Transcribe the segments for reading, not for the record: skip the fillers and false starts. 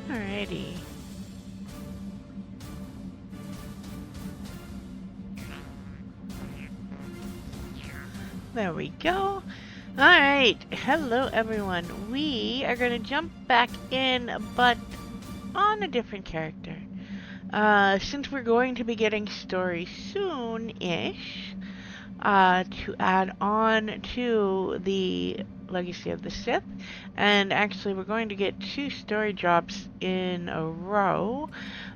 Alrighty. There we go. Alright, hello everyone. We are going to jump back in, but on a different character. Since we're going to be getting story soon-ish, to add on to the Legacy of the Sith, and actually we're going to get 2 story drops in a row.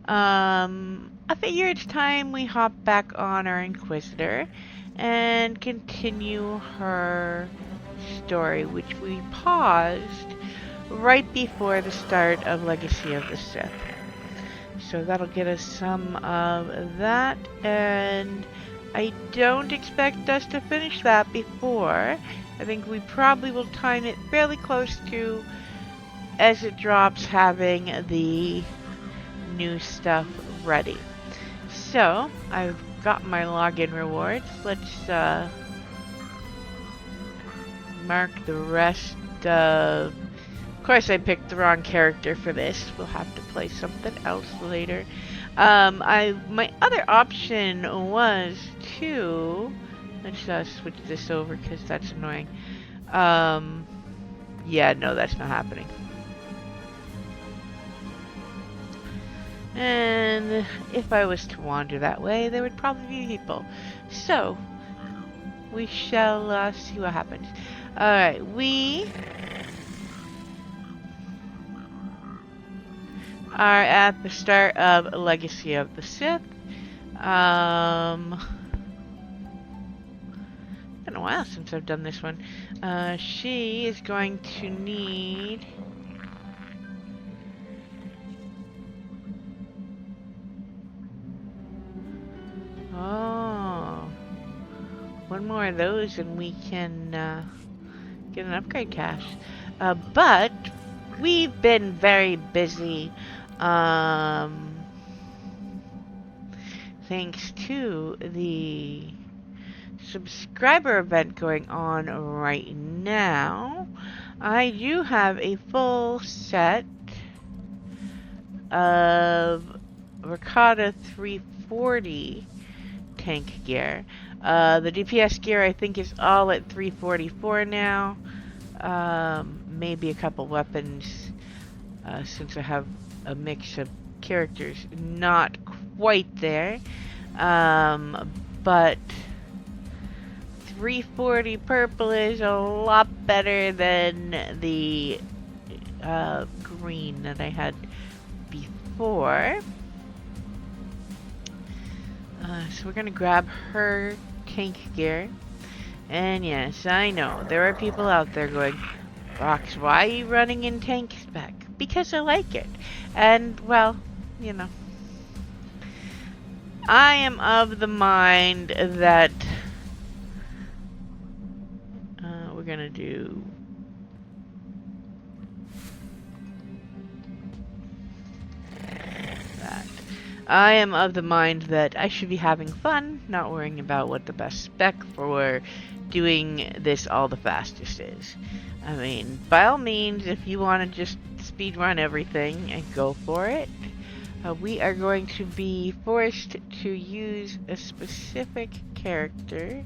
I figure it's time we hop back on our Inquisitor and continue her story, which we paused right before the start of Legacy of the Sith. So that'll get us some of that, and I don't expect us to finish that before. I think we probably will time it fairly close to, as it drops, having the new stuff ready. So, I've got my login rewards. Let's mark the rest of... Of course I picked the wrong character for this. We'll have to play something else later. My other option was to... Let's switch this over because that's annoying. Yeah, no, that's not happening. And if I was to wander that way, there would probably be people. So, we shall see what happens. Alright, we are at the start of Legacy of the Sith. Been a while since I've done this one. She is going to need... Oh, one more of those and we can get an upgrade cache. But we've been very busy, thanks to the subscriber event going on right now. I do have a full set of Ricotta 340 tank gear. The DPS gear I think is all at 344 now. Maybe a couple weapons, since I have a mix of characters, not quite there. But 340 purple is a lot better than the green that I had before. So we're gonna grab her tank gear. And yes, I know, there are people out there going, Rox, why are you running in tank spec? Because I like it. And, well, you know, I am of the mind that we're gonna do that. I am of the mind that I should be having fun, not worrying about what the best spec for doing this all the fastest is. I mean, by all means, if you want to just speedrun everything and go for it, we are going to be forced to use a specific character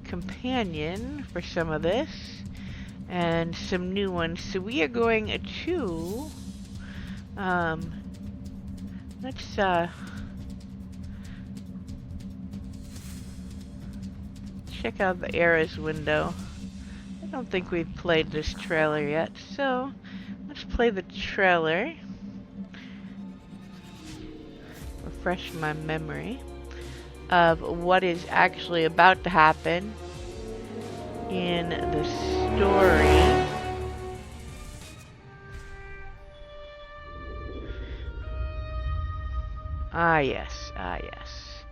companion for some of this and some new ones. So we are going to let's check out the eras window. I don't think we've played this trailer yet, so let's play the trailer. Refresh my memory of what is actually about to happen in the story. Ah yes, ah yes.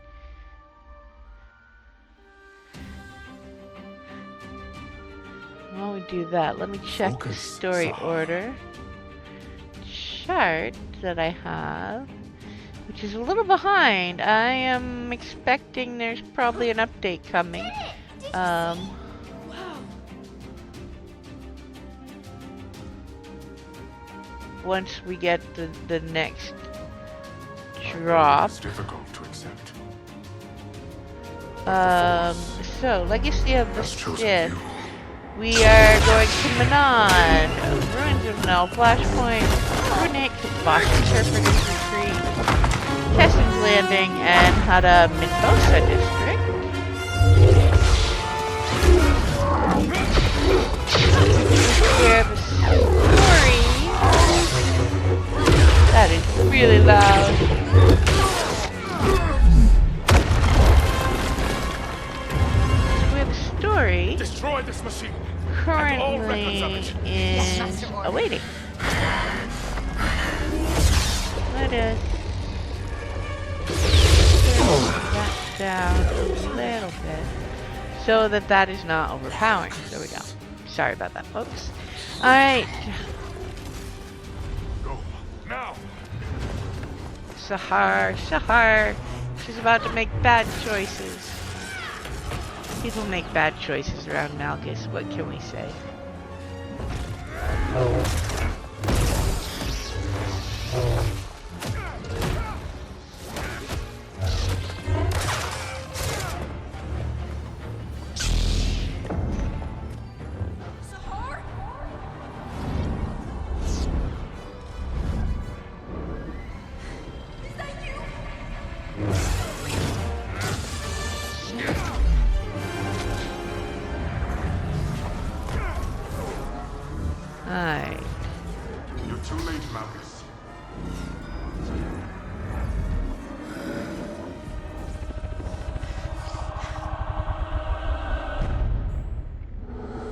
While we do that, let me check the story order chart that I have, which is a little behind. I am expecting there's probably an update coming. once we get the next drop. It's difficult to accept. So Legacy of the Has chosen Sith. you. We are going to Manon, Ruins of Null, Flashpoint, Coordinate, Boss Interpreter's Retreat, Kessin's Landing, and Hada Minbosa District. Hear the story. That is really loud. We have a story. Destroy this machine. Currently is awaiting. Let us turn that down a little bit so that is not overpowering. There we go. Sorry about that, folks. Alright. Go now. Sahar. She's about to make bad choices. People make bad choices around Malgus. What can we say? Alright. You're too late, Malgus.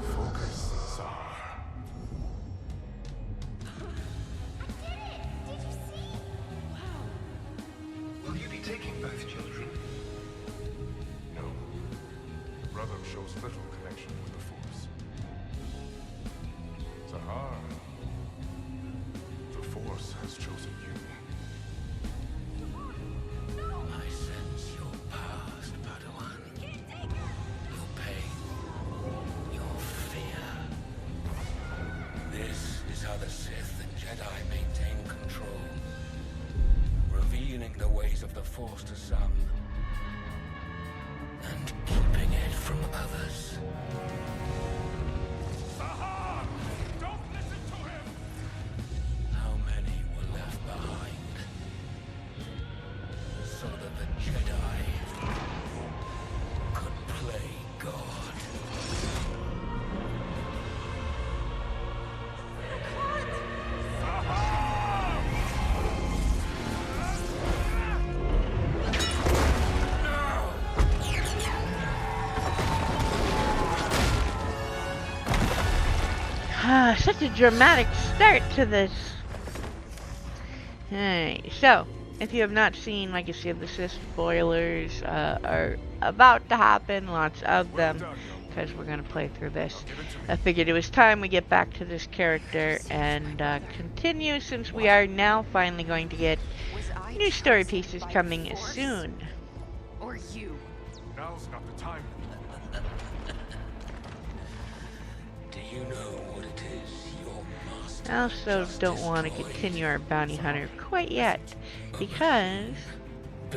Focus, Sahar. Did you see? Wow. Will you be taking both children? No. Brother shows little connection with the Force. Sahar. The Force has chosen you. I sense your past, Padawan. Your pain, your fear. This is how the Sith and Jedi maintain control. Revealing the ways of the Force to some, and keeping it from others. Sahar! Don't listen to him! How many were left behind? So that the Jedi could play God. Such a dramatic start to this. Alright, so, if you have not seen Legacy of the Sith, spoilers are about to happen, lots of them, because we're going to play through this. I figured it was time we get back to this character and continue, since we are now finally going to get new story pieces coming soon. Or you? Now's not the time. Do you know what it is your master? I also don't want to continue our bounty hunter quite yet, because,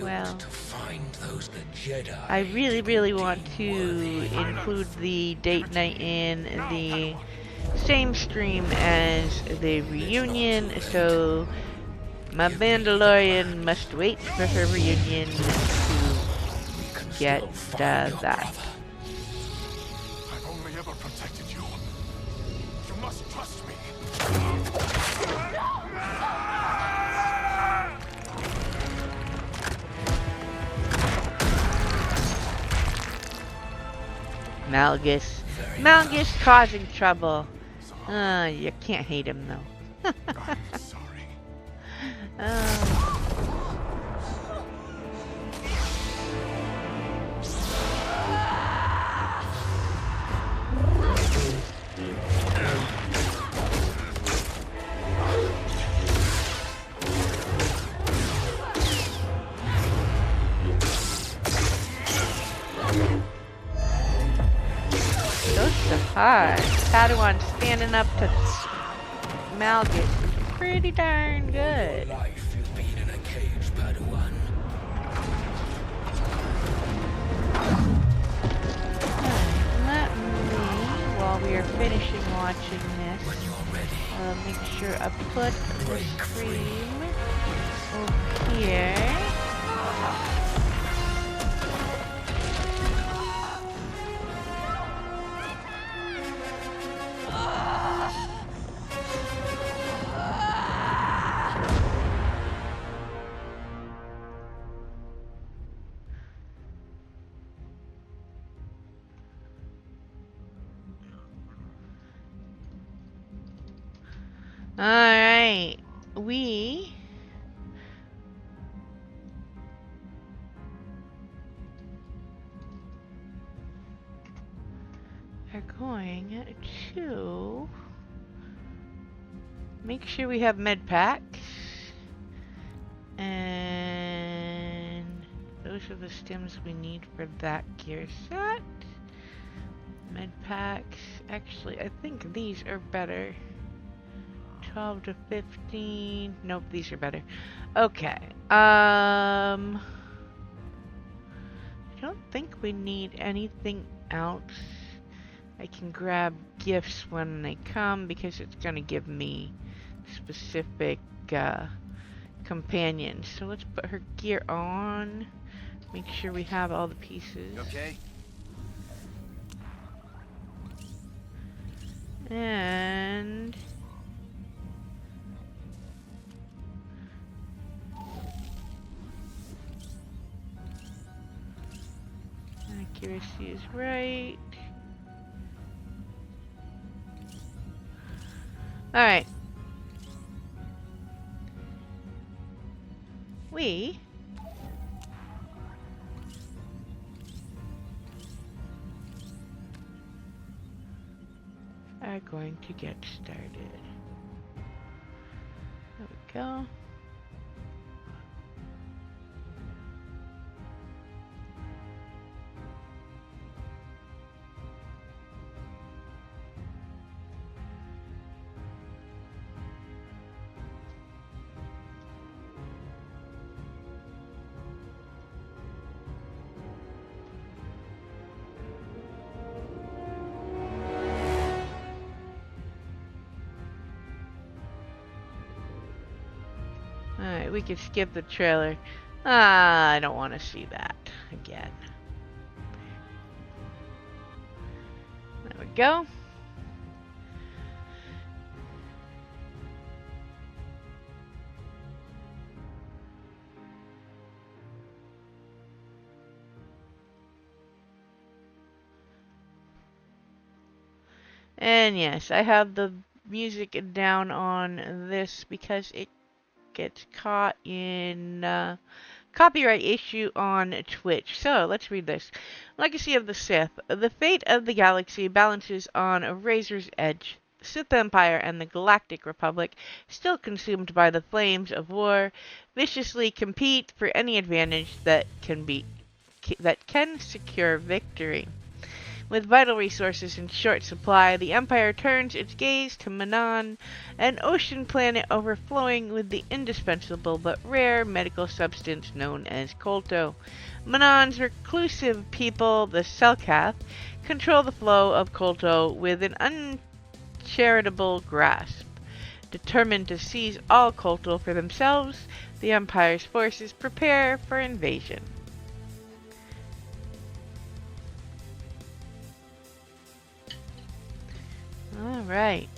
well, to find those the Jedi. I really want to include the date night in the same stream as the reunion, so my Mandalorian must wait for her reunion to get that. I've only ever protected you. You must trust me. Malgus causing trouble. You can't hate him though. I'm sorry. Those are hard. Padawan standing up to Malgus. pretty darn All good. your life you've been in a cage, Padawan. Let me, while we are finishing watching When this, you're ready, make sure I put the break free. stream over here. Alright, we are going to make sure we have med packs, and those are the stems we need for that gear set. Med packs, actually I think these are better. 12 to 15. Nope, these are better. Okay. I don't think we need anything else. I can grab gifts when they come because it's going to give me specific companions. So let's put her gear on. Make sure we have all the pieces. Okay. And accuracy is right. Alright. We are going to get started. There we go. Alright, we could skip the trailer. I don't want to see that again. There we go. And yes, I have the music down on this because it gets caught in copyright issue on Twitch. So let's read this. Legacy of the Sith. The fate of the galaxy balances on a razor's edge. The Sith Empire and the Galactic Republic, still consumed by the flames of war, viciously compete for any advantage that can secure victory. With vital resources in short supply, the Empire turns its gaze to Manan, an ocean planet overflowing with the indispensable but rare medical substance known as Kolto. Manan's reclusive people, the Selkath, control the flow of Kolto with an uncharitable grasp. Determined to seize all Kolto for themselves, the Empire's forces prepare for invasion. Alright.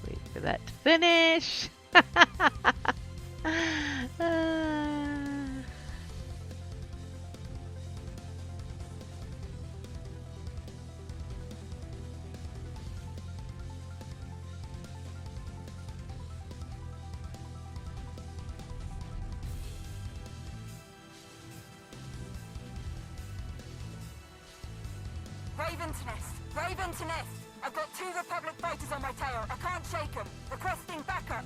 Wait for that to finish. Raven's Nest! Raven's Nest! I've got 2 Republic fighters on my tail. I can't shake them. Requesting backup.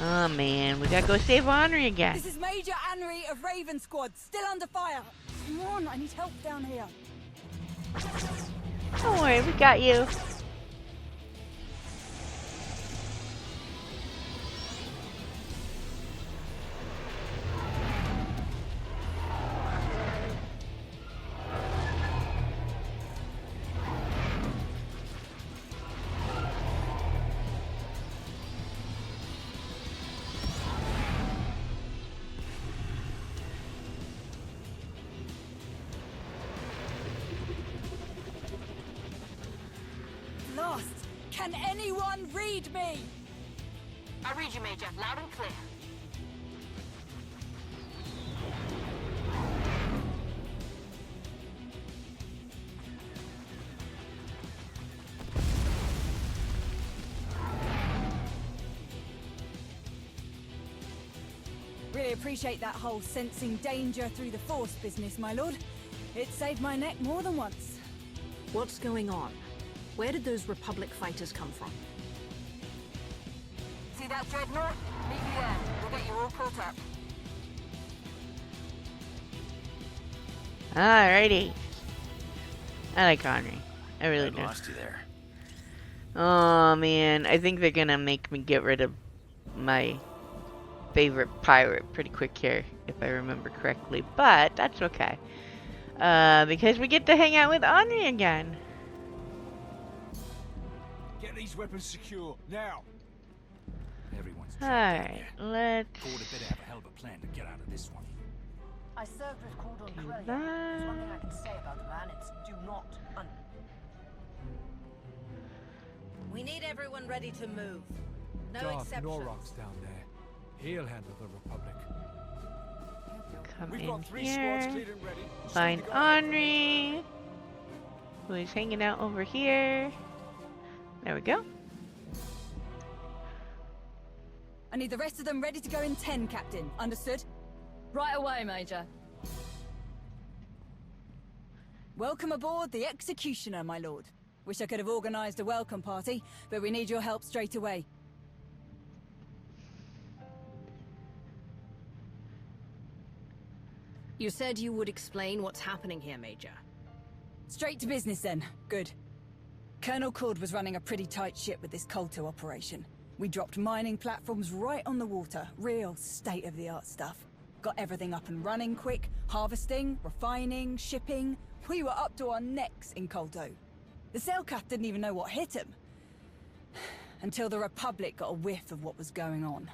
Oh man, we gotta go save Henri again. This is Major Henry of Raven Squad, still under fire. Come on, I need help down here. Don't worry, we got you. Lost. Can anyone read me? I read you, Major. Loud and clear. Really appreciate that whole sensing danger through the Force business, my lord. It saved my neck more than once. What's going on? Where did those Republic fighters come from? See that dreadnought? Meet me there. We'll get you all caught up. Alrighty. I like Henri. I really do. Lost you there. Oh man, I think they're gonna make me get rid of my favorite pirate pretty quick here, if I remember correctly. But that's okay. Because we get to hang out with Henri again. Get these weapons secure, now! Everyone's Alright, let's Ford had better have a hell of a plan to get out of this one. I served with Cordon do Krell. There's that. one thing I can say about the man, it's do not We need everyone ready to move. No Darth exceptions. Norrock's down there. He'll handle the Republic. come We've in got 3 squads here. cleared and ready. Just Find need to go. Henri, who is hanging out over here. There we go. I need the rest of them ready to go in 10, Captain. Understood? Right away, Major. Welcome aboard the Executioner, my lord. Wish I could have organized a welcome party, but we need your help straight away. You said you would explain what's happening here, Major. Straight to business then. Good. Colonel Cord was running a pretty tight ship with this Kolto operation. We dropped mining platforms right on the water. Real state-of-the-art stuff. Got everything up and running quick. Harvesting, refining, shipping. We were up to our necks in Kolto. The Selkath didn't even know what hit him. Until the Republic got a whiff of what was going on.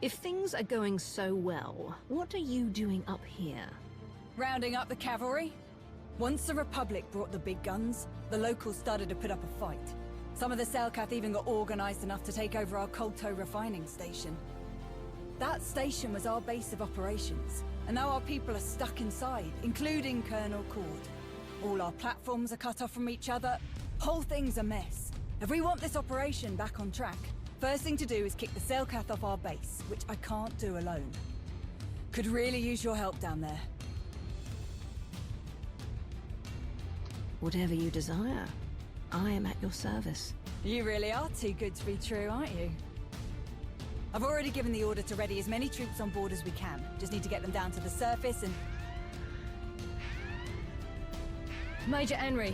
If things are going so well, what are you doing up here? Rounding up the cavalry. Once the Republic brought the big guns, the locals started to put up a fight. Some of the Selkath even got organized enough to take over our Kolto refining station. That station was our base of operations, and now our people are stuck inside, including Colonel Cord. All our platforms are cut off from each other. Whole thing's a mess. If we want this operation back on track, first thing to do is kick the Selkath off our base, which I can't do alone. Could really use your help down there. Whatever you desire. I am at your service. You really are too good to be true, aren't you? I've already given the order to ready as many troops on board as we can. Just need to get them down to the surface and... Major Henry,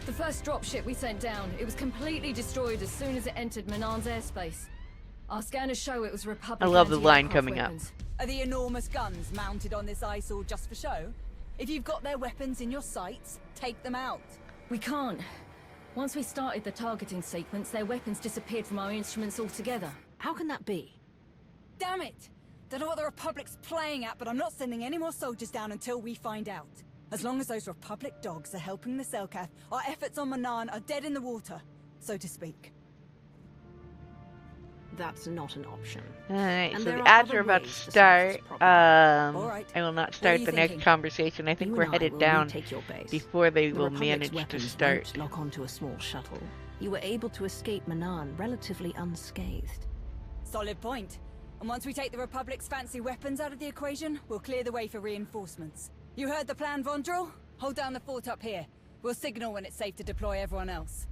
the first dropship we sent down, it was completely destroyed as soon as it entered Manan's airspace. Our scanners show it was Republic I love the line anti-aircraft coming up. weapons. Are the enormous guns mounted on this eyesore just for show? If you've got their weapons in your sights, take them out. We can't. Once we started the targeting sequence, their weapons disappeared from our instruments altogether. How can that be? Damn it! Don't know what the Republic's playing at, but I'm not sending any more soldiers down until we find out. As long as those Republic dogs are helping the Selkath, our efforts on Manan are dead in the water, so to speak. That's not an option. Alright, And so there the are ads other are about to ways to solve start. this problem. Alright. I will not What are start you the next thinking? conversation. I think You we're and I headed will down retake your base. before they The will Republic's manage to weapons start. won't lock onto a small shuttle. You were able to escape Manan relatively unscathed. Solid point. And once we take the Republic's fancy weapons out of the equation, we'll clear the way for reinforcements. You heard the plan, Vondrel? Hold down the fort up here. We'll signal when it's safe to deploy everyone else.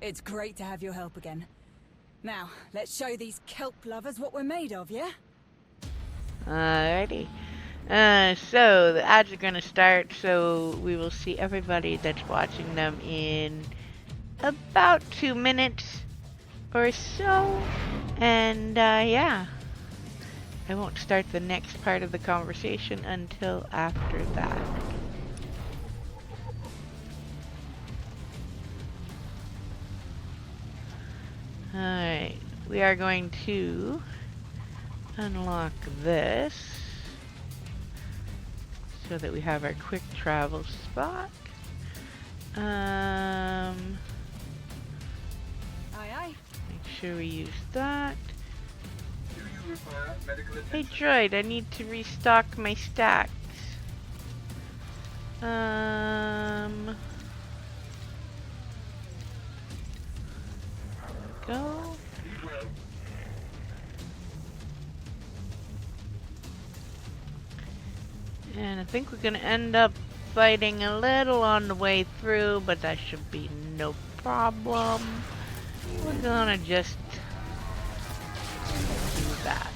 It's great to have your help again. Now, let's show these kelp lovers what we're made of, yeah? Alrighty. So the ads are gonna start, so we will see everybody that's watching them in about 2 minutes or so. And yeah, I won't start the next part of the conversation until after that. Alright, we are going to unlock this so that we have our quick travel spot. Aye, aye. Make sure we use that. Hey droid, I need to restock my stacks. Go. And I think we're gonna end up fighting a little on the way through, but that should be no problem. We're gonna just do that.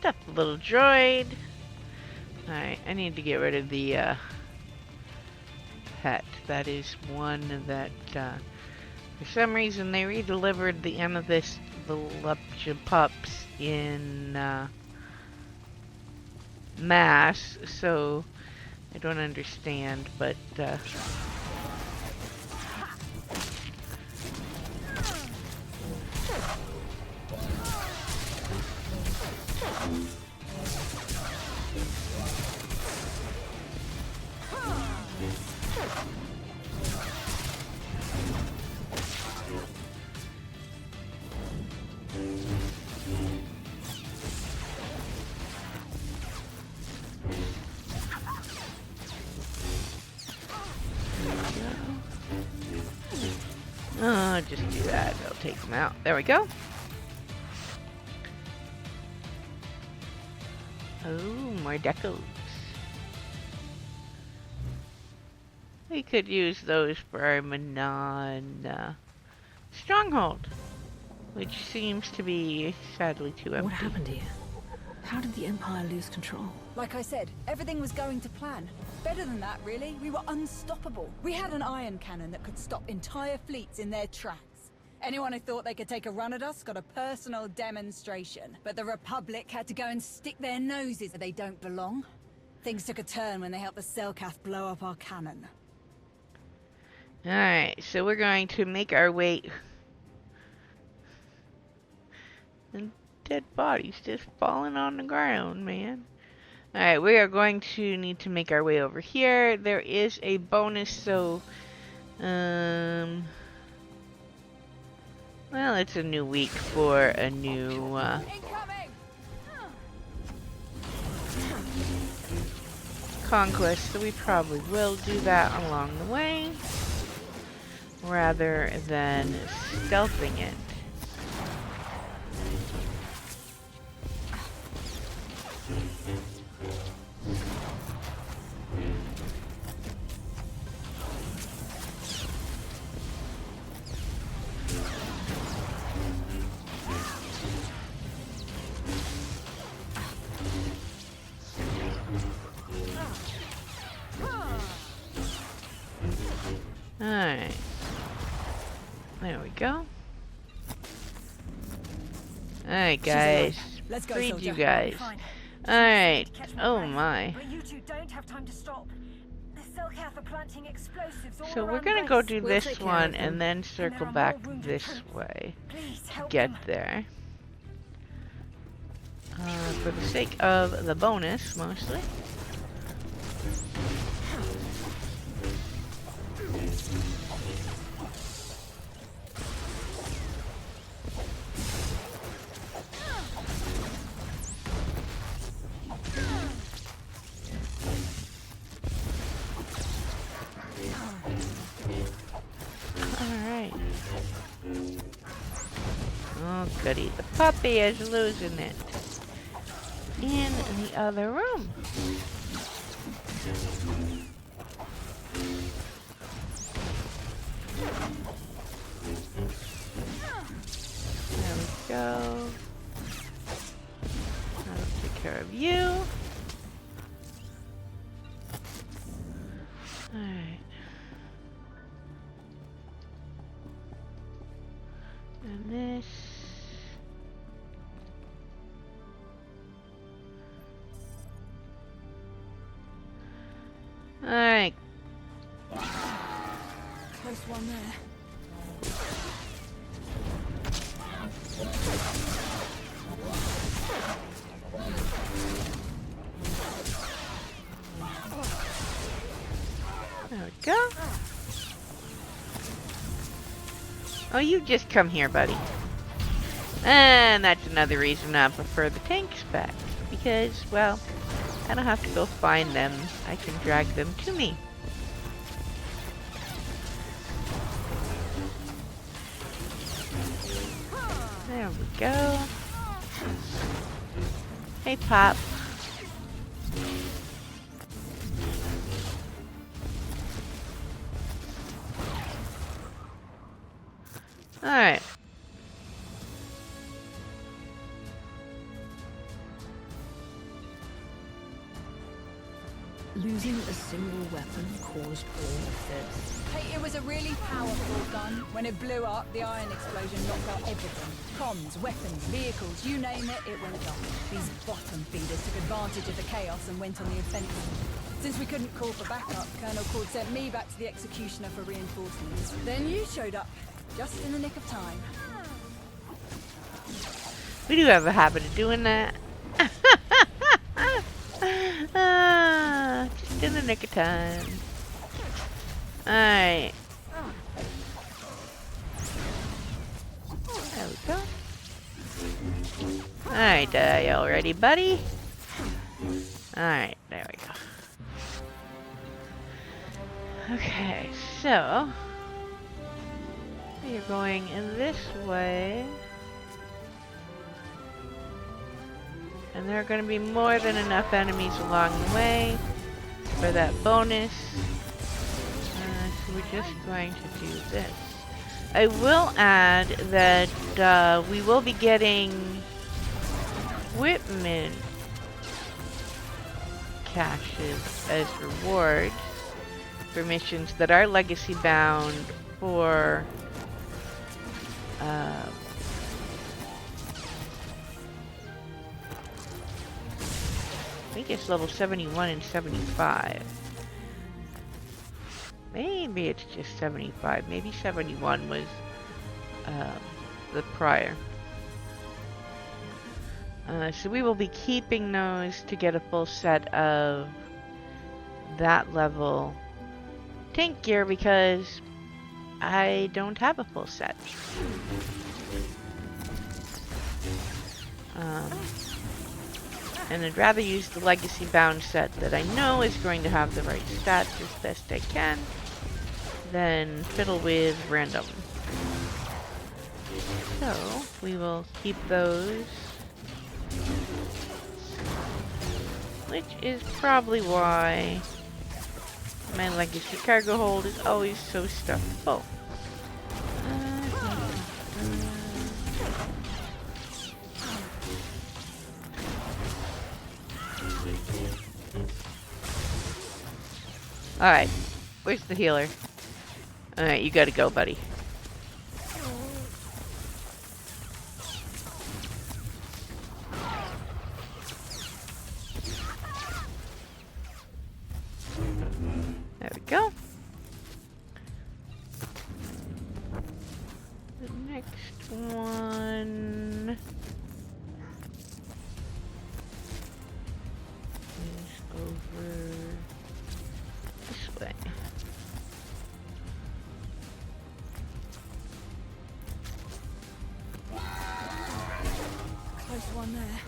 Tough little droid. Alright, I need to get rid of the pet. That is one that for some reason they redelivered the amethyst pups in mass, so I don't understand, but just do that. I'll take them out. There we go. Oh, more decos. We could use those for our Manon stronghold, which seems to be sadly too empty. What happened here? How did the Empire lose control? Like I said, everything was going to plan. Better than that, really. We were unstoppable. We had an iron cannon that could stop entire fleets in their tracks. Anyone who thought they could take a run at us got a personal demonstration. But the Republic had to go and stick their noses where they don't belong. Things took a turn when they helped the Selkath blow up our cannon. Alright, so we're going to make our way... And dead bodies just falling on the ground, man. Alright, we are going to need to make our way over here. There is a bonus, so... well, it's a new week for a new, conquest, so we probably will do that along the way, rather than stealthing it. Alright. There we go. Alright, guys. Let's go, Freed soldier. you guys. Alright. Oh my. But you two don't have time to stop. The Selkath are planting explosives all So we're around gonna the go base. do We'll this take care one of them. and then And circle there are back more wounded this troops. way Please to help get them. there. For the sake of the bonus, mostly. goody. The puppy is losing it. In the other room. There we go. I'll take care of you. Alright. And this. Alright. Close one there. There we go. Oh, you just come here, buddy. And that's another reason I prefer the tank spec. Because, well, I don't have to go find them. I can drag them to me. There we go. Hey, Pop. Alright. Losing a single weapon caused all of this. Hey, it was a really powerful gun. When it blew up, the iron explosion knocked out everything. Comms, weapons, vehicles, you name it, it went up. These bottom feeders took advantage of the chaos and went on the offensive. Since we couldn't call for backup, Colonel Cord sent me back to the Executioner for reinforcements. Then you showed up, just in the nick of time. We do have a habit of doing that. Just in the nick of time. Alright. There we go. Alright, you all ready, buddy? Alright, there we go. Okay, so you're going in this way. And there are going to be more than enough enemies along the way for that bonus. So we're just going to do this. I will add that we will be getting equipment caches as rewards for missions that are legacy bound for I think it's level 71 and 75. Maybe it's just 75. Maybe 71 was the prior. So we will be keeping those to get a full set of that level tank gear because I don't have a full set. And I'd rather use the legacy bound set that I know is going to have the right stats as best I can than fiddle with random. So we will keep those, which is probably why my legacy cargo hold is always so stuffed full. Alright, where's the healer? Alright, you gotta go, buddy. There we go. The next one is over this way. Close one there.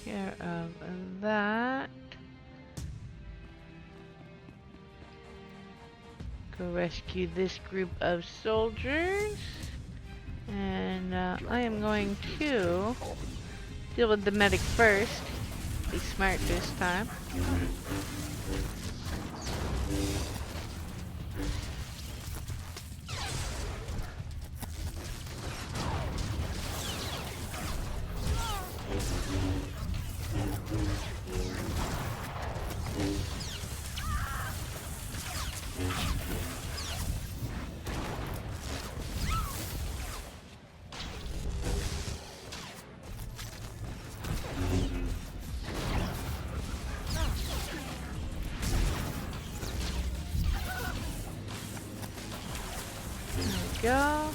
care of that. Go rescue this group of soldiers. And I am going to deal with the medic first. Be smart this time. Go.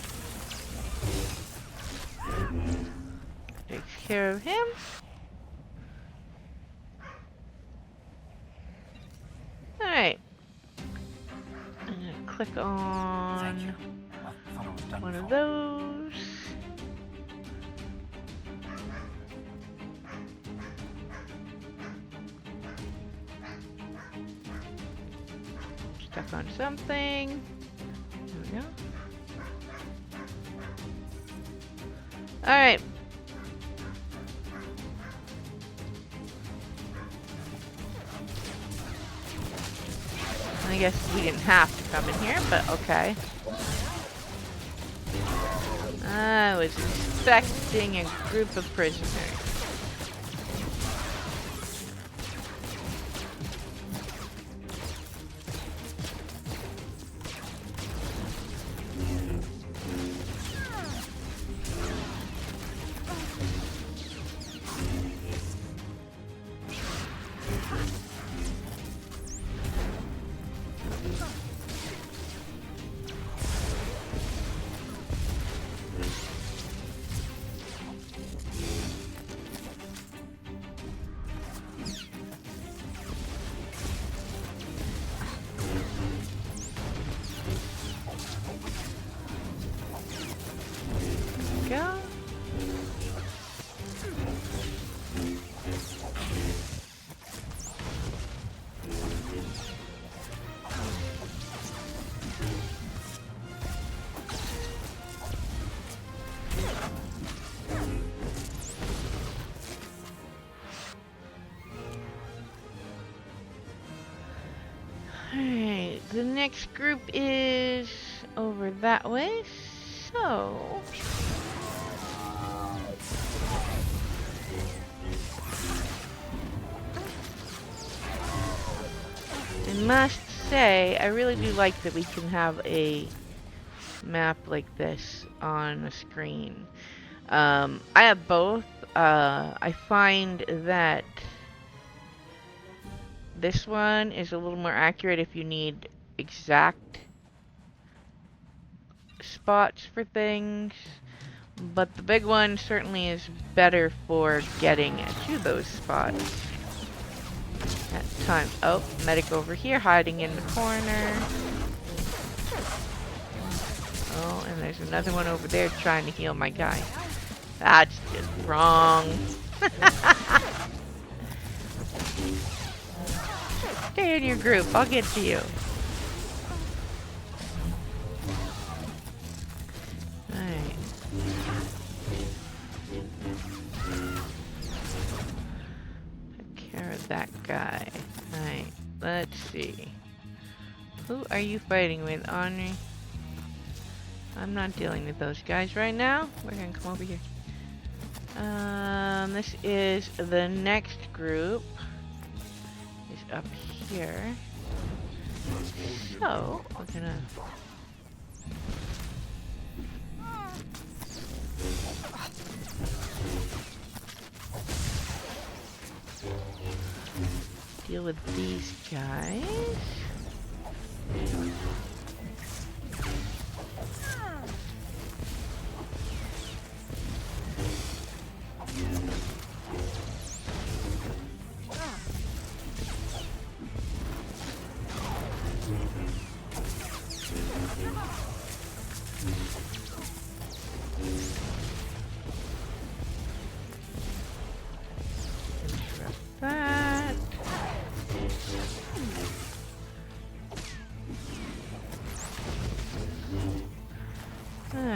Takes care of him. Alright. I'm gonna click on one of those. Stuck on something. There we go. Alright. I guess we didn't have to come in here, but okay. I was expecting a group of prisoners. Go. Alright, the next group is over that way, so I must say, I really do like that we can have a map like this on a screen. I have both. I find that this one is a little more accurate if you need exact spots for things, but the big one certainly is better for getting to those spots at times. Oh, medic over here hiding in the corner. Oh, and there's another one over there trying to heal my guy. That's just wrong. Stay in your group. I'll get to you. Alright. Take care of that guy. Alright. Let's see. Who are you fighting with, Henri? I'm not dealing with those guys right now. We're gonna come over here. This is the next group. Is up here. So, we're gonna... deal with these guys.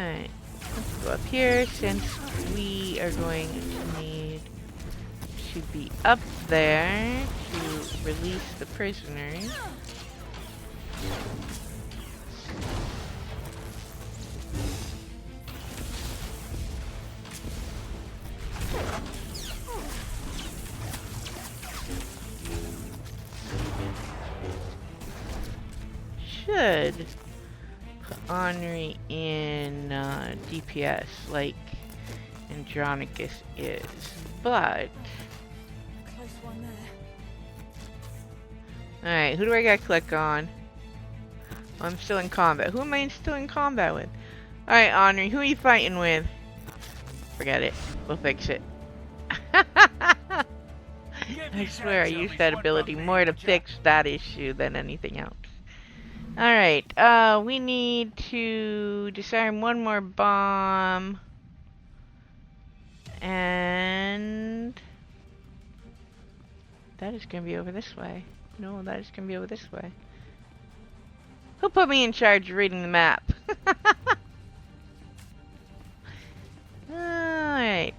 Alright, let's go up here since we are going to need to be up there to release the prisoners. Should put Henri in DPS like Andronicus is, but Close one there. alright, who do I gotta click on? I'm still in combat. Who am I still in combat with? Alright, Henri, who are you fighting with? Forget it. We'll fix it. I swear I used that ability more to fix that issue than anything else. Alright, we need to disarm one more bomb. And that is going to be over this way. No, that is going to be over this way. Who put me in charge of reading the map? Alright.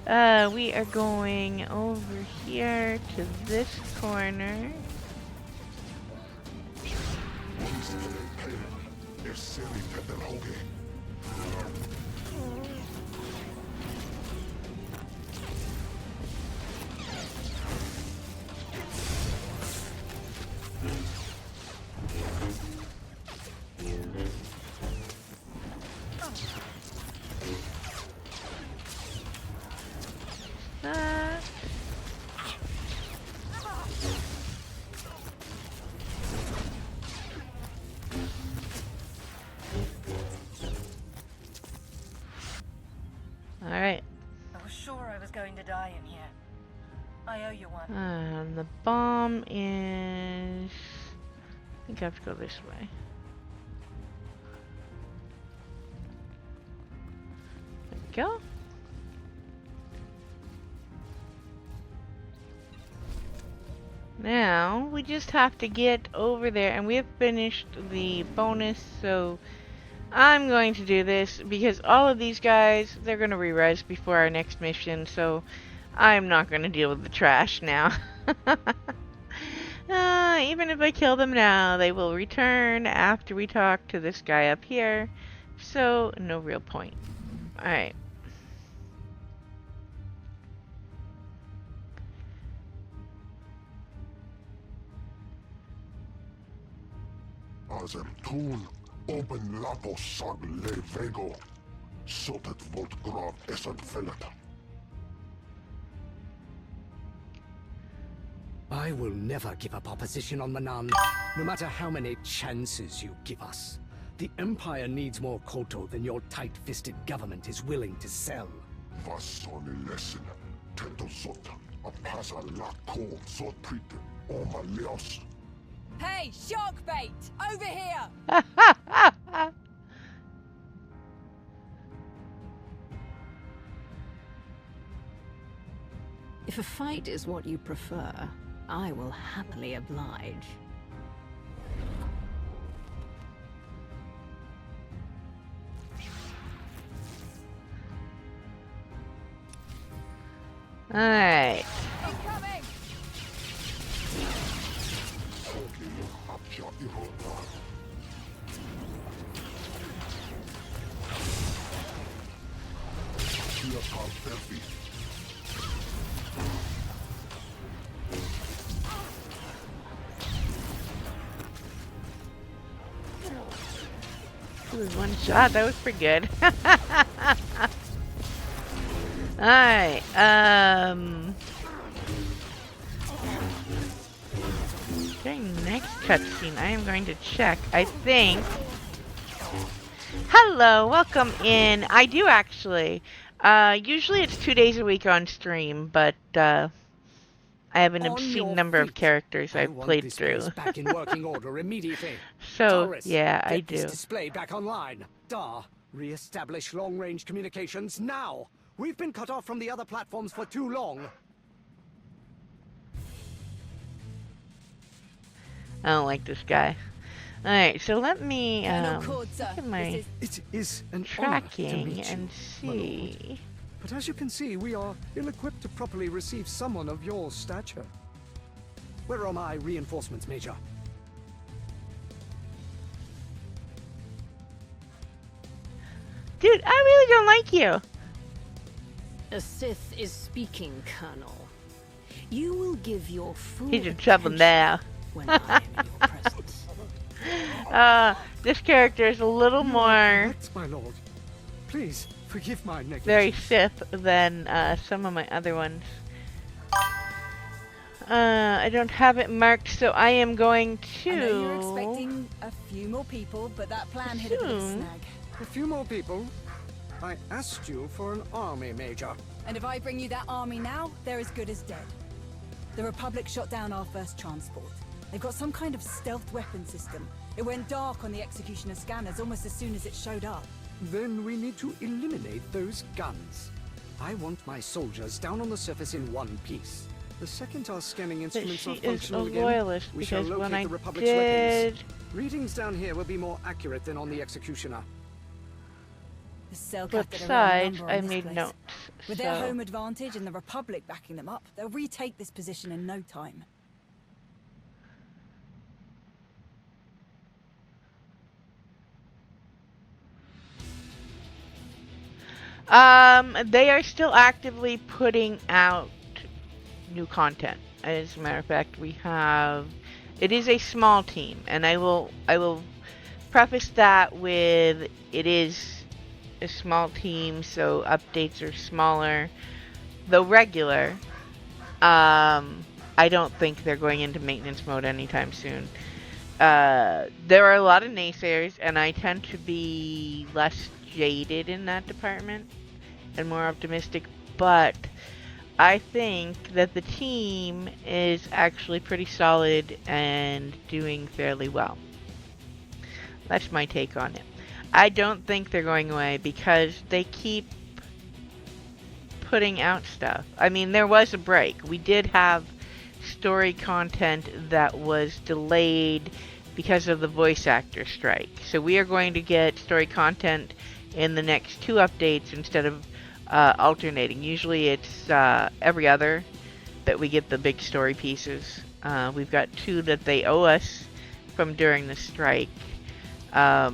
We are going over here to this corner. Alright. I was sure I was going to die in here. I owe you one. The bomb is... I think I have to go this way. There we go. Now, we just have to get over there, and we have finished the bonus, so I'm going to do this, because all of these guys, they're going to re-res before our next mission, so I'm not going to deal with the trash now. Even if I kill them now, they will return after we talk to this guy up here, so no real point. Alright. Asem tun, open lato sag le vego, sotet volt grav esad felata. I will never give up our position on Manan, no matter how many chances you give us. The Empire needs more Koto than your tight-fisted government is willing to sell. Vassoni lesson, tento sota, a pasa la ko so prite, oma leos. Hey, shark bait! Over here! If a fight is what you prefer, I will happily oblige. Alright. Incoming! It was one shot, that was pretty good. Alright, during the next cutscene, I am going to check. I think... Hello, welcome in. I do actually. Usually it's 2 days a week on stream, but I have an obscene number of characters I've played through. Back in working order immediately. So, Taurus, yeah, I get this do. display back online. Dar, re-establish long-range communications now. We've been cut off from the other platforms for too long. I don't like this guy. Alright, so let me Cord, sir. look at my It is an honor to tracking meet you, and my lord. see. But as you can see, we are ill-equipped to properly receive someone of your stature. Where are my reinforcements, Major? Dude, I really don't like you. A Sith is speaking, Colonel. You will give your full He's in trouble attention now. when I am in your presence. This character is a little more Correct, my lord. Please forgive my negligence. very Sith than some of my other ones. I don't have it marked, so I am going to. I know you're expecting a few more people, but that plan hit a bit of a snag. A few more people? I asked you for an army, Major. And if I bring you that army now, they're as good as dead. The Republic shot down our first transport. They've got some kind of stealth weapon system. It went dark on the Executioner scanners almost as soon as it showed up. Then we need to eliminate those guns. I want my soldiers down on the surface in one piece. The second our scanning But instruments she are is a functional again, loyalist we shall because when locate I the Republic's did. weapons. Readings down here will be more accurate than on the Executioner. The Selkath But did a real besides, number I on this made place. notes. With their So home advantage and the Republic backing them up, they'll retake this position in no time. they are still actively putting out new content. As a matter of fact, we have. It is a small team, and I will preface that with it is a small team, so updates are smaller, though regular. I don't think they're going into maintenance mode anytime soon. There are a lot of naysayers, and I tend to be less jaded in that department and more optimistic, but I think that the team is actually pretty solid and doing fairly well. That's my take on it. I don't think they're going away because they keep putting out stuff. I mean, there was a break. We did have story content that was delayed because of the voice actor strike. So we are going to get story content in the next 2 updates instead of alternating. Usually it's every other that we get the big story pieces. We've got 2 that they owe us from during the strike. But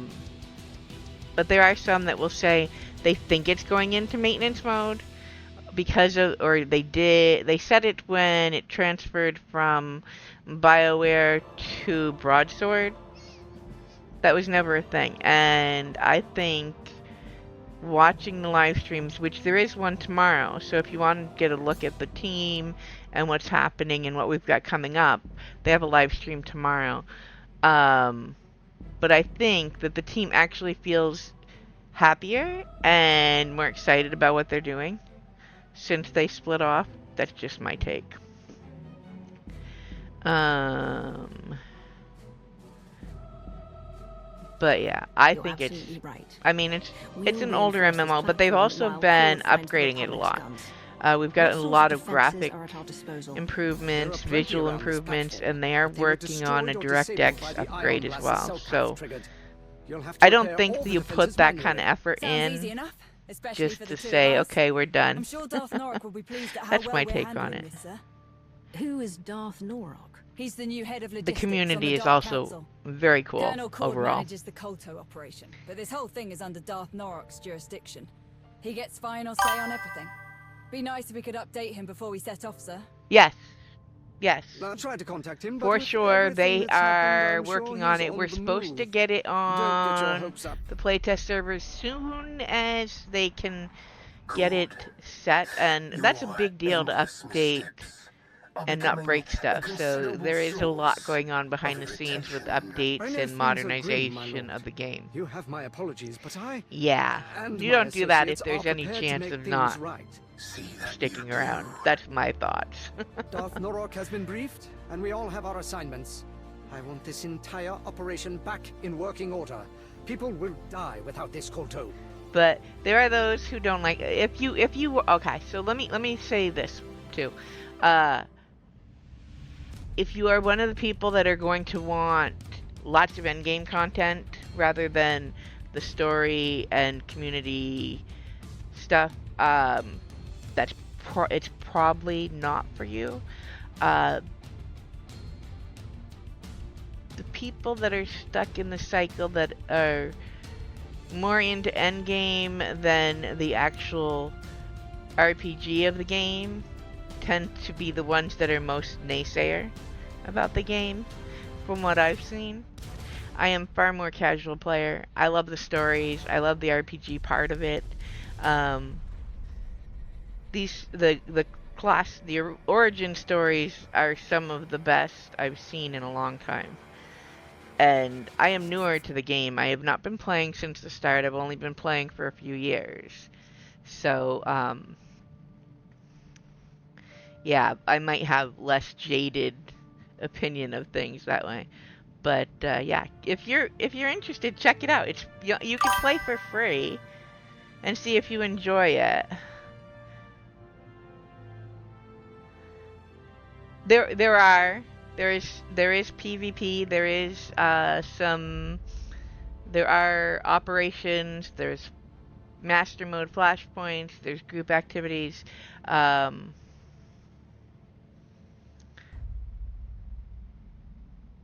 there are some that will say they think it's going into maintenance mode because of, or they said it when it transferred from BioWare to Broadsword. That was never a thing. And I think watching the live streams, which there is one tomorrow, so if you want to get a look at the team and what's happening and what we've got coming up, they have a live stream tomorrow. But I think that the team actually feels happier and more excited about what they're doing since they split off. That's just my take. But yeah, I You're think it's. absolutely right. I mean, it's We'll an older reinforce this MMO, but they've platform also while been Core finds the upgrading it a Republic's lot. guns. We've got What a sort lot of of defenses graphic are at our disposal? improvements, There are plenty visual around this improvements, platform, and they are but they were working on a destroyed or DirectX disabled by the upgrade ion as blast well. Selkath So triggered. You'll have to I don't repair think all that the you defenses put that kind of manually. effort Sounds easy in enough, especially just for to the 2 say, of us. okay, we're done. I'm sure Darth Norok will be pleased at how That's well my we're take on handling it. this, sir. Who is Darth Norok? He's the new head of The logistics community on the is Dark also Council. very cool Colonel Cord overall. manages the Kolto operation, but this whole thing is under Darth Norok's jurisdiction. He gets final say on everything. Be nice if we could update him before we set off, sir. Yes. Yes. I tried to contact him, but For with sure, everything they that's happened, are I'm sure working on he's it. We're the supposed to move. get it Don't get your on hopes up. the playtest servers soon as they can get it set, and that's a big deal to update and not break stuff. So there is a lot going on behind the scenes with I updates know and things are grim, my modernization lord. of the game. You have my apologies, but I Yeah, and you my don't do that if associates there's are any prepared to chance make of things not right. sticking around. That's my thoughts. Darth Norok has been briefed, and we all have our assignments. I want this entire operation back in working order. People will die without this Kolto. But there are those who don't like. If you okay, so let me say this too. If you are one of the people that are going to want lots of endgame content rather than the story and community stuff, it's probably not for you. The people that are stuck in the cycle that are more into endgame than the actual RPG of the game tend to be the ones that are most naysayer about the game, from what I've seen. I am far more casual player. I love the stories. I love the RPG part of it. The origin stories are some of the best I've seen in a long time. And I am newer to the game. I have not been playing since the start. I've only been playing for a few years. So, yeah, I might have less jaded opinion of things that way. But yeah, if you're interested, check it out. It's you can play for free and see if you enjoy it. There is PvP. There are operations. There's master mode flashpoints. There's group activities.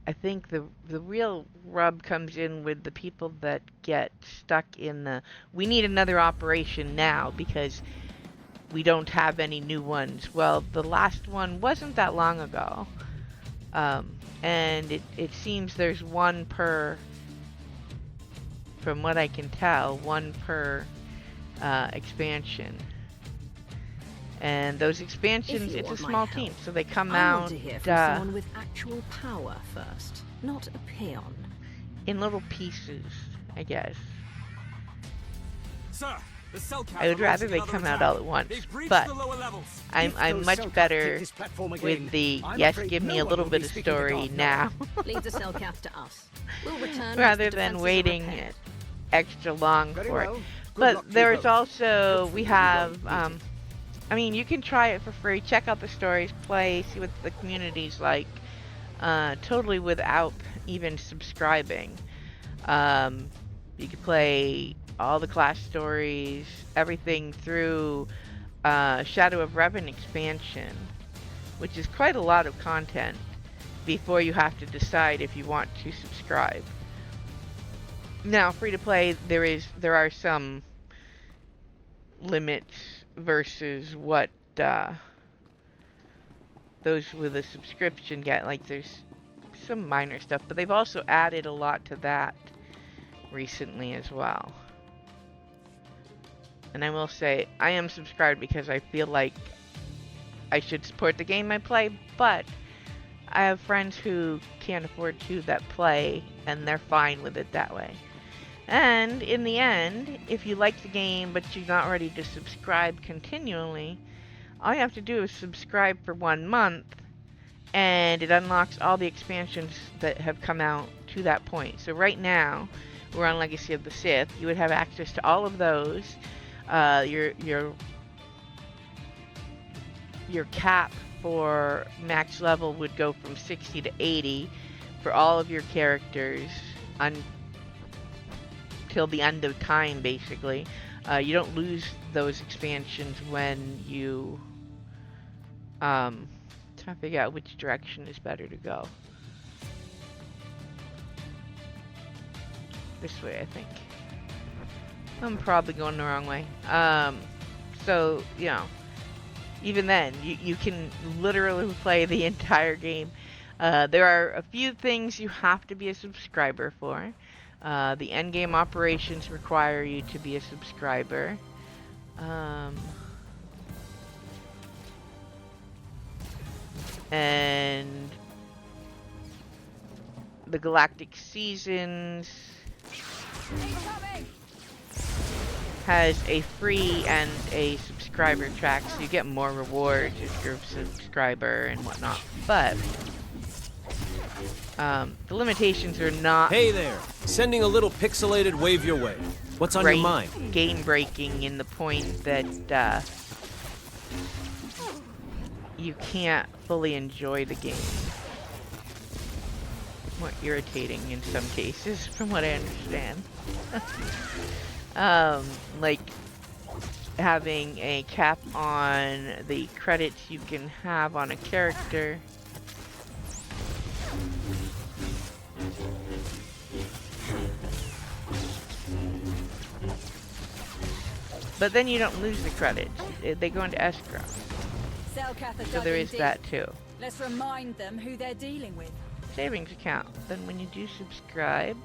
I think the real rub comes in with the people that get stuck in the, we need another operation now because we don't have any new ones. Well, the last one wasn't that long ago. And it seems there's one per, from what I can tell, one per expansion. And those expansions, it's a small team, so they come out. I want to hear from someone with actual power first, not a peon. In little pieces, I guess. Sir, the cell I would rather they come out all at once, but I'm much better with the yes, give me a little bit of story now, Leave the cell cap to us. We'll return rather than waiting extra long for it. But there's also, we have, I mean, you can try it for free, check out the stories, play, see what the community's like, totally without even subscribing. You can play all the class stories, everything through Shadow of Revan expansion, which is quite a lot of content before you have to decide if you want to subscribe. Now, free to play, there are some limits versus what those with a subscription get. Like, there's some minor stuff, but they've also added a lot to that recently as well. And I will say, I am subscribed because I feel like I should support the game I play, but I have friends who can't afford to that play, and they're fine with it that way. And in the end, if you like the game but you're not ready to subscribe continually, all you have to do is subscribe for 1 month, and it unlocks all the expansions that have come out to that point. So right now, we're on Legacy of the Sith. You would have access to all of those. Your cap for max level would go from 60 to 80 for all of your characters until the end of time, basically. You don't lose those expansions when you trying to figure out which direction is better to go. This way, I think. I'm probably going the wrong way. So, you know, even then, you can literally play the entire game. There are a few things you have to be a subscriber for. The endgame operations require you to be a subscriber. And the Galactic Seasons has a free and a subscriber track, so you get more rewards if you're a subscriber and whatnot. But the limitations are not. Hey there, sending a little pixelated wave your way. What's on your mind? Game breaking in the point that you can't fully enjoy the game. more irritating in some cases, from what I understand. Like having a cap on the credits you can have on a character. But then you don't lose the credits. They go into escrow. So there is that too. Let's remind them who they're dealing with. Savings account. Then when you do subscribe,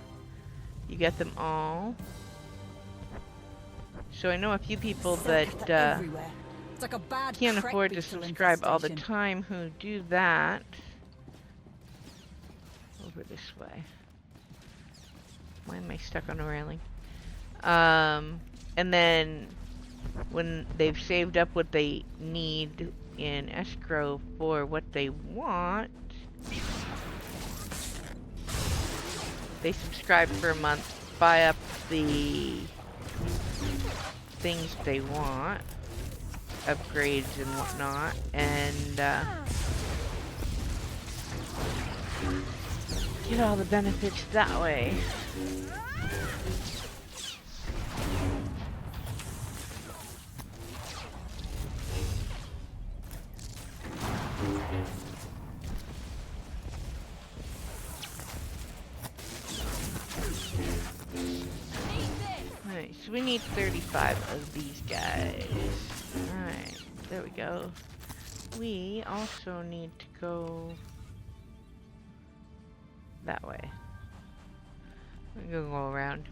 you get them all. So I know a few people that can't afford to subscribe all the time who do that. Over this way. Why am I stuck on a railing? And then when they've saved up what they need in escrow for what they want, they subscribe for a month, buy up the things they want, upgrades and whatnot, and get all the benefits that way. Alright, so we need 35 of these guys. Alright, there we go. We also need to go that way. We're gonna go around.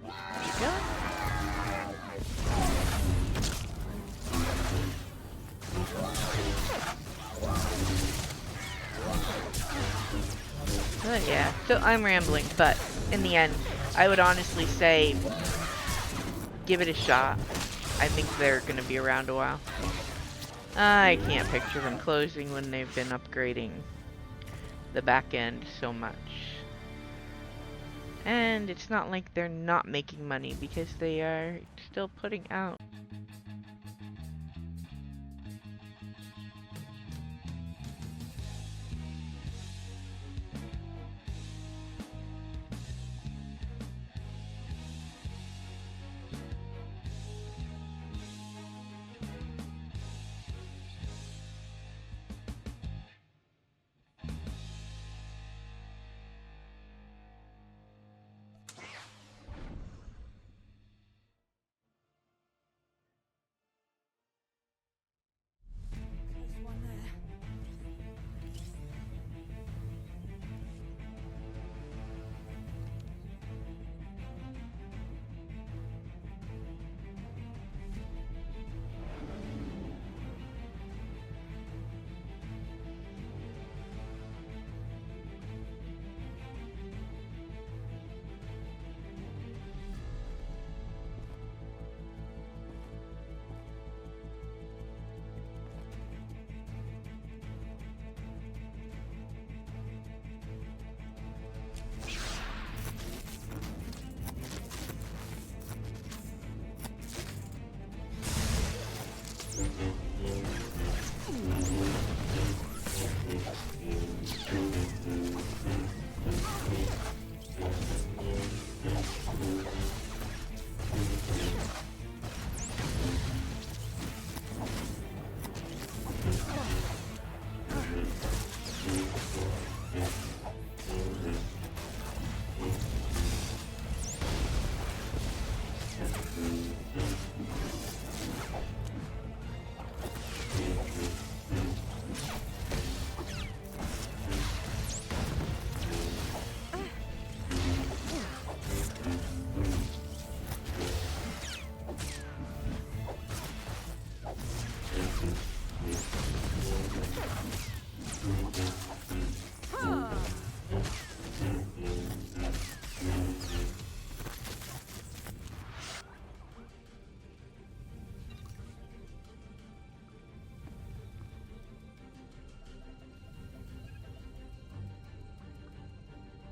There we go. Yeah, so I'm rambling, but in the end, I would honestly say give it a shot. I think they're going to be around a while. I can't picture them closing when they've been upgrading the back end so much. And it's not like they're not making money because they are still putting out.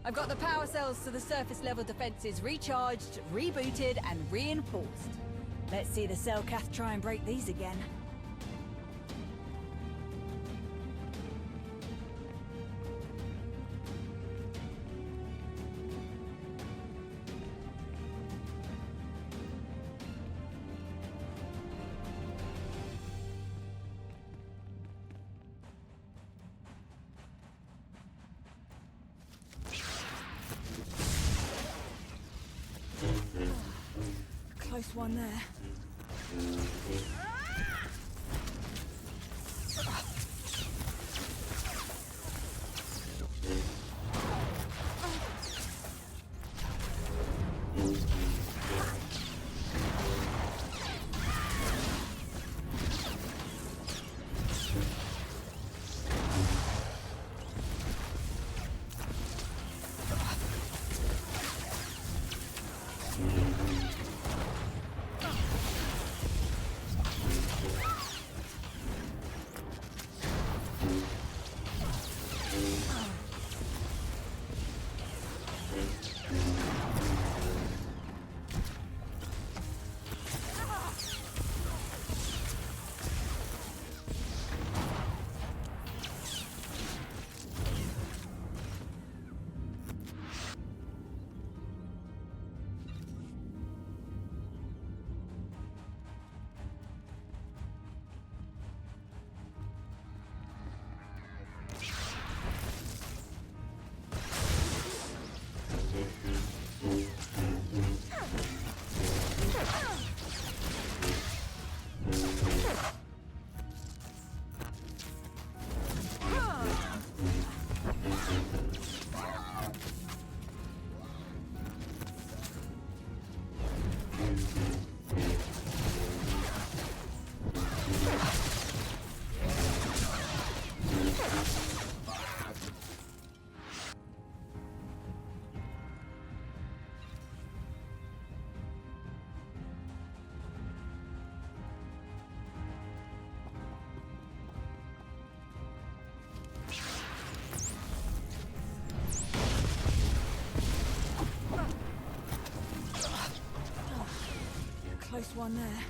I've got the power cells to the surface level defenses recharged, rebooted, and reinforced. Let's see the Selkath try and break these again. Close one there. Close one there.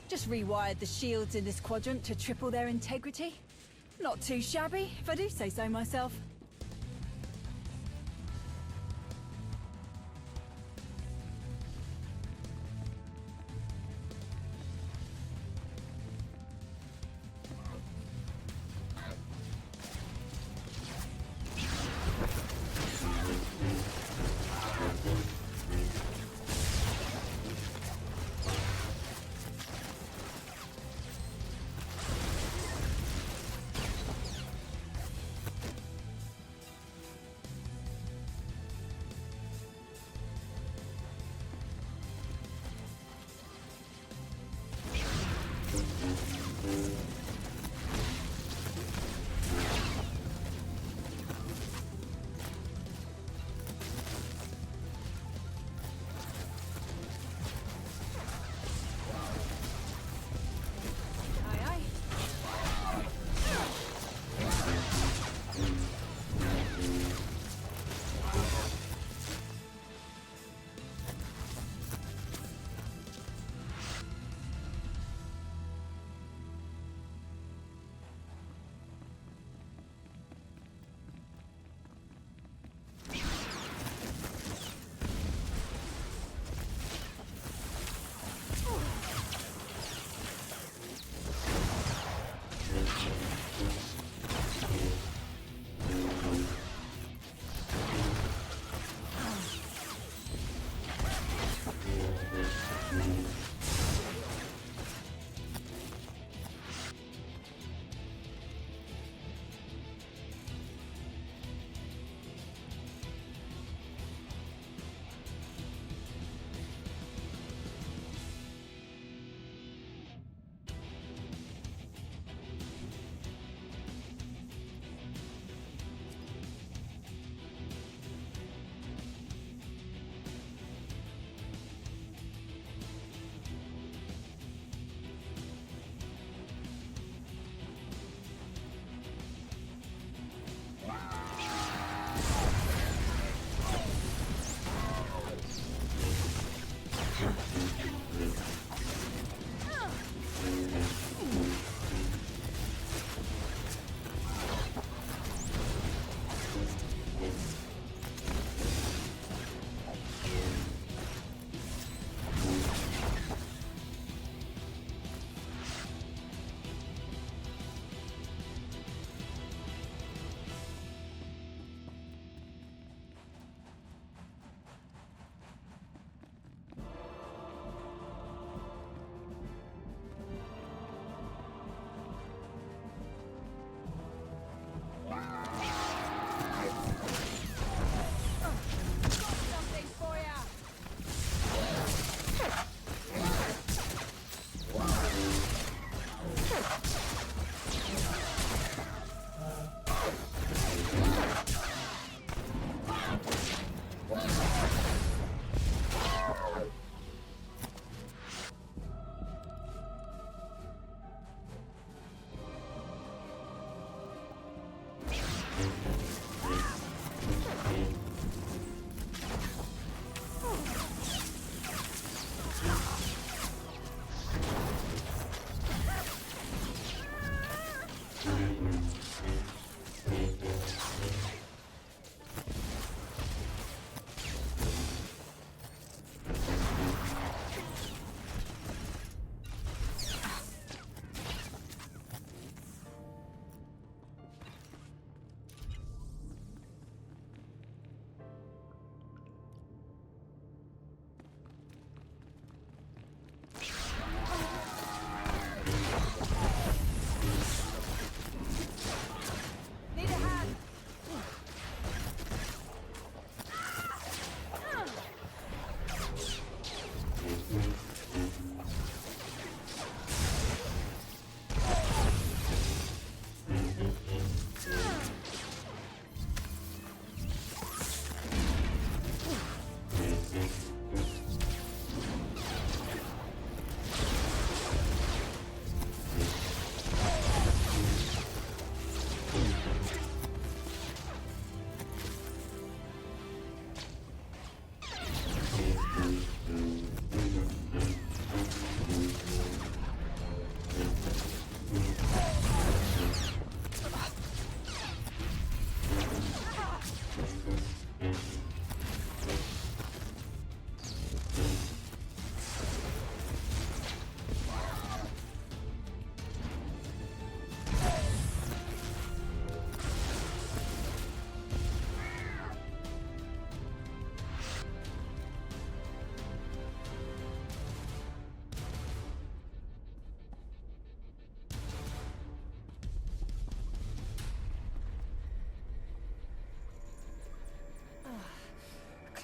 Just rewired the shields in this quadrant to triple their integrity. Not too shabby, if I do say so myself.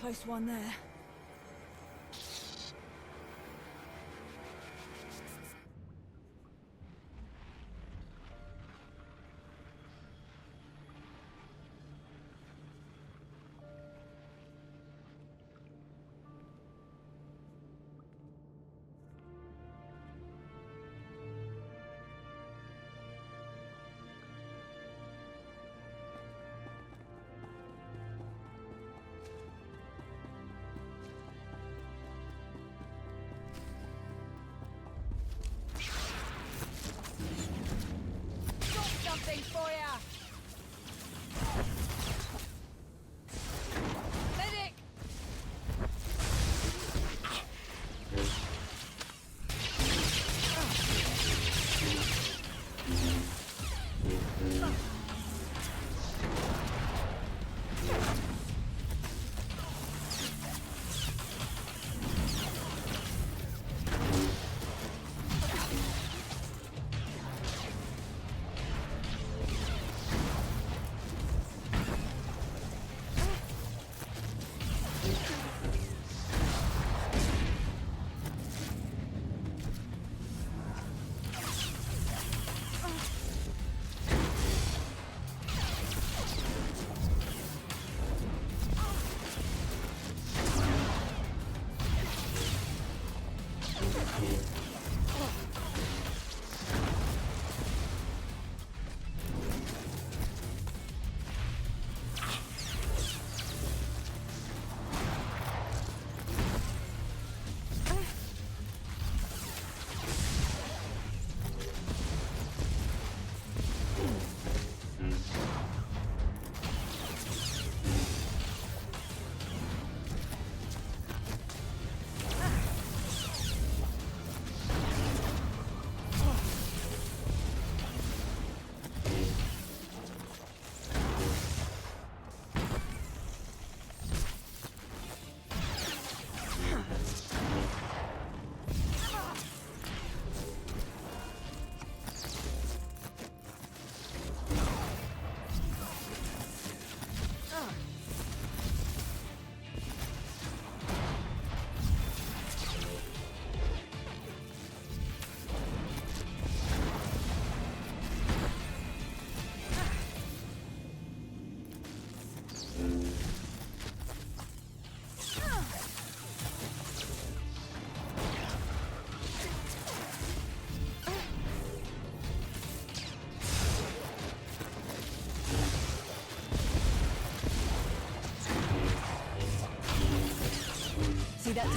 Close one there.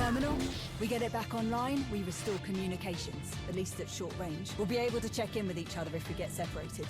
terminal. We get it back online, we restore communications, at least at short range. We'll be able to check in with each other if we get separated.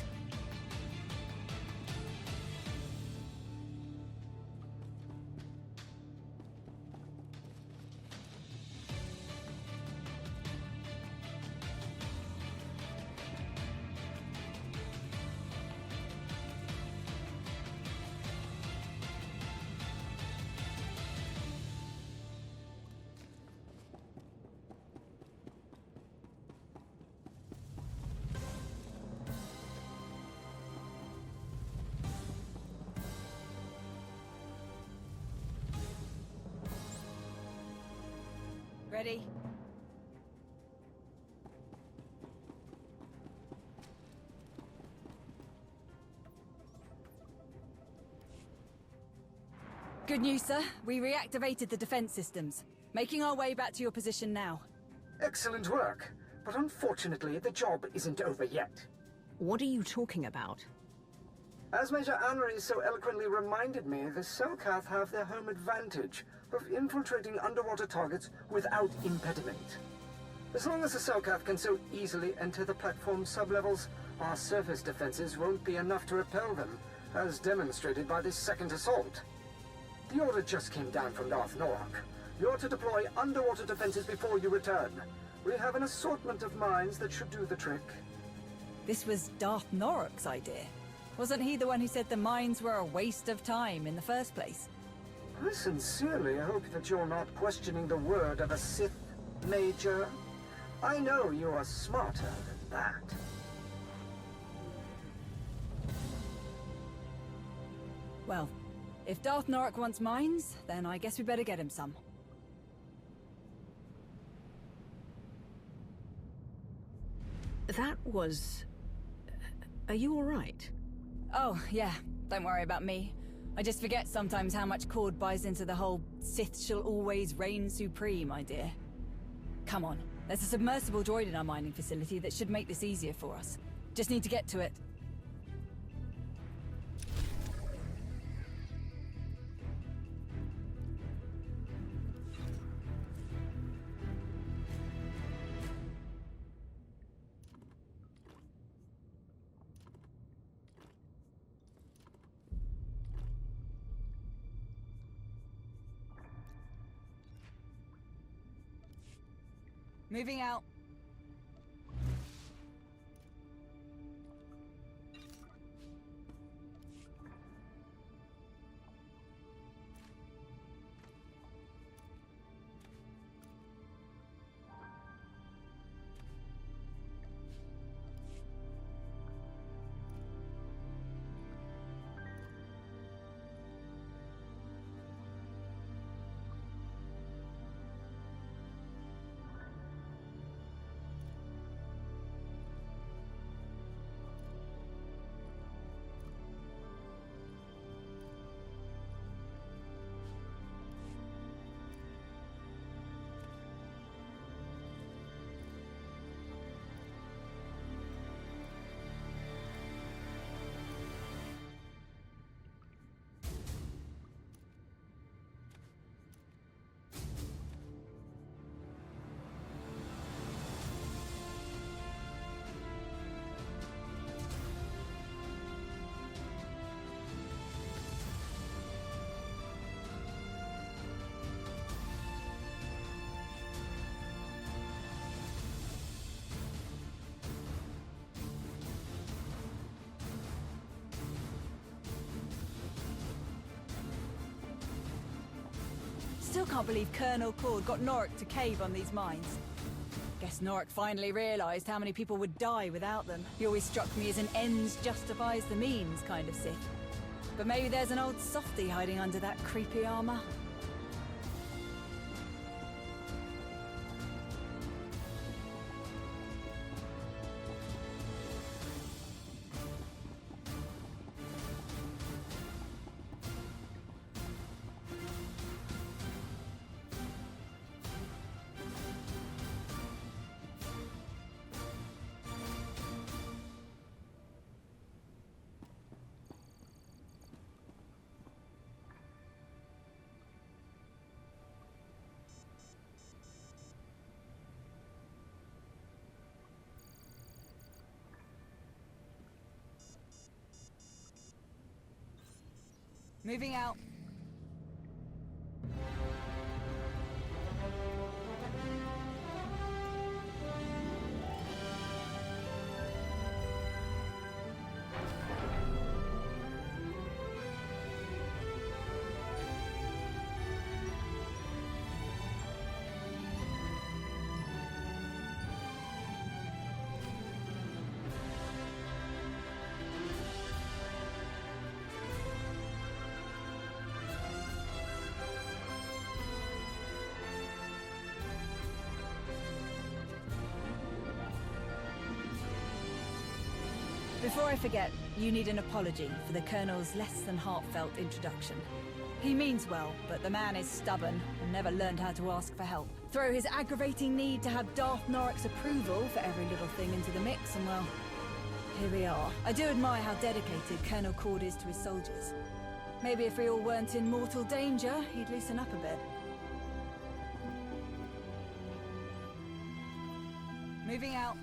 Ready? Good news, sir. We reactivated the defense systems. Making our way back to your position now. Excellent work. But unfortunately, the job isn't over yet. What are you talking about? As Major Anri so eloquently reminded me, the Selkath have their home advantage of infiltrating underwater targets without impediment. As long as the Selkath can so easily enter the platform sublevels, our surface defenses won't be enough to repel them, as demonstrated by this second assault. The order just came down from Darth Norak. You're to deploy underwater defenses before you return. We have an assortment of mines that should do the trick. This was Darth Norak's idea. Wasn't he the one who said the mines were a waste of time in the first place? I sincerely hope that you're not questioning the word of a Sith, Major. I know you are smarter than that. Well, if Darth Norak wants mines, then I guess we better get him some. That was... Are you alright? Oh, yeah. Don't worry about me. I just forget sometimes how much Cord buys into the whole Sith shall always reign supreme idea. Come on. There's a submersible droid in our mining facility that should make this easier for us. Just need to get to it. Moving out. Still can't believe Colonel Cord got Norak to cave on these mines. Guess Norak finally realized how many people would die without them. He always struck me as an ends justifies the means kind of Sith. But maybe there's an old softie hiding under that creepy armor. Moving out. Before I forget, you need an apology for the Colonel's less than heartfelt introduction. He means well, but the man is stubborn and never learned how to ask for help. Throw his aggravating need to have Darth Norrick's approval for every little thing into the mix, and well, here we are. I do admire how dedicated Colonel Cord is to his soldiers. Maybe if we all weren't in mortal danger, he'd loosen up a bit. Moving out.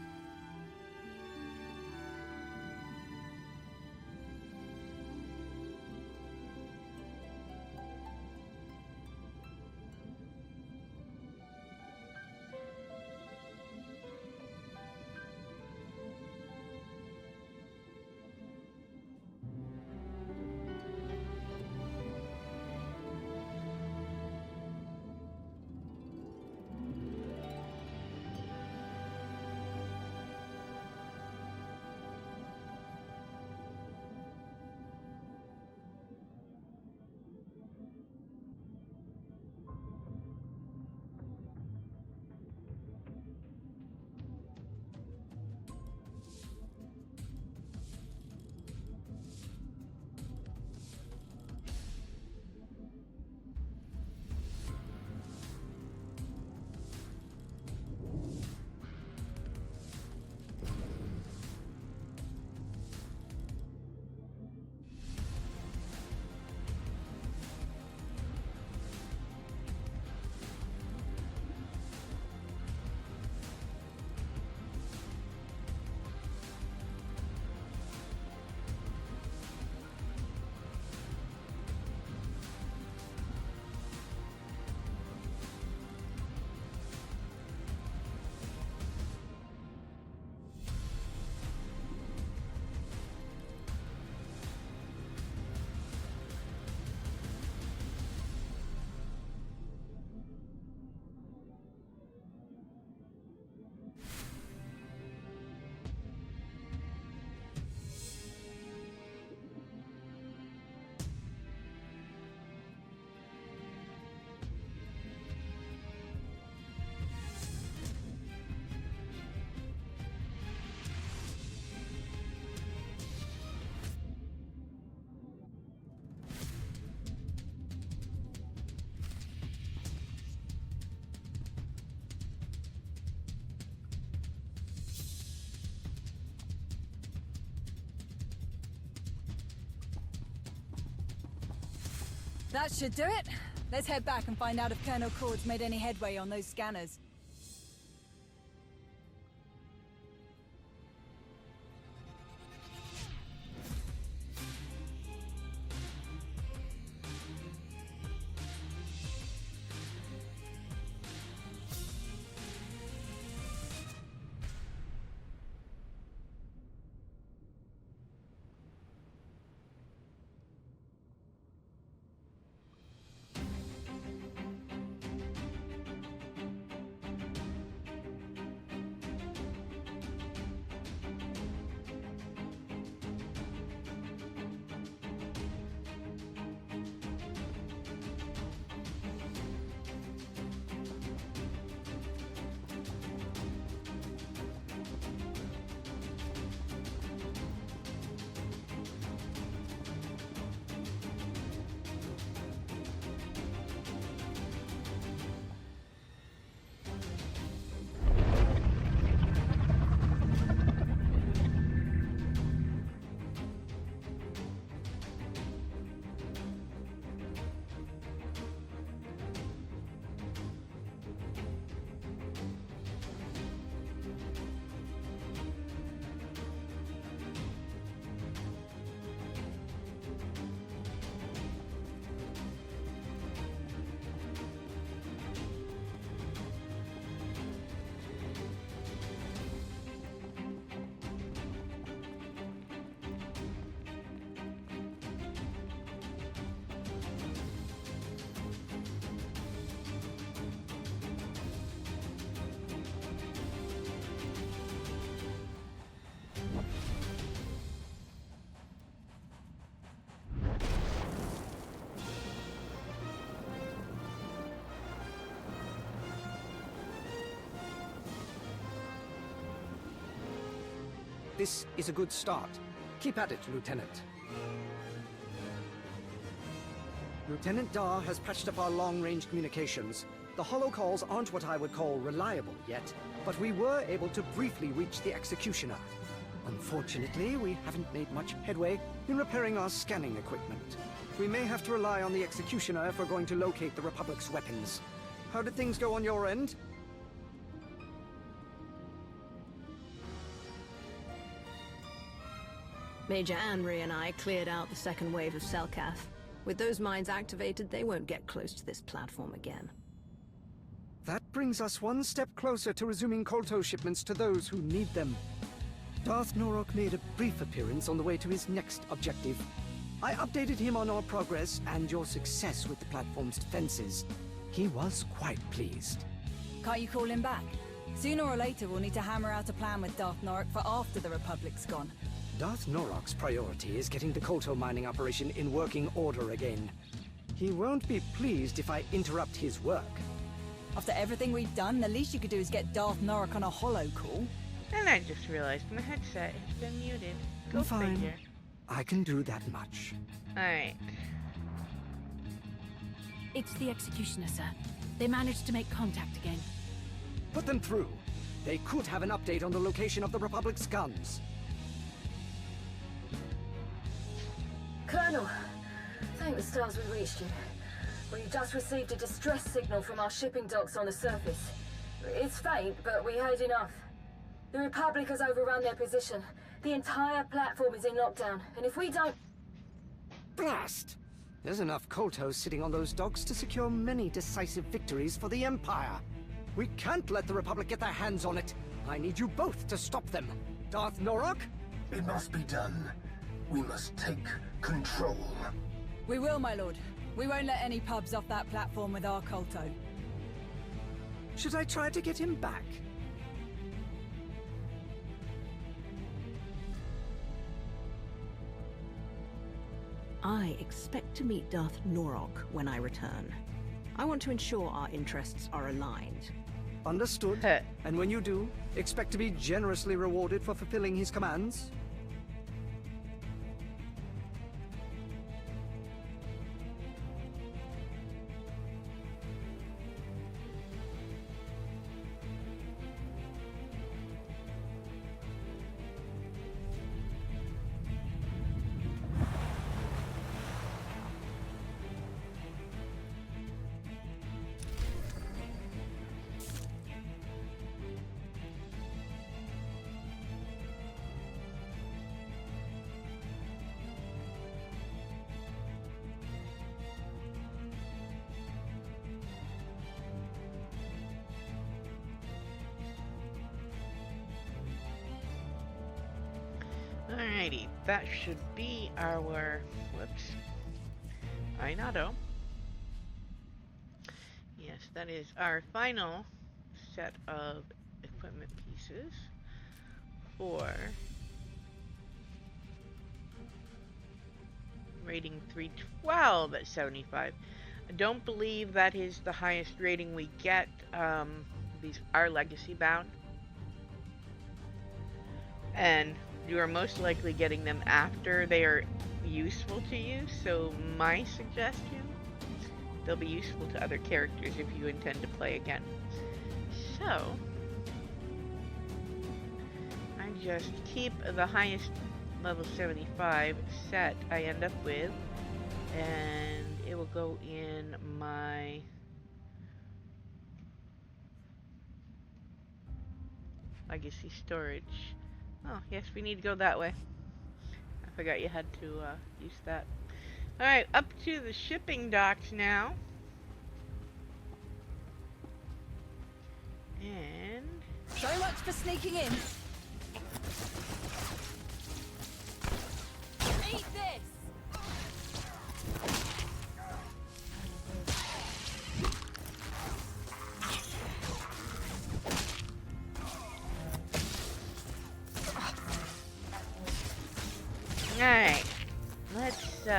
That should do it. Let's head back and find out if Colonel Cord's made any headway on those scanners. this is a good start. Keep at it, Lieutenant. Lieutenant Dar has patched up our long-range communications. The holocalls aren't what I would call reliable yet, but we were able to briefly reach the Executioner. Unfortunately, we haven't made much headway in repairing our scanning equipment. We may have to rely on the Executioner if we're going to locate the Republic's weapons. How did things go on your end? Major Anri and I cleared out the second wave of Selkath. With those mines activated, they won't get close to this platform again. That brings us one step closer to resuming Kolto shipments to those who need them. Darth Norok made a brief appearance on the way to his next objective. I updated him on our progress and your success with the platform's defenses. He was quite pleased. Can't you call him back? Sooner or later we'll need to hammer out a plan with Darth Norok for after the Republic's gone. Darth Norok's priority is getting the Kolto mining operation in working order again. He won't be pleased if I interrupt his work. After everything we've done, the least you could do is get Darth Norok on a holo call. And I just realized my headset has been muted. Go Fine. figure. I can do that much. Alright. It's the Executioner, sir. They managed to make contact again. Put them through. They could have an update on the location of the Republic's guns. Colonel, thank the stars we reached you. We just received a distress signal from our shipping docks on the surface. It's faint, but we heard enough. The Republic has overrun their position. The entire platform is in lockdown, and if we don't... Blast! There's enough Koltos sitting on those docks to secure many decisive victories for the Empire. We can't let the Republic get their hands on it. I need you both to stop them. Darth Norok? It must be done. We must take control. We will, my lord. We won't let any pubs off that platform with our Kolto. Should I try to get him back? I expect to meet Darth Norok when I return. I want to ensure our interests are aligned. Understood. And when you do, expect to be generously rewarded for fulfilling his commands? Alrighty, that should be our, whoops, Ainado. Yes, that is our final set of equipment pieces for rating 312 at 75. I don't believe that is the highest rating we get. These are legacy bound. And you are most likely getting them after they are useful to you, so my suggestion, they'll be useful to other characters if you intend to play again. So, I just keep the highest level 75 set I end up with, and it will go in my legacy storage. Oh, yes, we need to go that way. I forgot you had to use that. Alright, up to the shipping docks now. And... so much for sneaking in. Eat this! Alright, let's take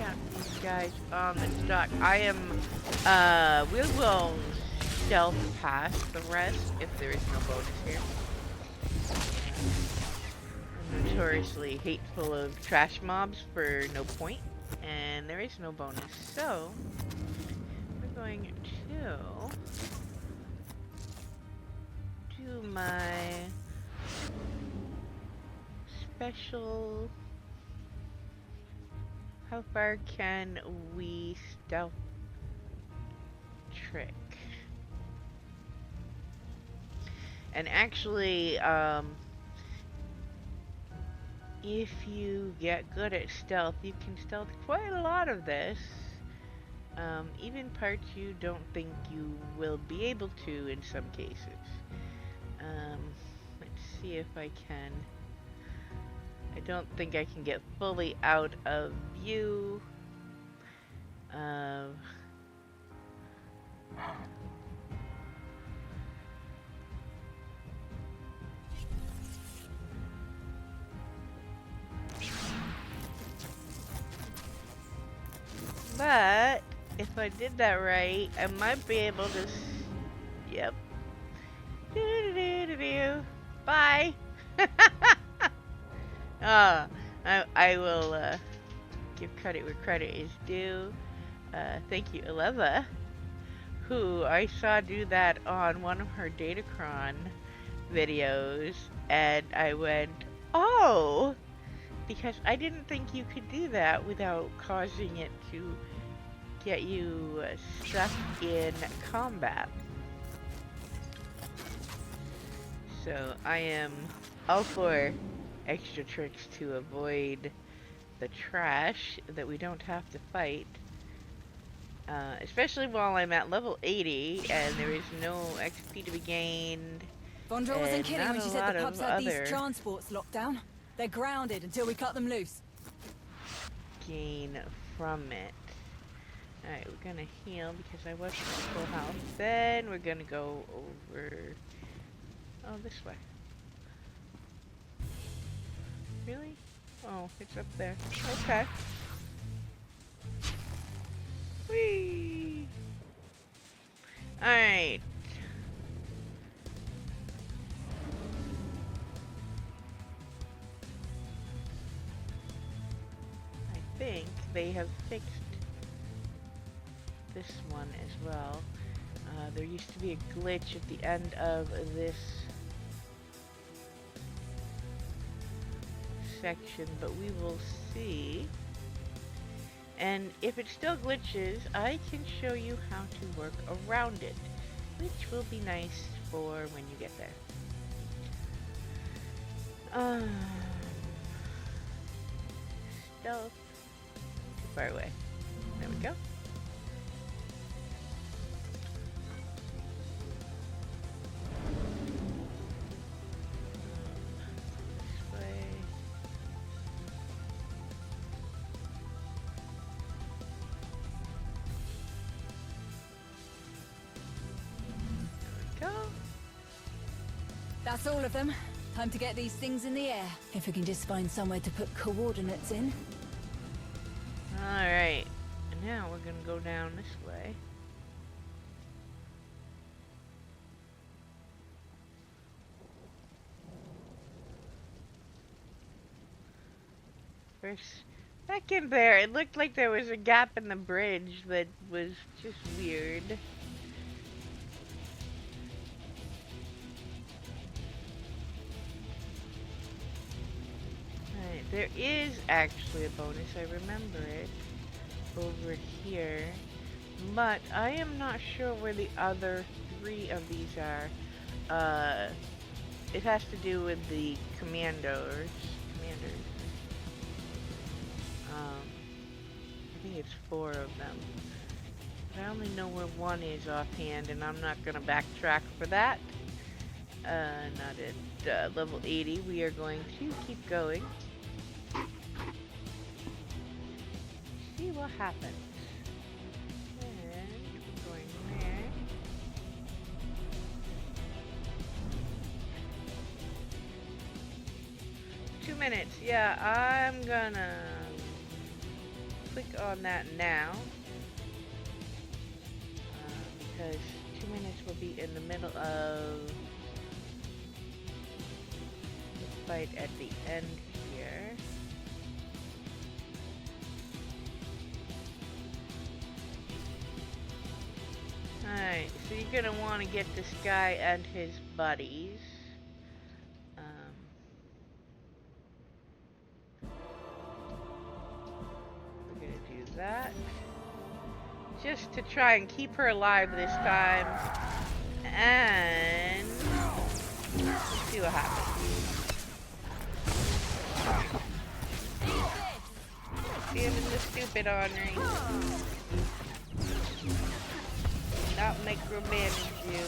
out these guys on the dock. I am, we will stealth past the rest if there is no bonus here. I'm notoriously hateful of trash mobs for no point, and there is no bonus, so we're going to do my special. How far can we stealth trick? And actually, if you get good at stealth, you can stealth quite a lot of this. Even parts you don't think you will be able to in some cases. Let's see if I can. I don't think I can get fully out of view. But if I did that right, I might be able to. Yep. Bye. I will give credit where credit is due. Thank you, Eleva, who I saw do that on one of her Datacron videos, and I went, oh, because I didn't think you could do that without causing it to get you stuck in combat. So I am all for extra tricks to avoid the trash that we don't have to fight. Especially while I'm at level 80 and there is no XP to be gained. Bondra wasn't kidding when she said the pubs had these transports locked down. They're grounded until we cut them loose. Gain from it. Alright, we're gonna heal because I wasn't at full health. Then we're gonna go over... Oh, this way. Really? Oh, it's up there. Okay. Whee! Alright. I think they have fixed this one as well. There used to be a glitch at the end of this section, but we will see. And if it still glitches, I can show you how to work around it, which will be nice for when you get there. Stealth. Too far away. There we go. That's all of them. Time to get these things in the air. If we can just find somewhere to put coordinates in. Alright. And now we're gonna go down this way. First, back in there, it looked like there was a gap in the bridge that was just weird. There is actually a bonus, I remember it, over here, but I am not sure where the other 3 of these are. It has to do with the commanders. I think it's 4 of them. But I only know where 1 is offhand, and I'm not going to backtrack for that. Not at level 80. We are going to keep going. See what happens. And we're going there. Two minutes. Yeah, I'm gonna click on that now. Because 2 minutes we'll be in the middle of the fight at the end here. Alright, so you're gonna want to get this guy and his buddies. We're gonna do that. Just to try and keep her alive this time. And let's see what happens. Feeling the stupid ornery. Not micromanage you.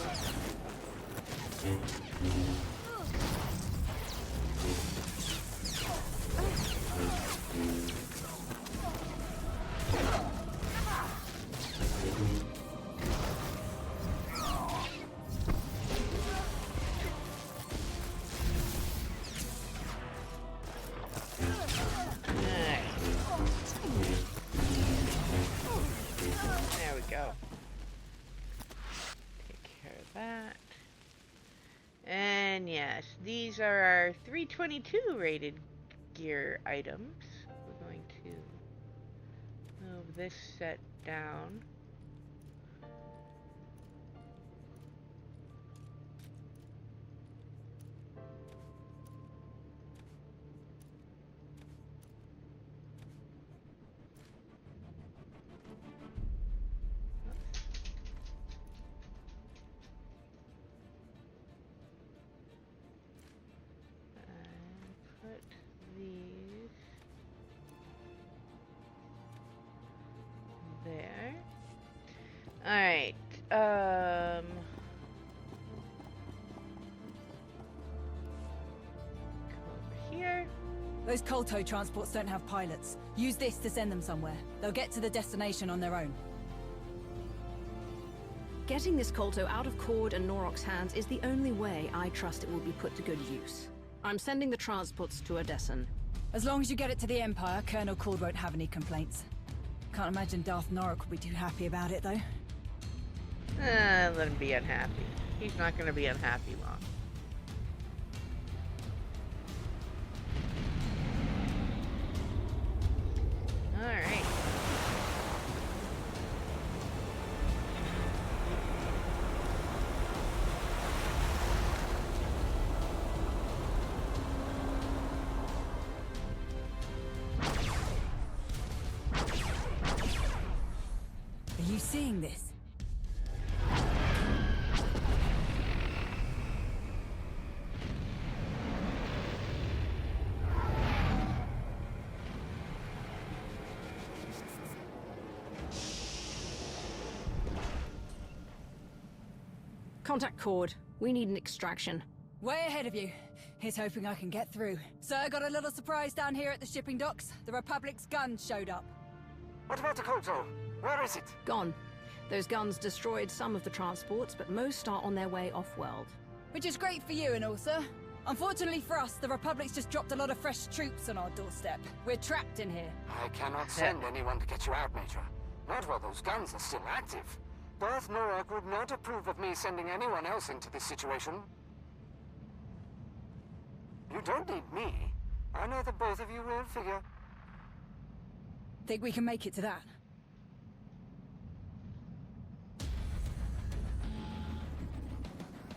There we go. Take care of that. And yes, these are our 322 rated gear items. We're going to move this set down. There. Alright, come over here. Those Kolto transports don't have pilots. Use this to send them somewhere. They'll get to the destination on their own. Getting this Kolto out of Cord and Norok's hands is the only way I trust it will be put to good use. I'm sending the transports to Odessen. As long as you get it to the Empire, Colonel Cord won't have any complaints. Can't imagine Darth Norok will be too happy about it, though. Let him be unhappy. He's not going to be unhappy long. Alright. Are you seeing this? Contact Cord. We need an extraction. Way ahead of you. Here's hoping I can get through. So I got a little surprise down here at the shipping docks. The Republic's guns showed up. What about the Kolto? Where is it? Gone. Those guns destroyed some of the transports, but most are on their way off-world. Which is great for you and all, sir. Unfortunately for us, the Republic's just dropped a lot of fresh troops on our doorstep. We're trapped in here. I cannot send anyone to get you out, Major. Not while those guns are still active. Darth Norok would not approve of me sending anyone else into this situation. You don't need me. I know the both of you will figure. Think we can make it to that?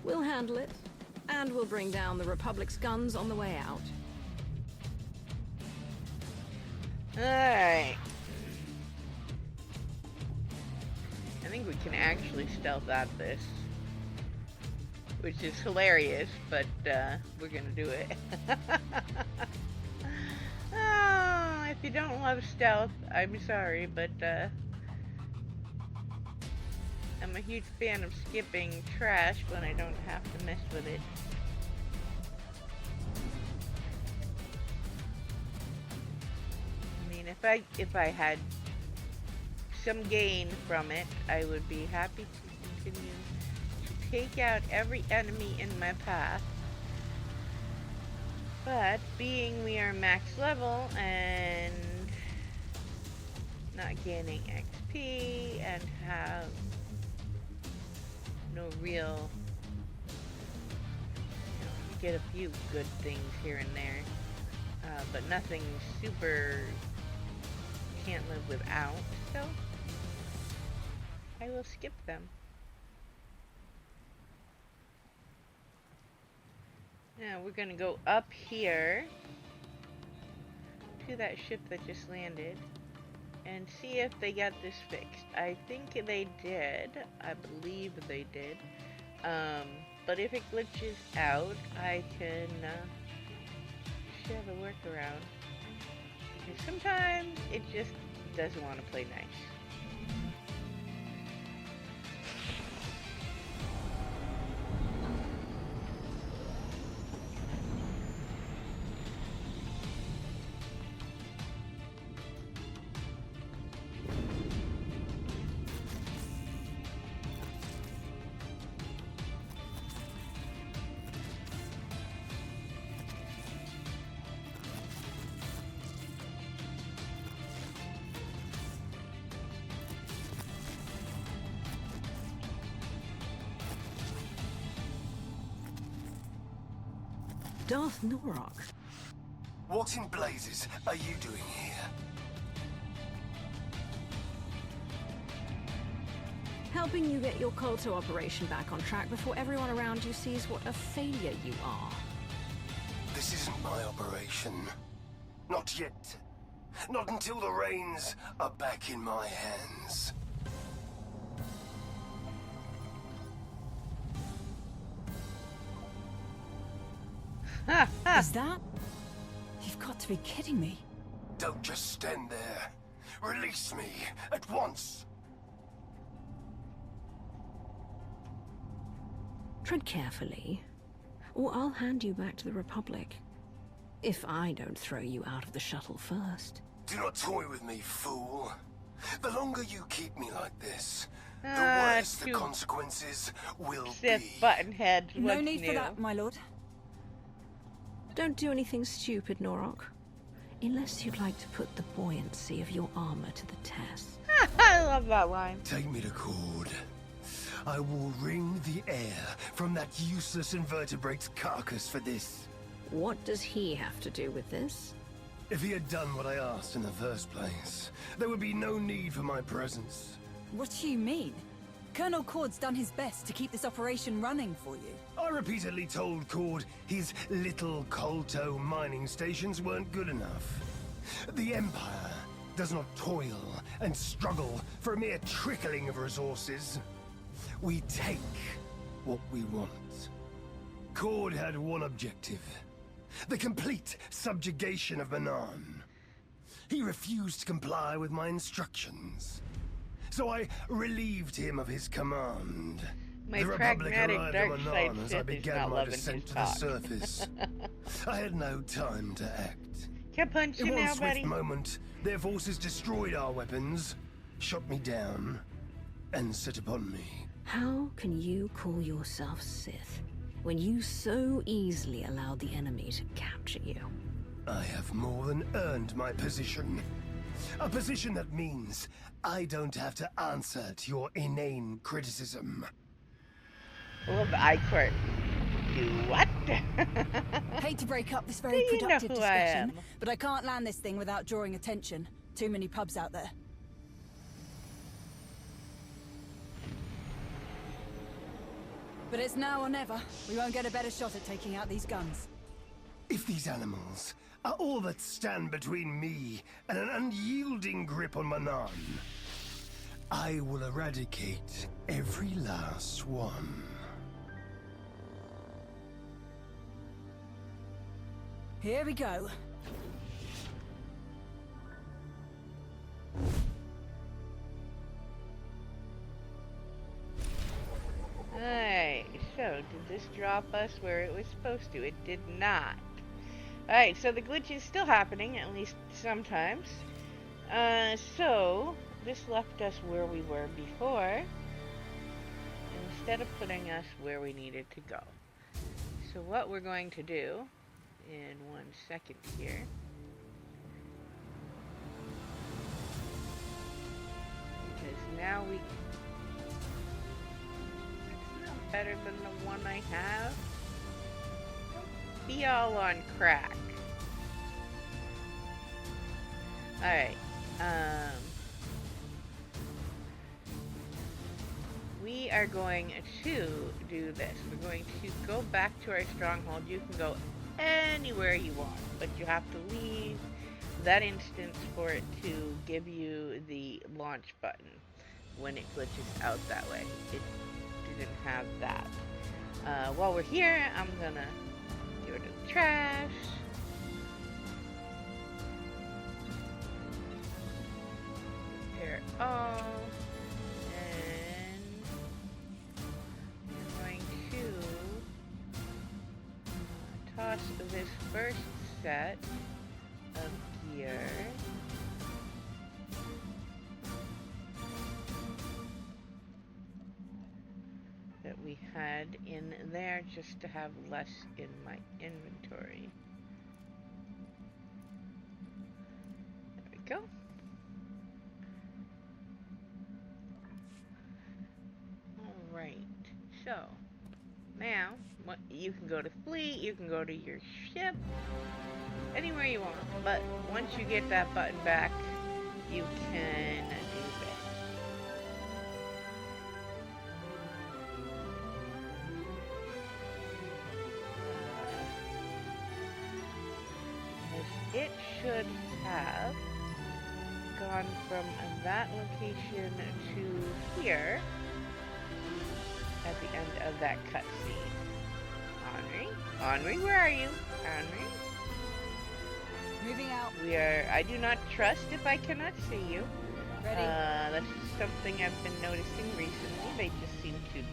We'll handle it, and we'll bring down the Republic's guns on the way out. Alright. I think we can actually stealth out this. Which is hilarious, but we're gonna do it. Oh, if you don't love stealth, I'm sorry, but I'm a huge fan of skipping trash when I don't have to mess with it. I mean, if I had some gain from it, I would be happy to continue to take out every enemy in my path. But being we are max level and not gaining XP and have no real. You get a few good things here and there, but nothing super can't live without. So I will skip them. Now we're gonna go up here to that ship that just landed and see if they got this fixed. I think they did. I believe they did. But if it glitches out, I can have a workaround. Because sometimes it just doesn't want to play nice. Darth Norok. What in blazes are you doing here? Helping you get your Kolto operation back on track before everyone around you sees what a failure you are. This isn't my operation. Not yet. Not until the reins are back in my hands. Is that? You've got to be kidding me. Don't just stand there. Release me at once. Tread carefully, or I'll hand you back to the Republic. If I don't throw you out of the shuttle first. Do not toy with me, fool. The longer you keep me like this, the worse the consequences will Sith be. buttonhead. No need for that, my lord. Don't do anything stupid, Norok. Unless you'd like to put the buoyancy of your armor to the test. I love that line. Take me to Cord. I will wring the air from that useless invertebrate's carcass for this. What does he have to do with this? If he had done what I asked in the first place, there would be no need for my presence. What do you mean? Colonel Cord's done his best to keep this operation running for you. I repeatedly told Cord his little Kolto mining stations weren't good enough. The Empire does not toil and struggle for a mere trickling of resources. We take what we want. Cord had one objective: the complete subjugation of Manan. He refused to comply with my instructions, so I relieved him of his command. My the Republic pragmatic arrived dark on side Manan as I Sith is began not my loving descent his to the talk. surface. I had no time to act. Can't punch In you one now, swift buddy. moment, their forces destroyed our weapons, shot me down, and set upon me. How can you call yourself Sith when you so easily allowed the enemy to capture you? I have more than earned my position. A position that means I don't have to answer to your inane criticism. Love the I quirk. You what? Hate to break up this Do very you know productive who I discussion, am? but I can't land this thing without drawing attention. Too many pubs out there. But it's now or never. We won't get a better shot at taking out these guns. If these animals are all that stand between me and an unyielding grip on Manan, I will eradicate every last one. Here we go. Alright, so did this drop us where it was supposed to? It did not. Alright, so the glitch is still happening, at least sometimes. So this left us where we were before, instead of putting us where we needed to go. So what we're going to do, in 1 second here, now we... That's not better than the one I have. Be all on crack. Alright, we are going to do this. We're going to go back to our stronghold. You can go anywhere you want, but you have to leave that instance for it to give you the launch button when it glitches out that way. It didn't have that. While we're here, I'm gonna get rid of the trash. Repair all. And we're going to toss this first set of gear. That we had in there just to have less in my inventory. There we go. Alright, so now you can go to fleet, you can go to your ship, anywhere you want, but once you get that button back, you can do this. It should have gone from that location to here at the end of that cutscene. Henri, where are you? Henri? Moving out. I do not trust if I cannot see you. Ready. That's something I've been noticing recently. They just seem to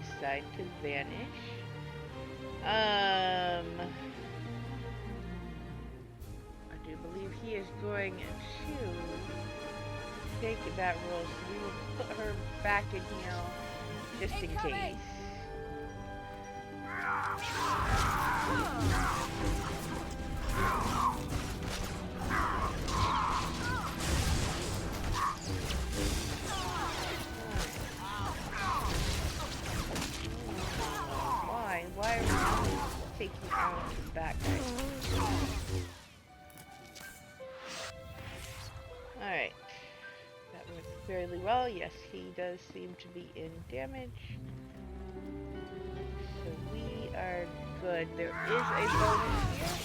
decide to vanish. I do believe he is going to take that role, so we will put her back in here just in case. Why are we taking out that guy? Alright. That went fairly well. Yes, he does seem to be in damage. So we are good. There is a bonus here.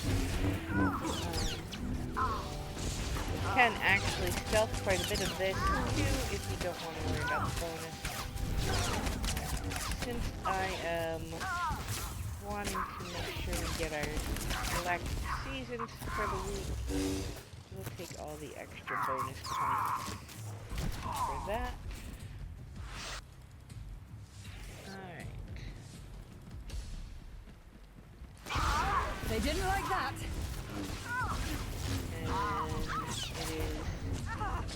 You can actually stealth quite a bit of this too if you don't want to worry about the bonus. Since I am wanting to make sure we get our select seasons for the week, we'll take all the extra bonus points for that. They didn't like that. And it is...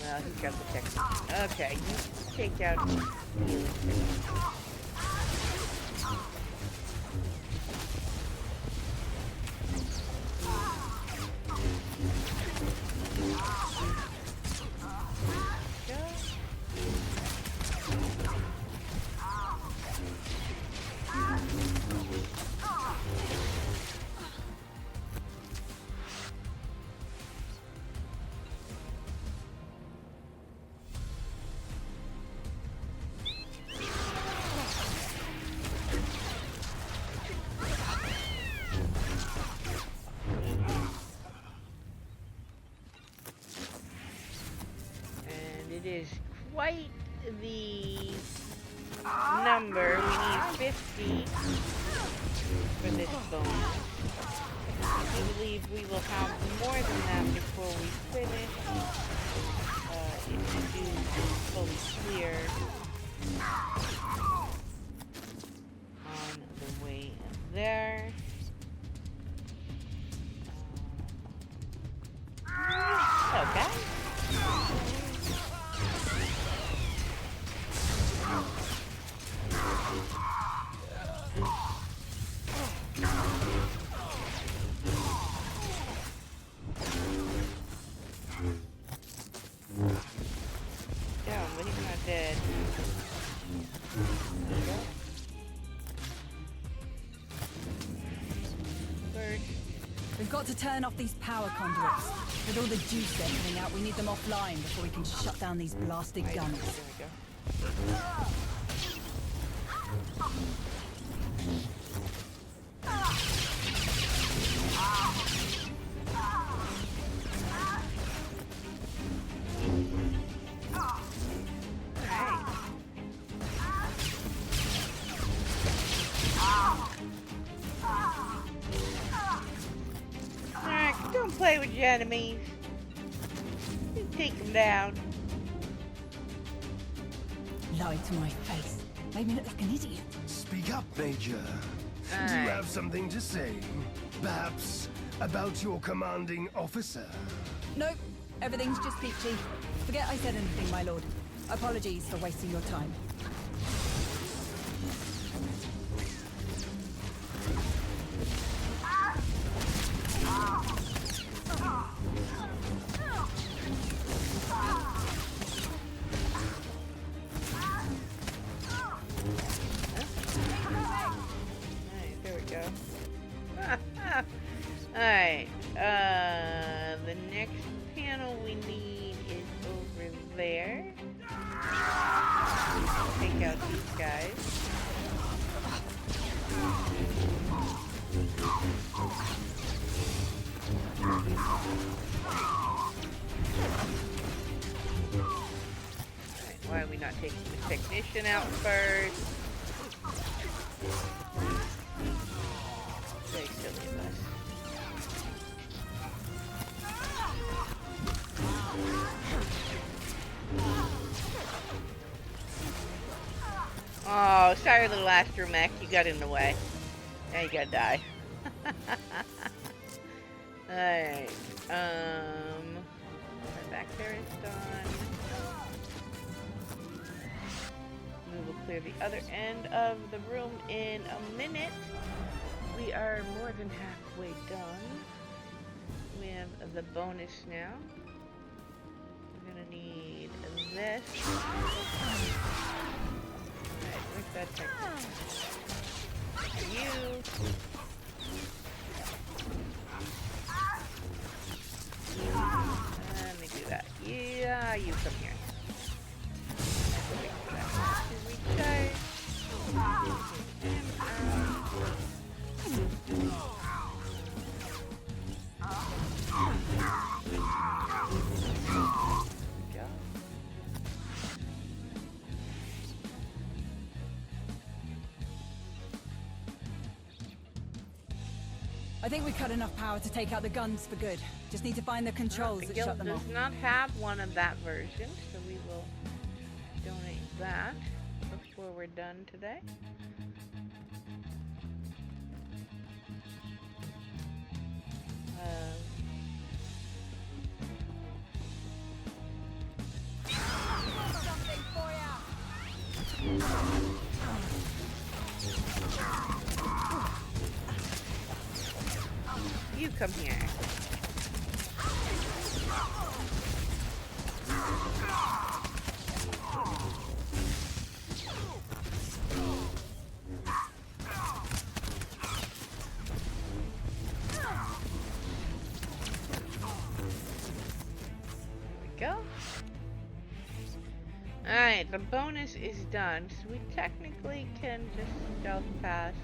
Well, he's got the technique. Okay, you take out healing technique. It is quite the number. We need 50 for this bonus. I believe we will have more than that before we finish. If we do fully clear on the way there. Hello, guys. Damn, but he's not dead. got to turn off these power conduits. With all the juice they're putting out, we need them offline before we can shut down these blasted guns. There we go. Alright, don't play with your enemies. Just take them down. Lie to my face. Made me look like an idiot. Speak up, Major. Do you Alright. have something to say? Perhaps about your commanding officer? Nope. Everything's just peachy. Forget I said anything, my lord. Apologies for wasting your time. Alright, there we go. Alright, the next panel we need is over there. Take out these guys. Alright, why are we not taking the technician out first? Very silly of us. Oh, sorry little astromech, you got in the way. Now you gotta die. Alright, right back there is done. We will clear the other end of the room in a minute. We are more than halfway done. We have the bonus now. We're gonna need this. Alright, where's that thing? You. Let me do that. Yeah, you come here. Wait for that to recharge. I think we cut enough power to take out the guns for good. Just need to find the controls The that guild shut them does off. not have one of that version, so we will donate that before we're done today. Something for ya! You come here. Go. Alright, the bonus is done, so we technically can just stealth past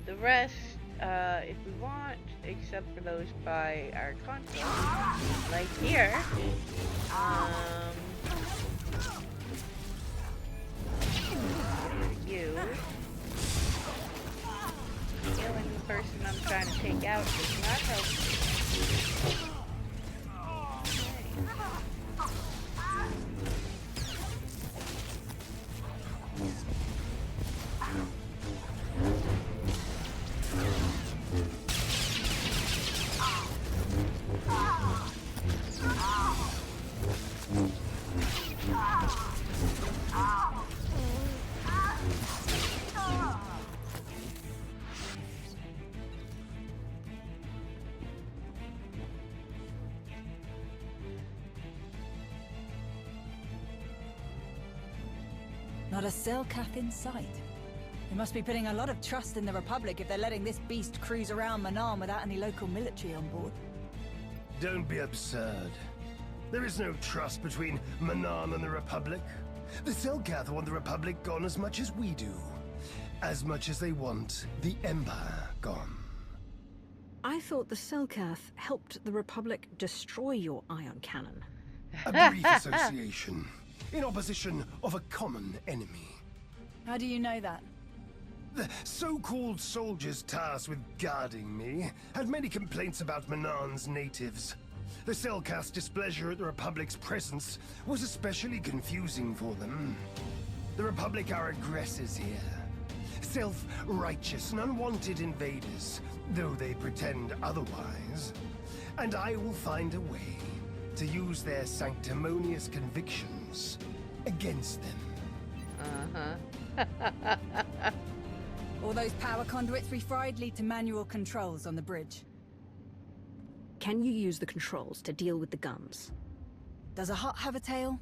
the rest if we want, except for those by our console. Like here. You. Killing the person I'm trying to take out does not help me. Not a cell cap in sight. They must be putting a lot of trust in the Republic if they're letting this beast cruise around Manaan without any local military on board. Don't be absurd. There is no trust between Manaan and the Republic. The Selkath want the Republic gone as much as we do. As much as they want the Empire gone. I thought the Selkath helped the Republic destroy your ion cannon. A brief association, in opposition of a common enemy. How do you know that? The so-called soldiers tasked with guarding me had many complaints about Manaan's natives. The Selkath's displeasure at the Republic's presence was especially confusing for them. The Republic are aggressors here. Self-righteous and unwanted invaders, though they pretend otherwise. And I will find a way to use their sanctimonious convictions against them. All those power conduits we fried lead to manual controls on the bridge. Can you use the controls to deal with the guns? Does a hut have a tail?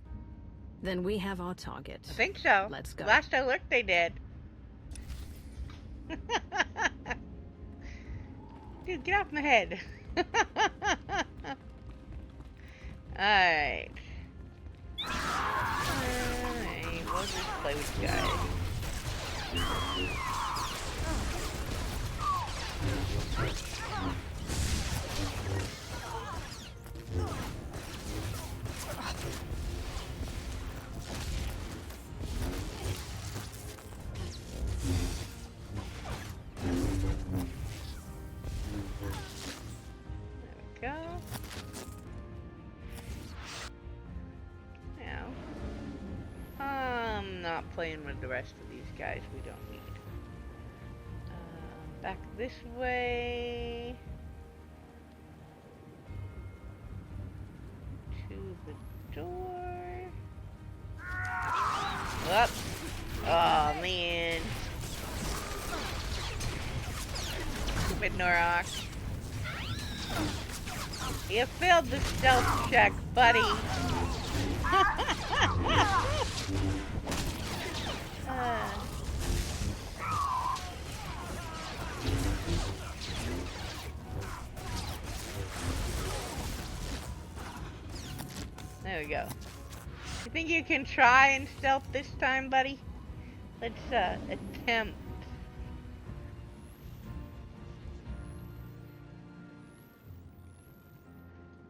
Then we have our target. I think so. Let's go. Last I looked, they did. Dude, get off my head. Alright. Alright, we'll just play with you guys. Go. Now, I'm not playing with the rest of these guys we don't need. Back this way. To the door. Up. Oh, man. Stupid Norok. You failed the stealth check, buddy. There we go. You think you can try and stealth this time, buddy? Let's attempt.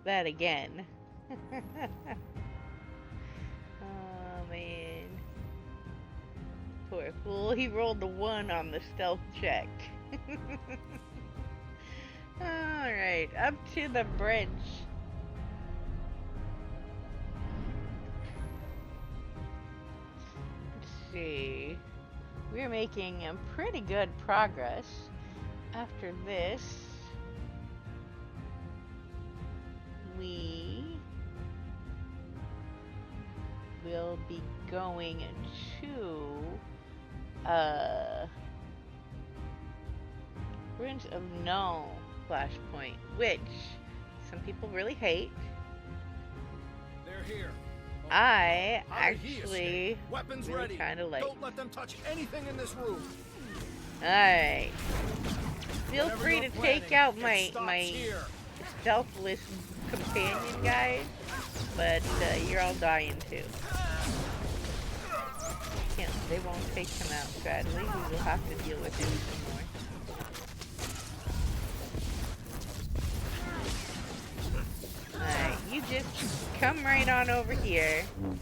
That again. Oh man. Poor fool, he rolled the 1 on the stealth check. Alright, up to the bridge. Let's see. We're making a pretty good progress. After this, we will be going to Ruins of Null flashpoint, which some people really hate. They're here. I actually Weapons really ready. kind of like. Don't let them touch anything in this room. Alright. Feel Whatever free you're to take planning, out it my stops here. stealthless companion guys, but you're all dying too. They won't take him out, sadly. We will have to deal with him some more. Alright, you just come right on over here and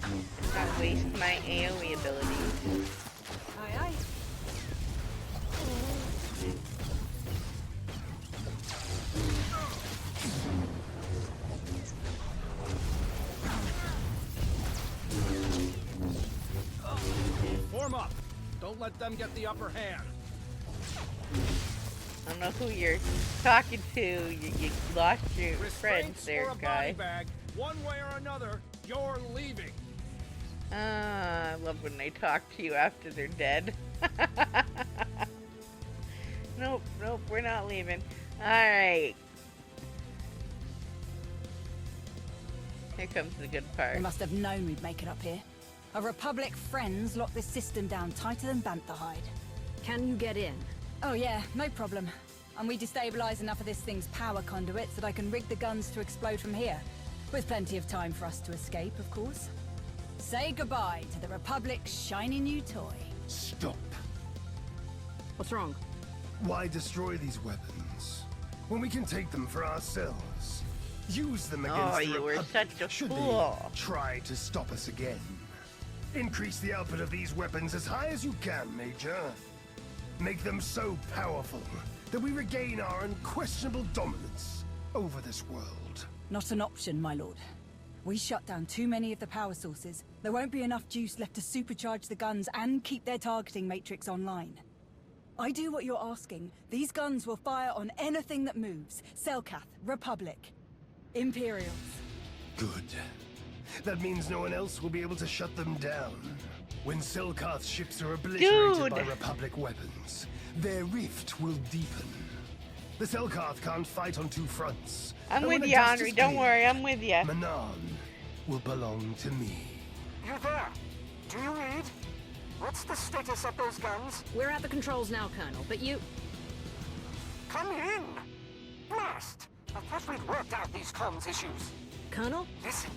not waste my AoE abilities. Aye, aye. Form up. Don't let them get the upper hand. I don't know who you're talking to. You lost your friends there, or a guy. body bag. One way or another, you're leaving. I love when they talk to you after they're dead. Nope, we're not leaving. Alright. Here comes the good part. They must have known we'd make it up here. Our Republic friends locked this system down tighter than Bantha hide. Can you get in? Oh yeah, no problem. And we destabilize enough of this thing's power conduits that I can rig the guns to explode from here. With plenty of time for us to escape, of course. Say goodbye to the Republic's shiny new toy. Stop. What's wrong? Why destroy these weapons when we can take them for ourselves? Use them against the you were Republic such a should fool. they try to stop us again. Increase the output of these weapons as high as you can, Major. Make them so powerful that we regain our unquestionable dominance over this world. Not an option, my lord. We shut down too many of the power sources. There won't be enough juice left to supercharge the guns and keep their targeting matrix online. I do what you're asking. These guns will fire on anything that moves. Selkath, Republic, Imperials. Good. That means no one else will be able to shut them down. When Selkath's ships are obliterated by Republic weapons, their rift will deepen. The Selkath can't fight on two fronts. I'm with you, Henry. Don't worry, I'm with you. Manan will belong to me. You there? Do you read? What's the status of those guns? We're at the controls now, Colonel, but you... Come in! Blast! I thought we'd worked out these comms issues. Colonel? Listen,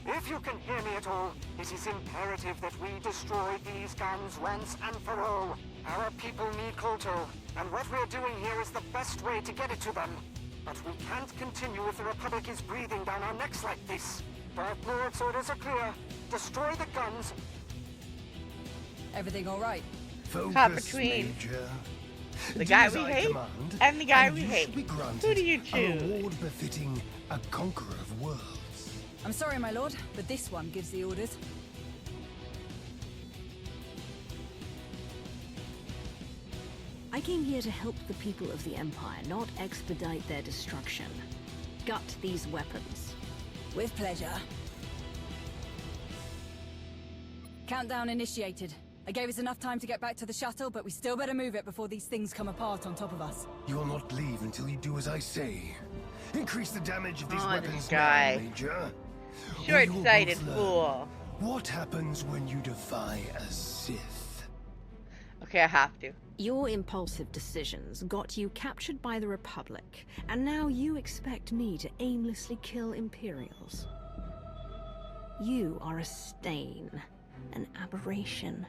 if you can hear me at all, it is imperative that we destroy these guns once and for all. Our people need Kolto, and what we're doing here is the best way to get it to them. But we can't continue if the Republic is breathing down our necks like this. Darth Lord's orders are clear. Destroy the guns. Everything all right? Caught between the guy we hate and the guy we hate. Who do you choose? An award befitting a conqueror of worlds. I'm sorry, my lord, but this one gives the orders. I came here to help the people of the Empire, not expedite their destruction. Gut these weapons. With pleasure. Countdown initiated. I gave us enough time to get back to the shuttle, but we still better move it before these things come apart on top of us. You will not leave until you do as I say. Increase the damage of these weapons weapons now, Major. Short-sighted fool. What happens when you defy a Sith? Okay, I have to. Your impulsive decisions got you captured by the Republic, and now you expect me to aimlessly kill Imperials. You are a stain, an aberration,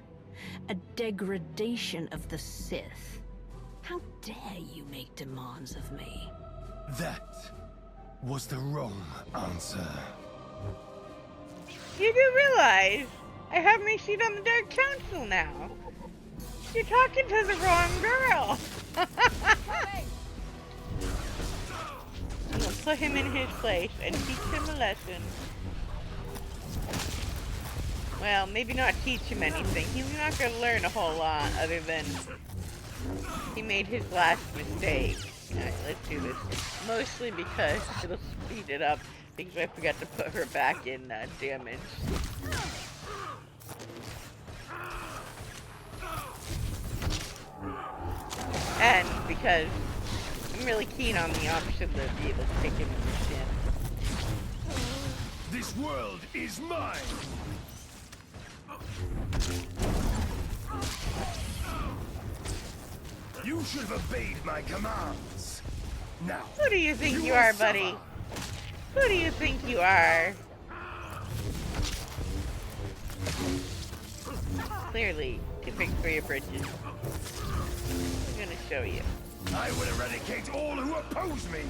a degradation of the Sith. How dare you make demands of me? That was the wrong answer. You do realize I have my seat on the Dark Council now. You're talking to the wrong girl. We'll put him in his place and teach him a lesson. Well, maybe not teach him anything. He's not going to learn a whole lot other than he made his last mistake. Alright, let's do this. Mostly because it'll speed it up because I forgot to put her back in damage. And because I'm really keen on the option to be able to kick him in the shin. This world is mine! You should have obeyed my commands. Now, who do you think you are, buddy? Who do you think you are? Clearly, too big for your britches. I'm gonna show you. I will eradicate all who oppose me.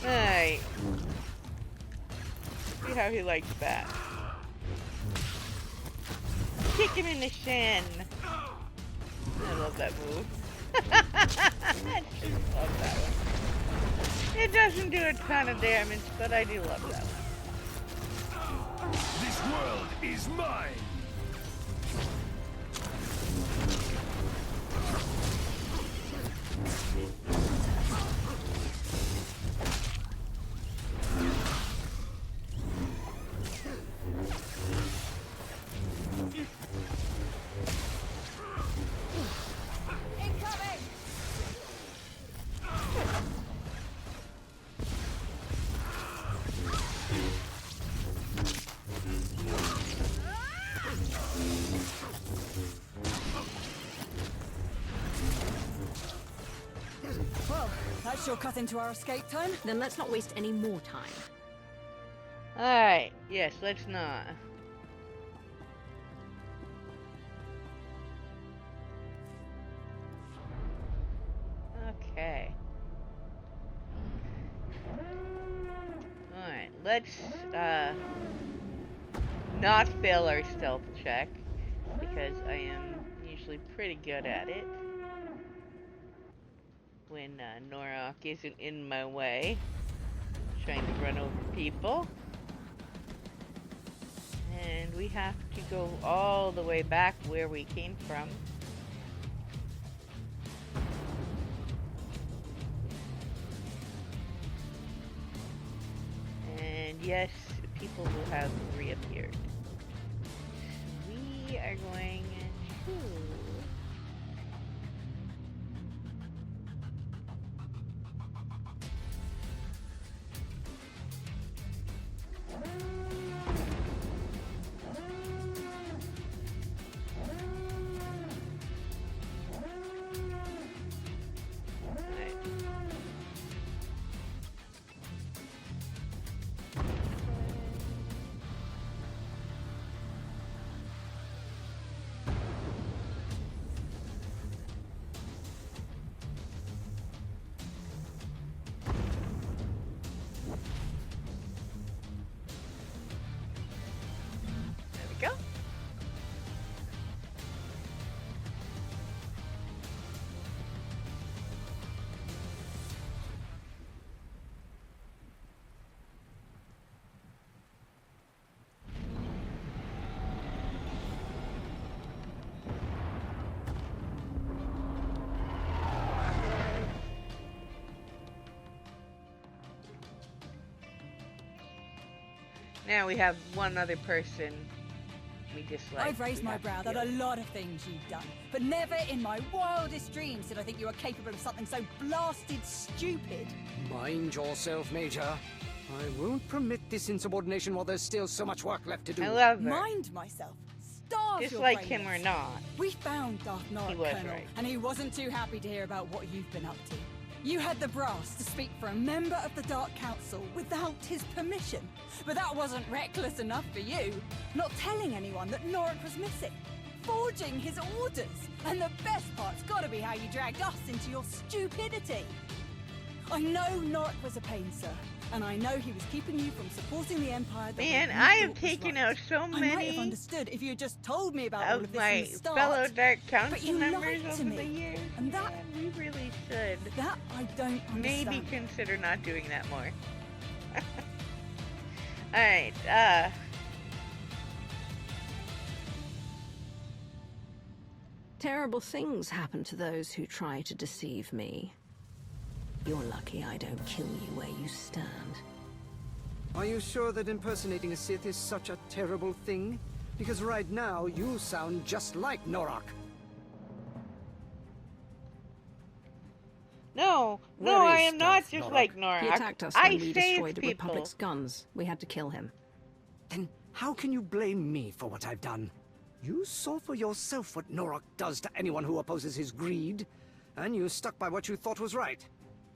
Alright. See how he likes that. Kick him in the shin. I love that move. I just love that one. It doesn't do a ton of damage, but I do love that one. This world is mine. shortcut into our escape time? Then let's not waste any more time. Alright, yes, let's not. Okay. Alright, let's not fail our stealth check, because I am usually pretty good at it when Norok isn't in my way, trying to run over people. And we have to go all the way back where we came from. And yes, people will have reappeared. We are going to... go. Now we have one other person we dislike. I've raised my brow at a lot of things you've done, but never in my wildest dreams did I think you were capable of something so blasted stupid. Mind yourself, Major. I won't permit this insubordination while there's still so much work left to do. I love her. Mind myself. Starve your Dislike him brainless. or not. We found Darth Norok, He was Colonel, right. and he wasn't too happy to hear about what you've been up to. You had the brass to speak for a member of the Dark Council without his permission. But that wasn't reckless enough for you. Not telling anyone that Norok was missing. Forging his orders. And the best part's gotta be how you dragged us into your stupidity. I know Norok was a pain, sir. And I know he was keeping you from supporting the Empire. Man, I have taken out so I might have many understood if you had just told me about all of of this my from the start. fellow Dark But Council you members lied to over the me. years. And that, We really should that I don't understand. maybe consider not doing that more. Alright, Terrible things happen to those who try to deceive me. You're lucky I don't kill you where you stand. Are you sure that impersonating a Sith is such a terrible thing? Because right now, you sound just like Norok. no, Where I is am not Darth just Norok? like Norok. He attacked us I when we saved destroyed the people. Republic's guns. We had to kill him. Then how can you blame me for what I've done? You saw for yourself what Norok does to anyone who opposes his greed, and you stuck by what you thought was right.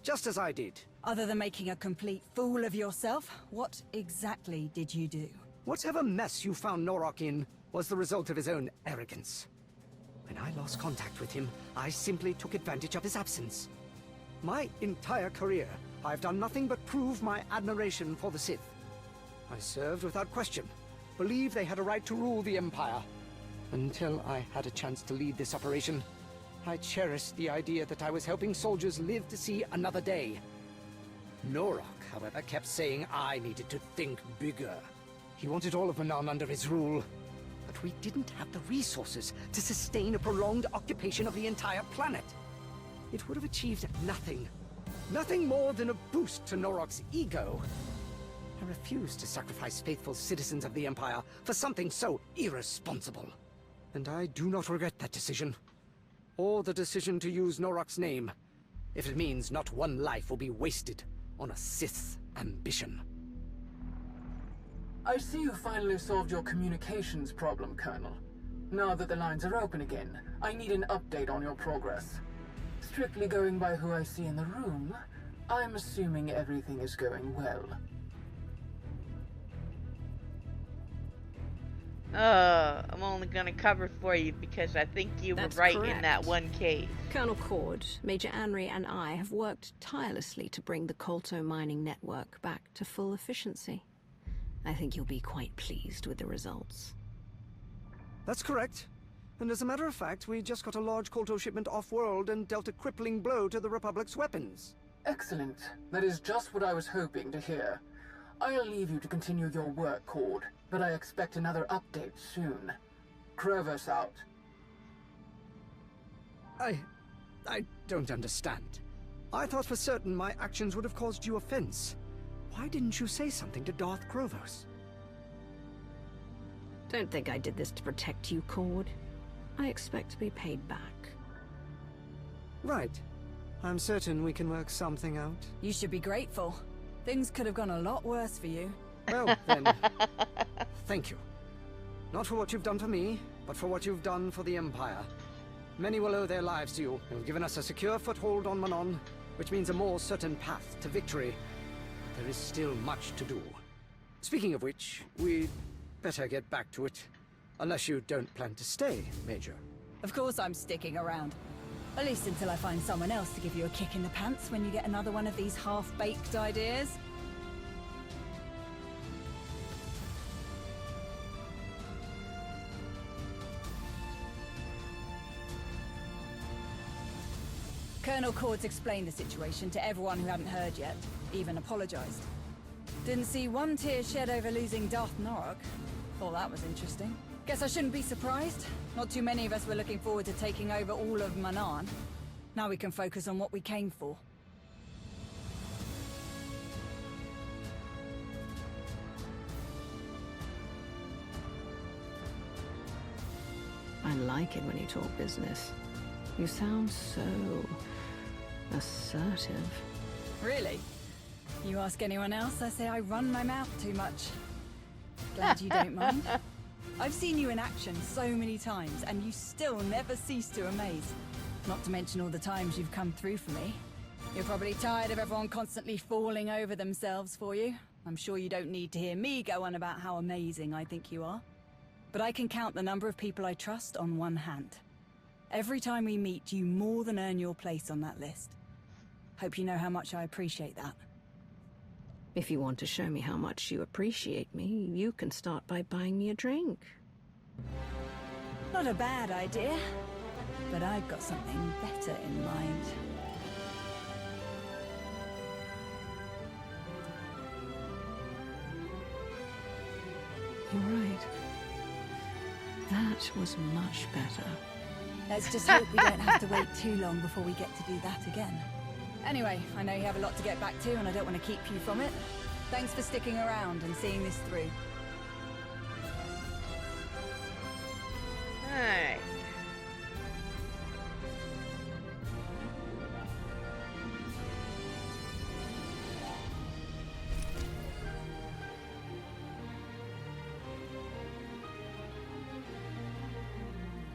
Just as I did. Other than making a complete fool of yourself, what exactly did you do? Whatever mess you found Norok in was the result of his own arrogance. When I lost contact with him, I simply took advantage of his absence. My entire career, I've done nothing but prove my admiration for the Sith. I served without question, believed they had a right to rule the Empire. Until I had a chance to lead this operation, I cherished the idea that I was helping soldiers live to see another day. Norok, however, kept saying I needed to think bigger. He wanted all of Manan under his rule, but we didn't have the resources to sustain a prolonged occupation of the entire planet. It would have achieved nothing. Nothing more than a boost to Norok's ego. I refused to sacrifice faithful citizens of the Empire for something so irresponsible. And I do not regret that decision. Or the decision to use Norok's name, if it means not one life will be wasted on a Sith's ambition. I see you finally solved your communications problem, Colonel. Now that the lines are open again, I need an update on your progress. Strictly going by who I see in the room, I'm assuming everything is going well. I'm only gonna cover for you because I think you That's were right correct. in that one case. Colonel Cord, Major Anri and I have worked tirelessly to bring the Kolto mining network back to full efficiency. I think you'll be quite pleased with the results. That's correct. And as a matter of fact, we just got a large Kolto shipment off-world and dealt a crippling blow to the Republic's weapons. Excellent. That is just what I was hoping to hear. I'll leave you to continue your work, Cord, but I expect another update soon. Crevice out. I don't understand. I thought for certain my actions would have caused you offense. Why didn't you say something to Darth Krovos? Don't think I did this to protect you, Cord. I expect to be paid back. Right. I'm certain we can work something out. You should be grateful. Things could have gone a lot worse for you. Well, then, thank you. Not for what you've done for me, but for what you've done for the Empire. Many will owe their lives to you. You've given us a secure foothold on Manon, which means a more certain path to victory. There is still much to do. Speaking of which, we'd better get back to it. Unless you don't plan to stay, Major. Of course I'm sticking around. At least until I find someone else to give you a kick in the pants when you get another one of these half-baked ideas. Colonel Cord's explained the situation to everyone who hadn't heard yet, even apologized. Didn't see one tear shed over losing Darth Norok. Thought that was interesting. Guess I shouldn't be surprised. Not too many of us were looking forward to taking over all of Manan. Now we can focus on what we came for. I like it when you talk business. You sound so assertive. Really? You ask anyone else, I say I run my mouth too much. Glad you don't mind. I've seen you in action so many times, and you still never cease to amaze. Not to mention all the times you've come through for me. You're probably tired of everyone constantly falling over themselves for you. I'm sure you don't need to hear me go on about how amazing I think you are. But I can count the number of people I trust on one hand. Every time we meet, you more than earn your place on that list. Hope you know how much I appreciate that. If you want to show me how much you appreciate me, you can start by buying me a drink. Not a bad idea, but I've got something better in mind. You're right. That was much better. Let's just hope we don't have to wait too long before we get to do that again. Anyway, I know you have a lot to get back to, and I don't want to keep you from it. Thanks for sticking around and seeing this through. Alright.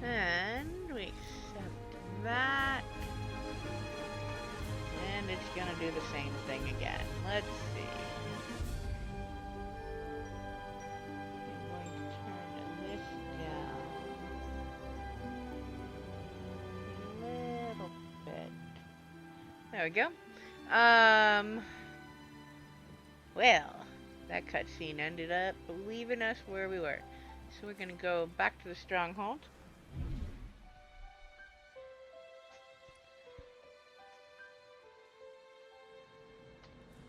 And we accept that. And it's gonna do the same thing again. Let's see. I'm going to turn this down a little bit. There we go. Well, that cutscene ended up leaving us where we were. So we're gonna go back to the stronghold.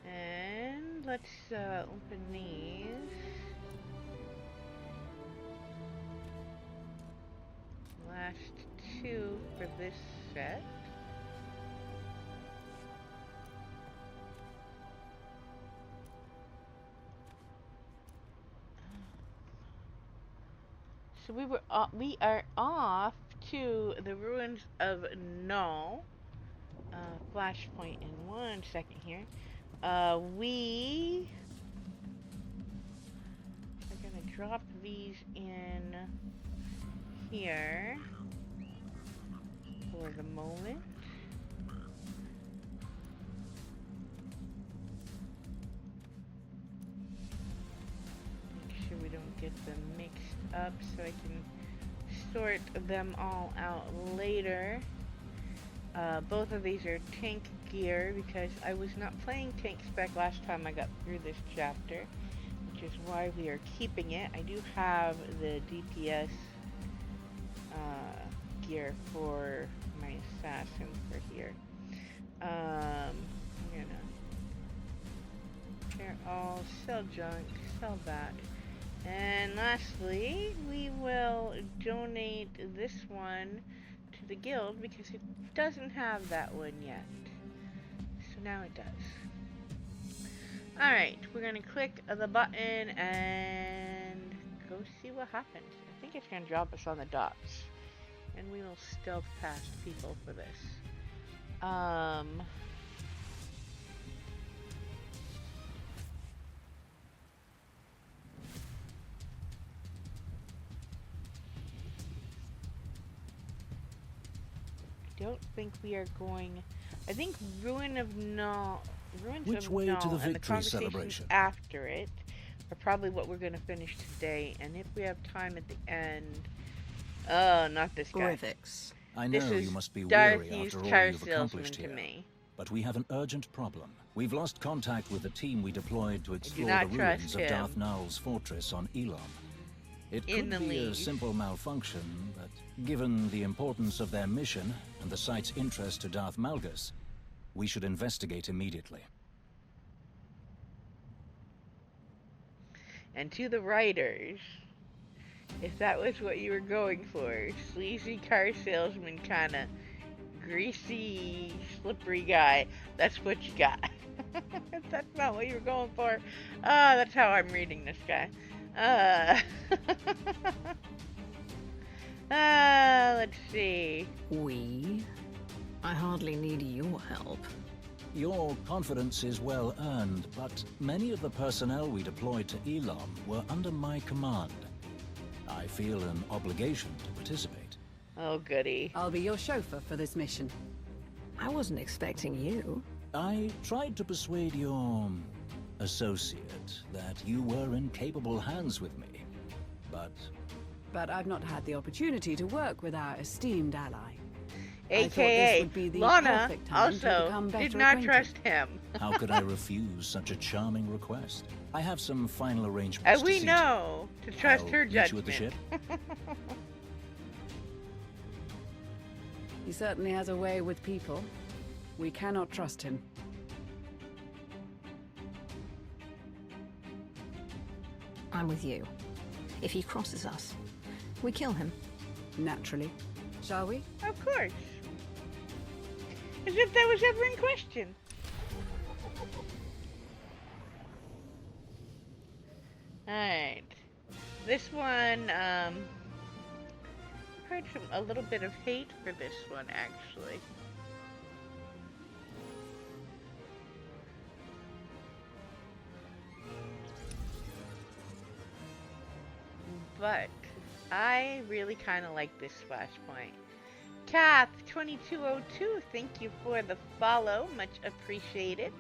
And let's open these. Last two for this set. So we are off to the ruins of Null. Flashpoint in 1 second here. We are gonna drop these in here for the moment. get them mixed up so I can sort them all out later. Both of these are tank gear because I was not playing tank spec last time I got through this chapter, which is why we are keeping it. I do have the DPS gear for my assassin for here. They're all sell junk, sell that. And lastly, we will donate this one to the guild because it doesn't have that one yet. So now it does. Alright, we're gonna click the button and go see what happens. I think it's gonna drop us on the docks. And we will stealth past people for this. Don't think we are going. I think Ruins of Null and the victory conversations celebration? after it are probably what we're going to finish today. And if we have time at the end, not this guy. Grivix. I This know is you must be weary Darthy's after all car you've accomplished salesman here. to me. But we have an urgent problem. We've lost contact with the team we deployed to explore the not ruins trust of him. Darth Nul's fortress on Elam. It In could the be a lead. simple malfunction, but given the importance of their mission and the site's interest to Darth Malgus, we should investigate immediately. And to the writers, if that was what you were going for, sleazy car salesman kind of greasy, slippery guy, that's what you got. If that's not what you were going for, that's how I'm reading this guy. Let's see. We? I hardly need your help. Your confidence is well earned, but many of the personnel we deployed to Elam were under my command. I feel an obligation to participate. Oh, goody. I'll be your chauffeur for this mission. I wasn't expecting you. I tried to persuade your associate that you were in capable hands with me, but... But I've not had the opportunity to work with our esteemed ally. I thought this AKA, would be the Lana perfect time to also become better did not acquainted. trust him. how could I refuse such a charming request? I have some final arrangements And we to see know to trust I'll her meet you at the judgment. ship. He certainly has a way with people. We cannot trust him. I'm with you. If he crosses us, we kill him. Naturally. Shall we? Of course. As if that was ever in question. Alright. This one, I've heard a little bit of hate for this one, actually. But I really kind of like this flashpoint. Kath2202, thank you for the follow, much appreciated.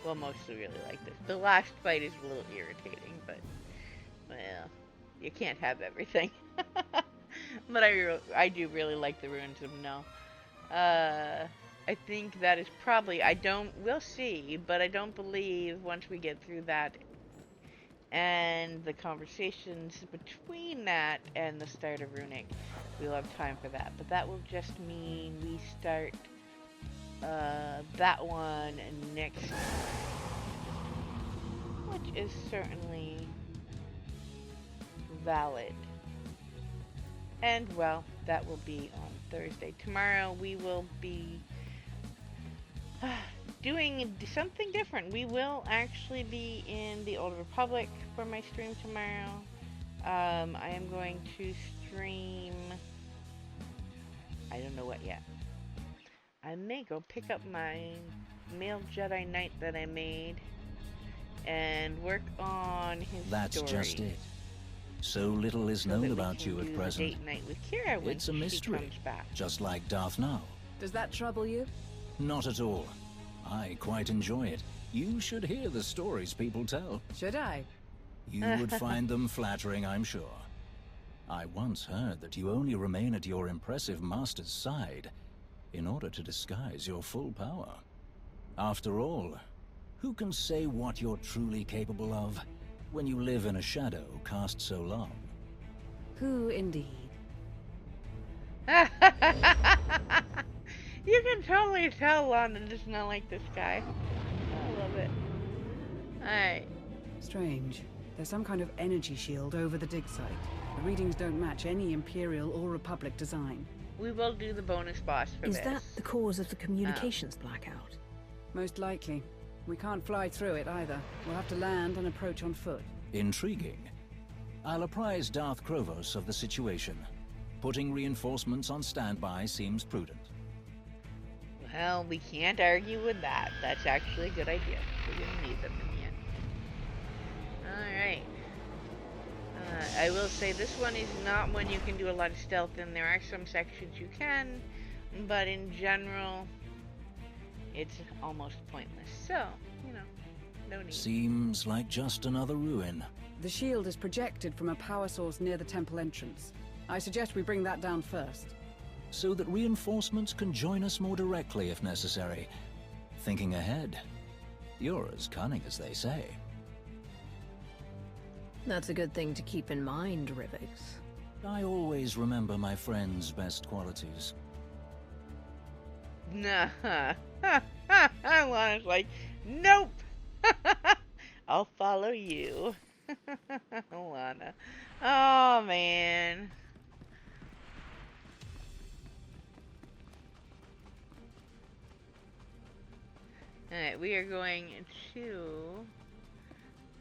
Well, mostly really like this. The last fight is a little irritating, but well, you can't have everything. But I do really like the Ruins of Null. I think that is probably, we'll see, but I don't believe once we get through that and the conversations between that and the start of Runic, we'll have time for that. But that will just mean we start that one next, which is certainly valid. And well, that will be on Thursday. Tomorrow we will be doing something different. We will actually be in the Old Republic for my stream tomorrow. I am going to stream, I don't know what yet. I may go pick up my male Jedi Knight that I made and work on his That's story. just it. So little is So known that we about can you do at the present. date night with Kira when It's a she mystery, comes back. just like Darth Null. Does that trouble you? Not at all. I quite enjoy it. You should hear the stories people tell. Should I? You would find them flattering, I'm sure. I once heard that you only remain at your impressive master's side in order to disguise your full power. After all, who can say what you're truly capable of when you live in a shadow cast so long? Who indeed? You can totally tell Lana does not like this guy. I love it. Alright. Strange. There's some kind of energy shield over the dig site. The readings don't match any Imperial or Republic design. We will do the bonus boss for this. Is that the cause of the communications blackout? Most likely. We can't fly through it either. We'll have to land and approach on foot. Intriguing. I'll apprise Darth Krovos of the situation. Putting reinforcements on standby seems prudent. Well, we can't argue with that. That's actually a good idea. We're gonna need them in the end. Alright. I will say this one is not one you can do a lot of stealth in. There are some sections you can, but in general, it's almost pointless. So, you know, no need. Seems like just another ruin. The shield is projected from a power source near the temple entrance. I suggest we bring that down first. So that reinforcements can join us more directly if necessary. Thinking ahead. You're as cunning as they say. That's a good thing to keep in mind, Rivix. I always remember my friend's best qualities. Nah. Lana's like, nope. I'll follow you. Lana. Oh, man. Alright, we are going to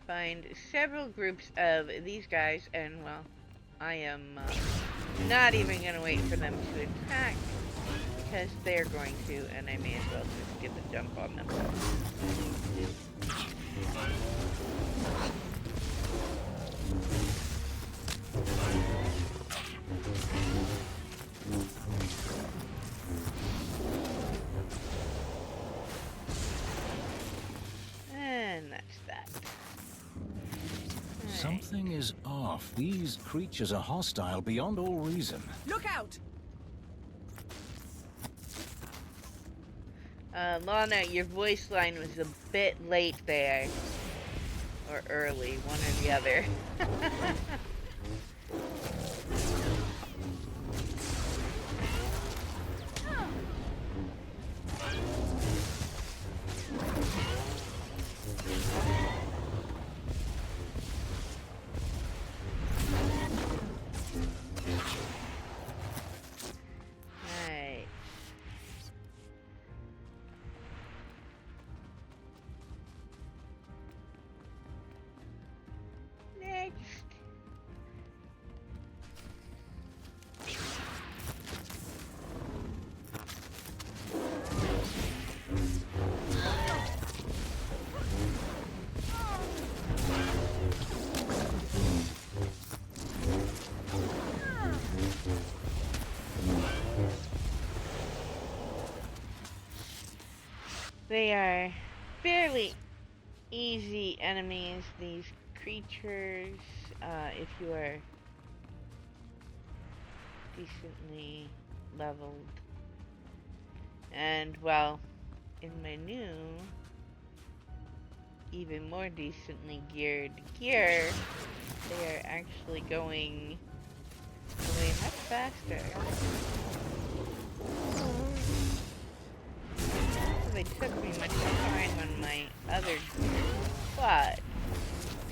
find several groups of these guys, and, well, I am not even going to wait for them to attack, because they're going to, and I may as well just get the jump on them. And that's that. Something is off. These creatures are hostile beyond all reason. Look out! Lana, your voice line was a bit late there. Or early, one or the other. They are fairly easy enemies, these creatures, if you are decently leveled. And, well, in my new, even more decently geared gear, they are actually going away much faster. They took me much time on my other gear, but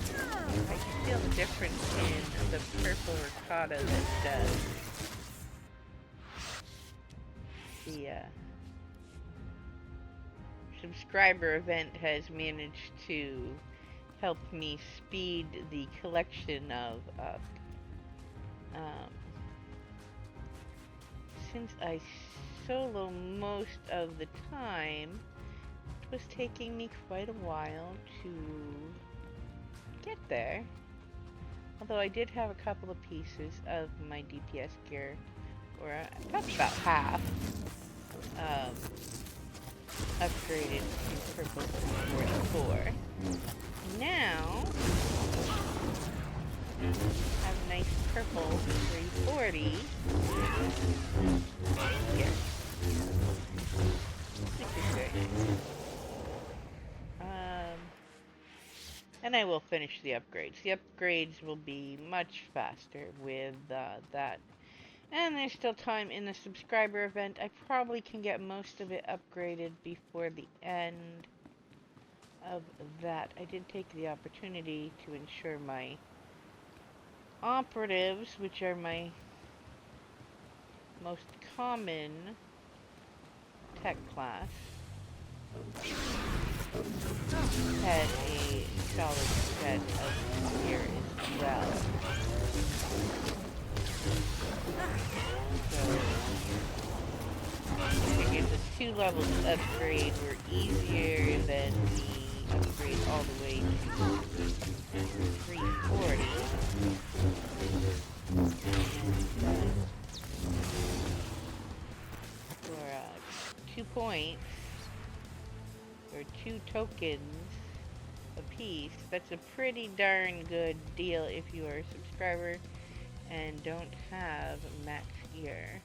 I can feel the difference in the purple ricotta that the subscriber event has managed to help me speed the collection of up. Since I solo most of the time, it was taking me quite a while to get there. Although I did have a couple of pieces of my DPS gear, or probably about half, upgraded upgraded to purple 44. Now, have nice purple 340 here. Which is very nice. And I will finish the upgrades. The upgrades will be much faster with that. And there's still time in the subscriber event. I probably can get most of it upgraded before the end of that. I did take the opportunity to ensure my operatives, which are my most common tech class, had a solid set of gear as well. So, I figured the 2 levels upgrade were easier than the upgrade all the way to 340. And, for 2 points, or 2 tokens a piece, that's a pretty darn good deal if you are a subscriber and don't have max gear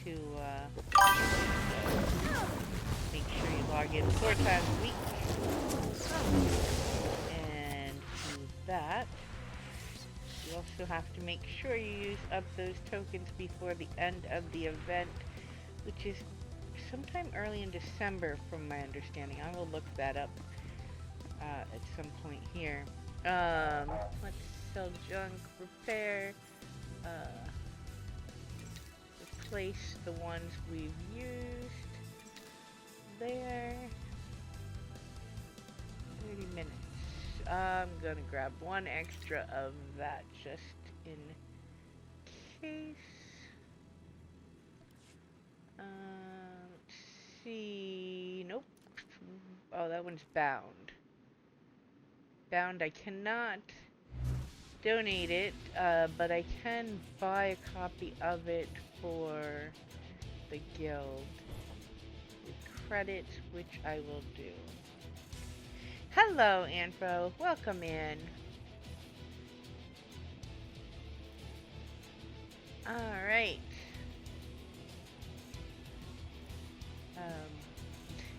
to make sure you log in 4 times a week. And to that, you also have to make sure you use up those tokens before the end of the event, which is sometime early in December from my understanding. I will look that up at some point here. Let's sell junk, repair, replace the ones we've used there. 30 minutes. I'm gonna grab 1 extra of that just in case. Let's see. Nope. Oh, that one's bound. Bound, I cannot donate it, but I can buy a copy of it for the guild with credits, which I will do. Hello, Anfro. Welcome in. Alright.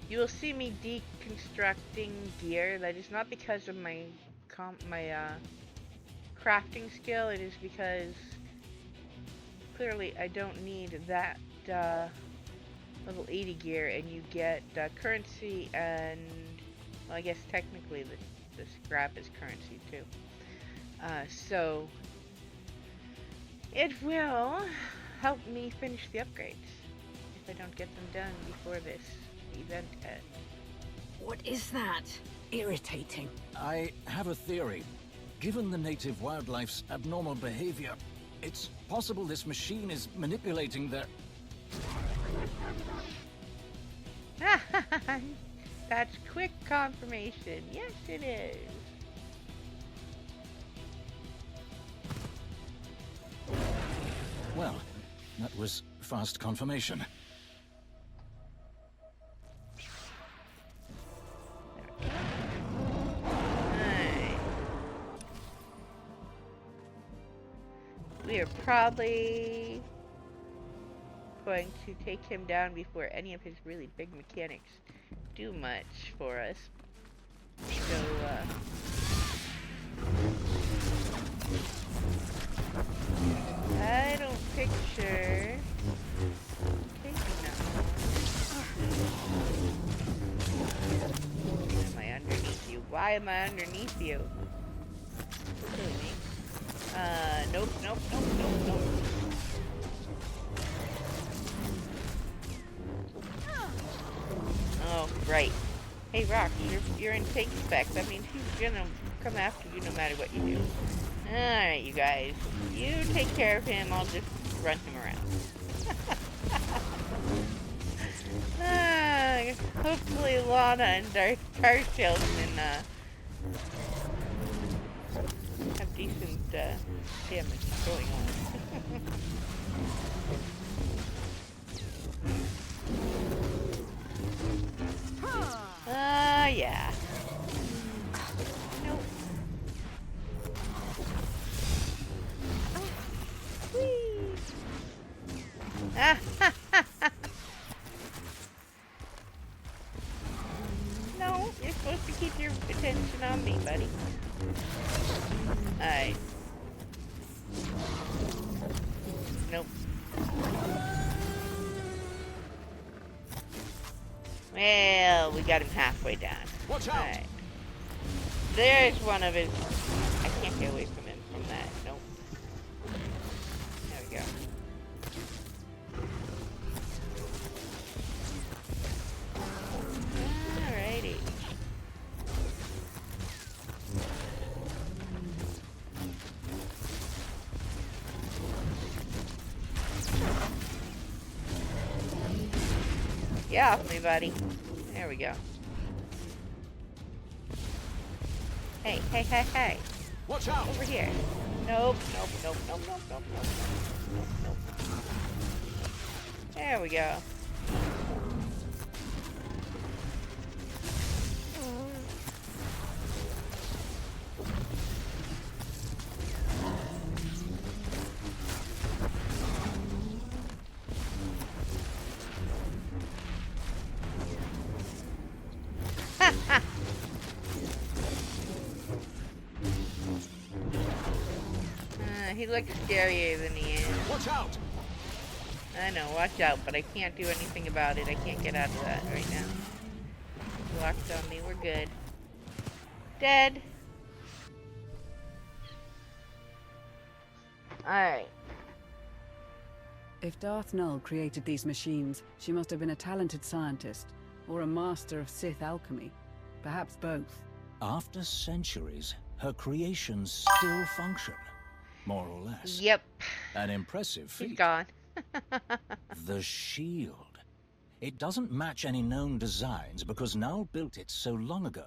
You will see me deconstructing gear. That is not because of my crafting skill. It is because clearly I don't need that level 80 gear, and you get currency and, well, I guess technically the scrap is currency too. So it will help me finish the upgrades if I don't get them done before this event ends. What is that? Irritating. I have a theory. Given the native wildlife's abnormal behavior, it's possible this machine is manipulating their... That's quick confirmation. Yes, it is. Well, that was fast confirmation. We are probably going to take him down before any of his really big mechanics do much for us. So, I don't picture taking that one. Why am I underneath you? Why am I underneath you? Kill me. Nope. Oh, right. Hey, Rock, you're in tank spec. That means he's gonna come after you no matter what you do. Alright, you guys. You take care of him, I'll just run him around. Hopefully Lana and our car salesman, have decent, damage going on. yeah. Nope. Whee! No, you're supposed to keep your attention on me, buddy. Alright. Nope. Well, we got him halfway down. Watch out! Alright. There's one of his... I can't get away from him from that. Nope. There we go. Alrighty. Get off me, buddy. There we go. Hey, hey, hey, hey. Watch out! Over here. Nope, nope, nope, nope, nope, nope, nope, nope, nope. There we go. He looks scarier than he is. Watch out! I know, watch out, but I can't do anything about it. I can't get out of that right now. He's locked on me, we're good. Dead. Alright. If Darth Null created these machines, she must have been a talented scientist, or a master of Sith alchemy. Perhaps both. After centuries, her creations still function. More or less. Yep. An impressive feat. He's gone. The shield. It doesn't match any known designs because Null built it so long ago.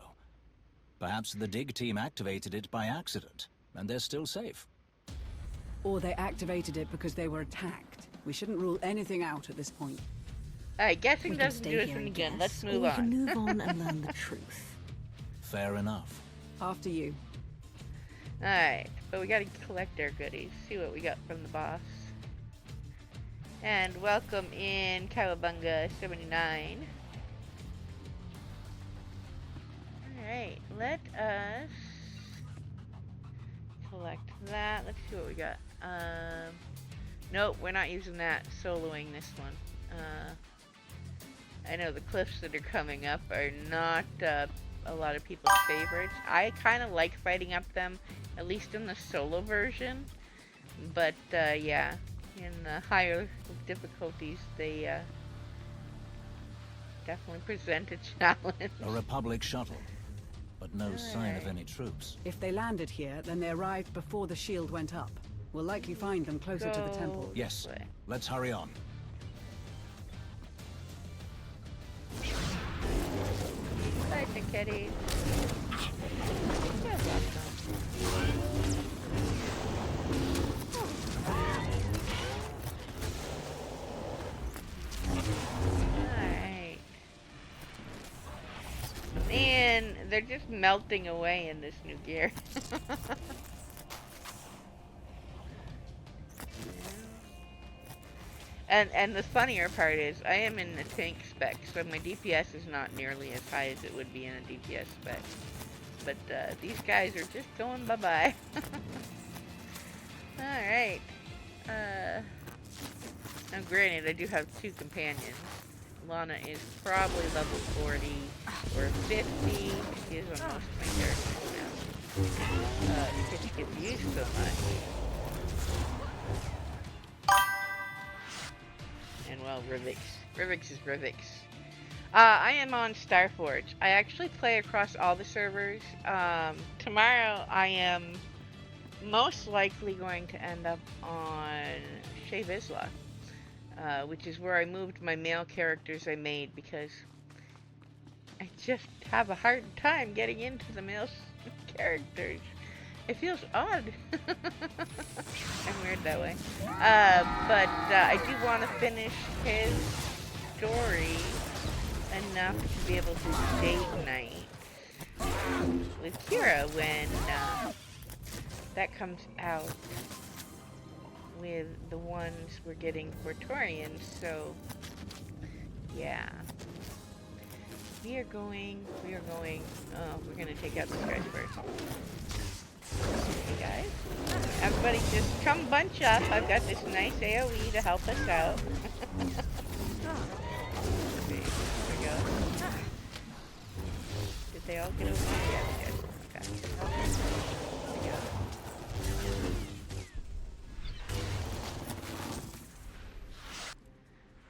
Perhaps the dig team activated it by accident, and they're still safe. Or they activated it because they were attacked. We shouldn't rule anything out at this point. Alright, guessing doesn't do us any good. Let's move on. We can move on and learn the truth. Fair enough. After you. Alright, but we gotta collect our goodies, see what we got from the boss. And welcome in Cowabunga 79. Alright, let us collect that. Let's see what we got. Nope, we're not using that, soloing this one. I know the cliffs that are coming up are not a lot of people's favorites. I kind of like fighting up them, at least in the solo version. But yeah, in the higher difficulties, they definitely present a challenge. A Republic shuttle, but no sign of any troops. If they landed here, then they arrived before the shield went up. We'll likely find them closer to the temple. Yes, let's hurry on. Bye, Kitty. Alright. Man, they're just melting away in this new gear. And the funnier part is, I am in the tank spec, so my DPS is not nearly as high as it would be in a DPS spec. But these guys are just going bye-bye. Alright. Now granted, I do have 2 companions. Lana is probably level 40 or 50. She is on most of my characters now. Because she gets used so much. And well, Rivix. Rivix is Rivix. I am on Starforge. I actually play across all the servers. Tomorrow I am most likely going to end up on Shea Vizsla, which is where I moved my male characters I made because I just have a hard time getting into the male characters. It feels odd. I'm weird that way. But I do want to finish his story enough to be able to date night. with Kira when that comes out with the ones we're getting for Torians, so yeah. We're gonna take out these guys first. Hey guys, everybody just come bunch up. I've got this nice AoE to help us out. There we go. Did they all get over here? Yeah, they did. Okay. There we go.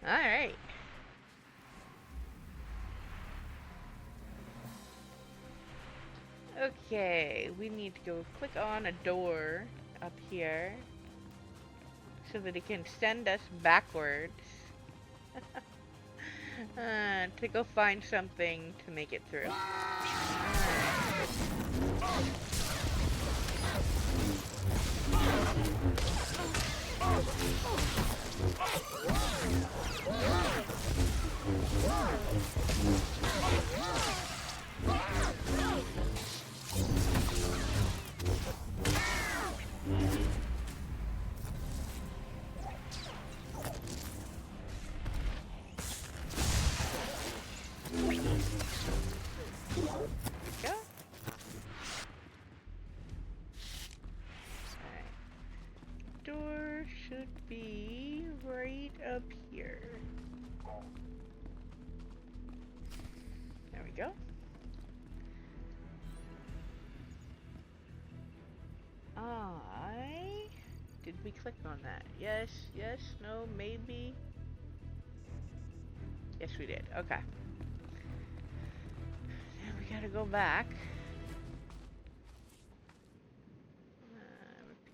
Alright. Okay, we need to go click on a door up here so that it can send us backwards to go find something to make it through. Door should be right up here. There we go. Did we click on that? Yes, yes, no, maybe. Yes, we did. Okay. Now we gotta go back.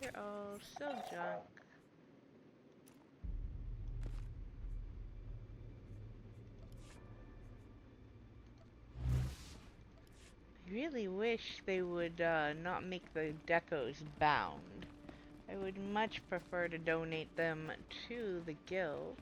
Repair all, still junk. I really wish they would not make the decos bound. I would much prefer to donate them to the guild.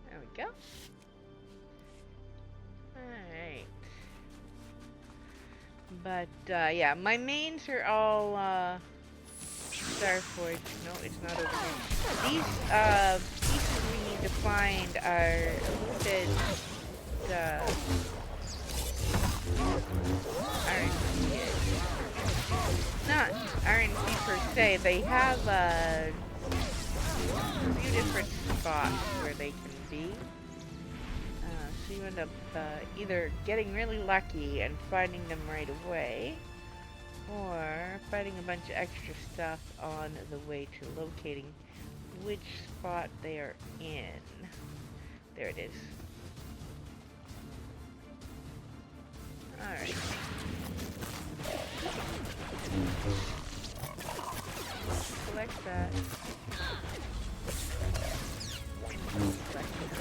There we go. Alright. But, yeah, my mains are all, Starforge. No, it's not over here. These, pieces we need to find are listed, RNG. Not RNG per se, they have, a few different spots where they can be. So you end up, either getting really lucky and finding them right away, or finding a bunch of extra stuff on the way to locating which spot they are in. There it is. Alright. Select that. Select that.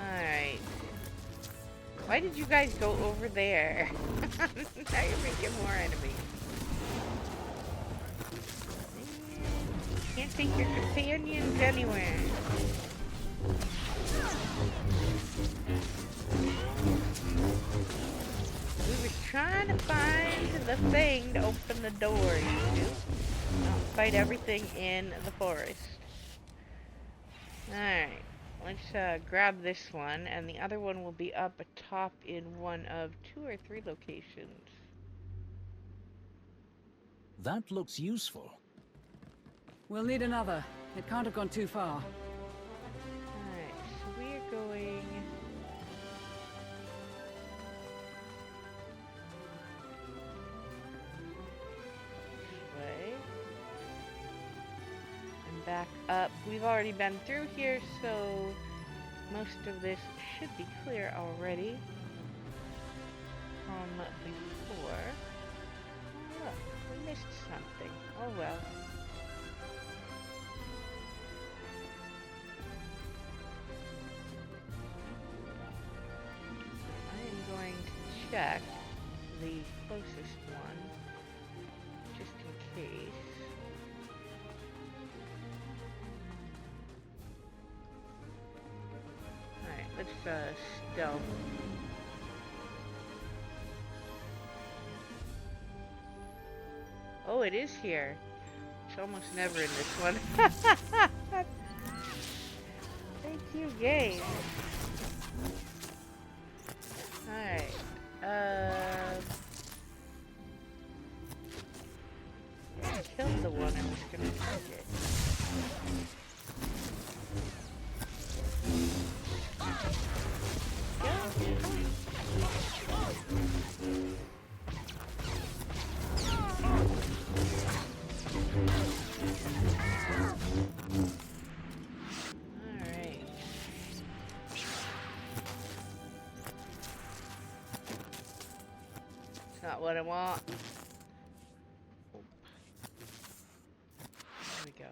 Alright. Why did you guys go over there? Now you're making more enemies. Can't take your companions anywhere. We were trying to find the thing to open the door, you two. Not fight everything in the forest. Alright. Let's grab this one, and the other one will be up atop in one of 2 or 3 locations. That looks useful. We'll need another. It can't have gone too far. Alright, so we're going... this way. And back up. We've already been through here, so most of this should be clear already from before. Oh, look, we missed something. Oh well. I am going to check the closest one, just in case. Alright, let's stealth. Oh, it is here. It's almost never in this one. Thank you, game. Alright. I killed the one I was gonna target. Alright. It's not what I want. There we go.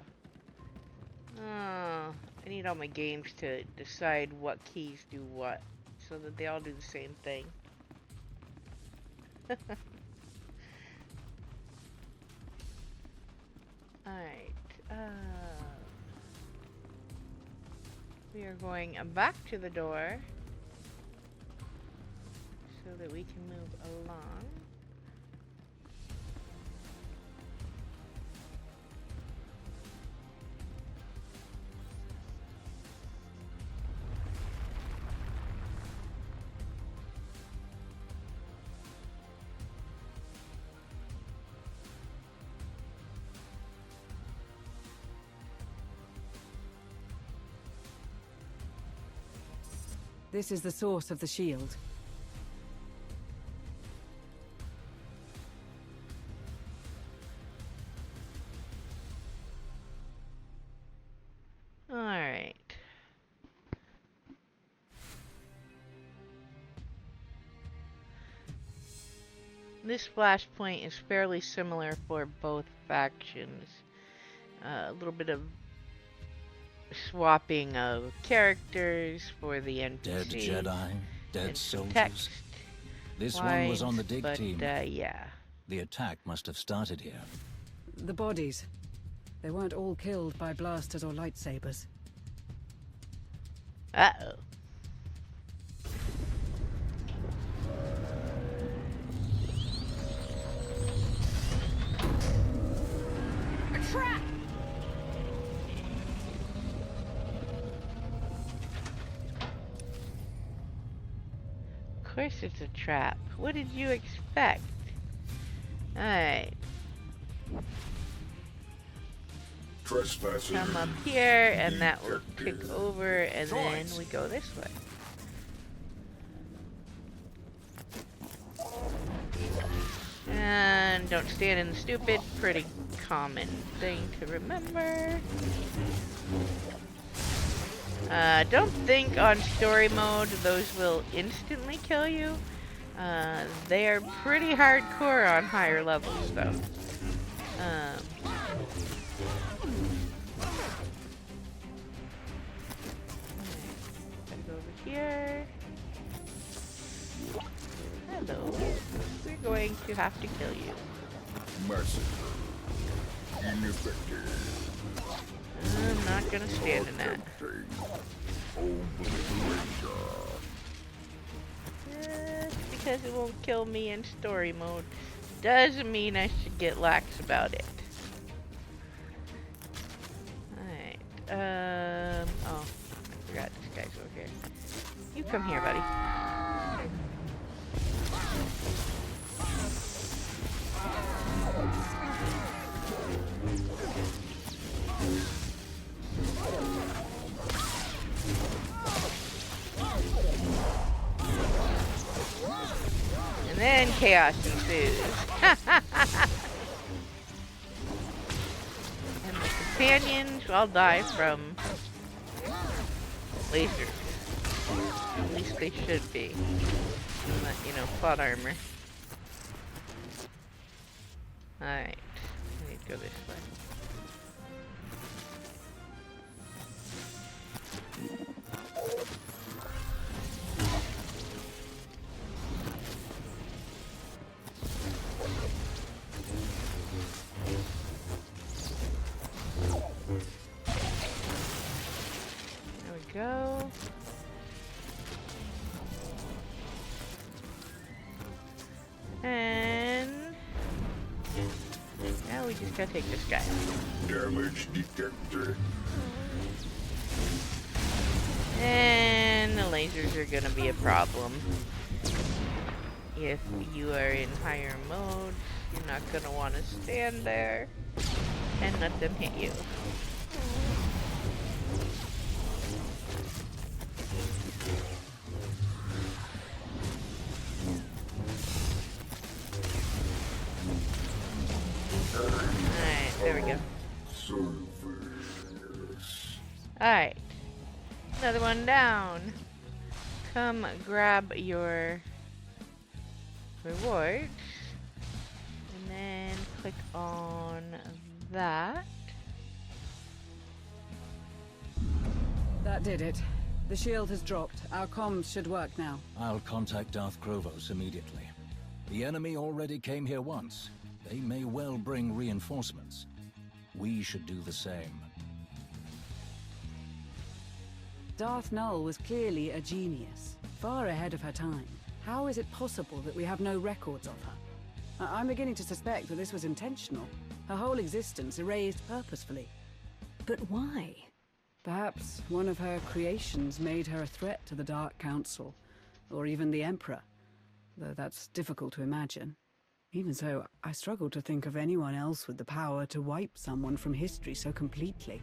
Oh, I need all my games to decide what keys do what, so that they all do the same thing. Alright, we are going back to the door so that we can move along. This is the source of the shield. Alright. This flashpoint is fairly similar for both factions. A little bit of swapping of characters for the NPCs. Dead Jedi, dead soldiers. Text This lines, one was on the dig but, team. Yeah. The attack must have started here. The bodies. They weren't all killed by blasters or lightsabers. Uh-oh. A trap! Of course it's a trap. What did you expect? Alright. Come up here, and that will kick over, and then we go this way. And don't stand in the stupid. Pretty common thing to remember. Don't think on story mode those will instantly kill you. They are pretty hardcore on higher levels though. Gotta go over here. Hello. We're going to have to kill you. I'm not gonna stand in that. Just because it won't kill me in story mode doesn't mean I should get lax about it. Alright. Oh, I forgot this guy's over here. You come here, buddy. And then chaos ensues. And the companions all die from lasers. At least they should be. Not, you know, plot armor. Alright. I need to go this way. There we go. And now we just gotta take this guy. Damage detected. And the lasers are gonna be a problem. If you are in higher mode, you're not gonna want to stand there and let them hit you. Alright, there we go. Alright. Another one down. Come grab your reward. And then click on that. That did it. The shield has dropped. Our comms should work now. I'll contact Darth Krovos immediately. The enemy already came here once. They may well bring reinforcements. We should do the same. Darth Null was clearly a genius, far ahead of her time. How is it possible that we have no records of her? I'm beginning to suspect that this was intentional. Her whole existence erased purposefully. But why? Perhaps one of her creations made her a threat to the Dark Council, or even the Emperor, though that's difficult to imagine. Even so, I struggle to think of anyone else with the power to wipe someone from history so completely.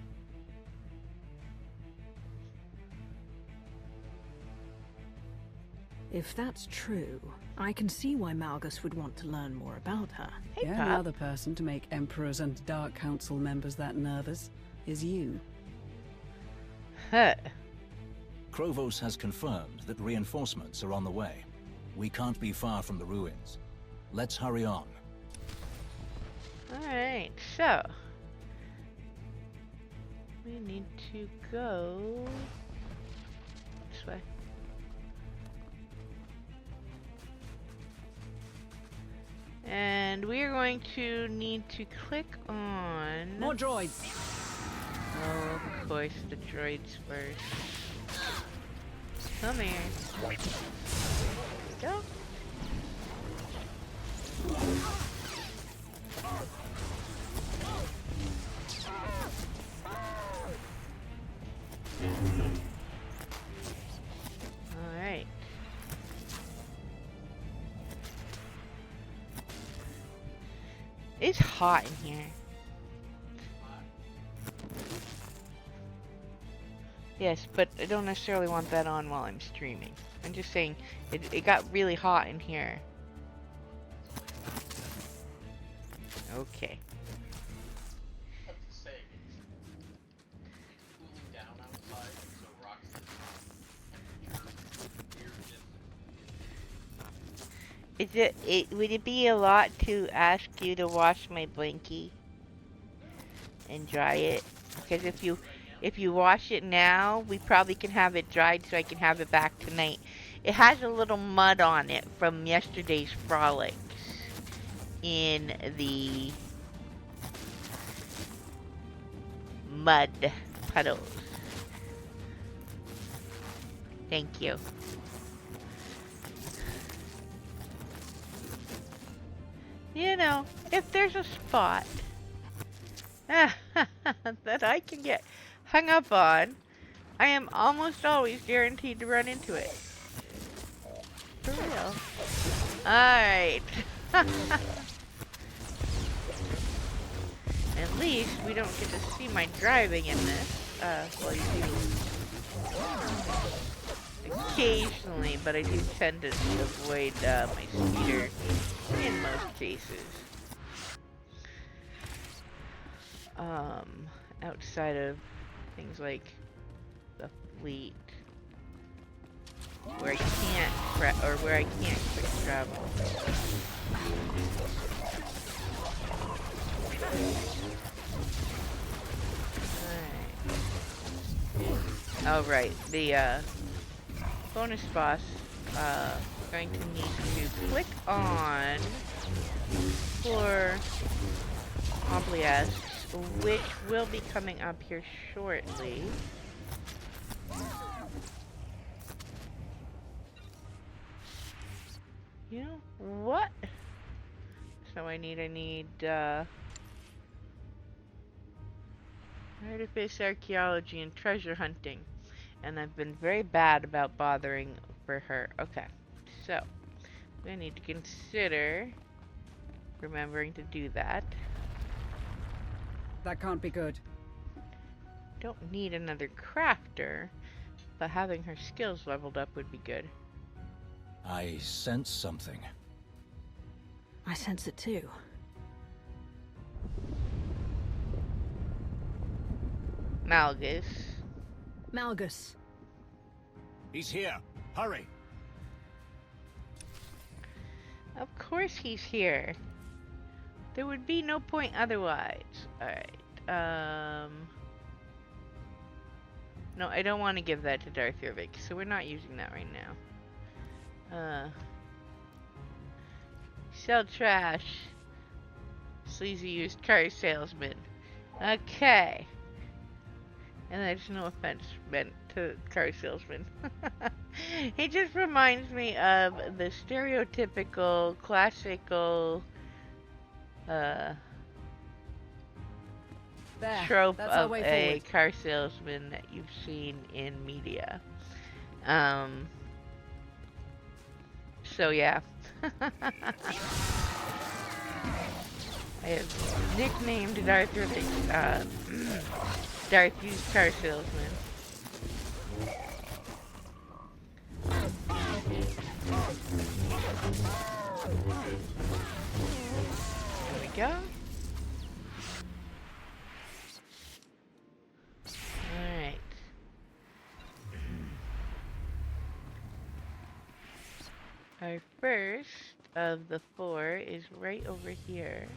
If that's true, I can see why Malgus would want to learn more about her. The only other person to make Emperors and Dark Council members that nervous is you. Huh. Krovos has confirmed that reinforcements are on the way. We can't be far from the ruins. Let's hurry on. Alright, so we need to go this way. And we are going to need to click on... More droids! Oh, of course, the droids first. Come here. Go. Alright. It's hot in here. Yes, but I don't necessarily want that on while I'm streaming. I'm just saying, it got really hot in here. Okay. Would it be a lot to ask you to wash my blankie and dry it? Because if you wash it now, we probably can have it dried so I can have it back tonight. It has a little mud on it from yesterday's frolics in the mud puddles. Thank you. You know, if there's a spot that I can get hung up on, I am almost always guaranteed to run into it. For real. Alright. At least we don't get to see my driving in this. Well, you do occasionally, but I do tend to avoid my speeder in most cases. Outside of things like the fleet. where I can't, or where I can't quick travel. Alright. Oh, right. The, bonus boss, going to need to click on for Oblias, which will be coming up here shortly. You know what? So I need, artifice, archaeology, and treasure hunting. And I've been very bad about bothering for her. Okay, so we need to consider remembering to do that. That can't be good. Don't need another crafter, but having her skills leveled up would be good. I sense something. I sense it too. Malgus. Malgus. He's here. Hurry. Of course he's here. There would be no point otherwise. Alright. No, I don't want to give that to Darth Yurvik, so we're not using that right now. Sell trash. Sleazy used car salesman. Okay. And there's no offense meant to car salesman. He just reminds me of the stereotypical, classical, trope of a car salesman that you've seen in media. So yeah. I have nicknamed Darth Darth used car salesman. There we go. Alright. Our first of the 4 is right over here.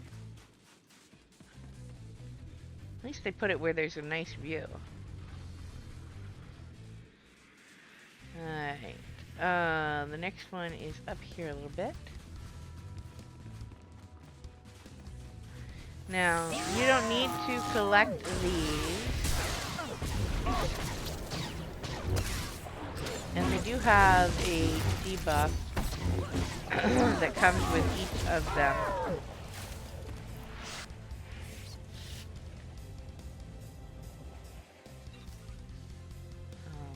At least they put it where there's a nice view. Alright. The next one is up here a little bit. Now, you don't need to collect these. And they do have a debuff that comes with each of them.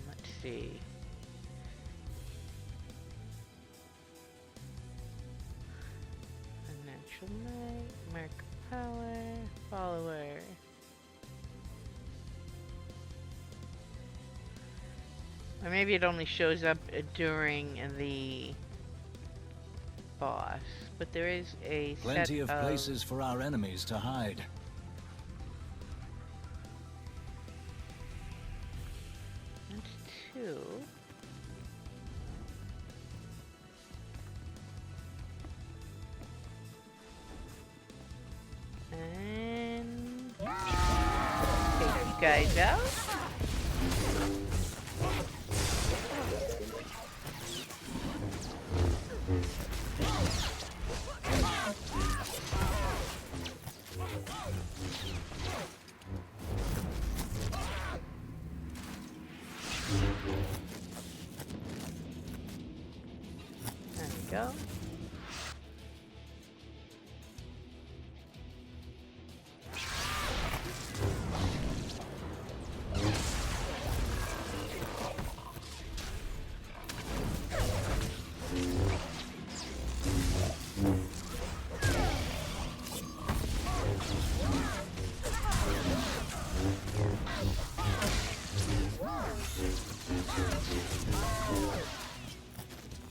Let's see. Unnatural Knight, Mark of Power, Follower. Or maybe it only shows up during the boss, but there is a Plenty set of places for our enemies to hide. That's 2. And take you guys out. There we go.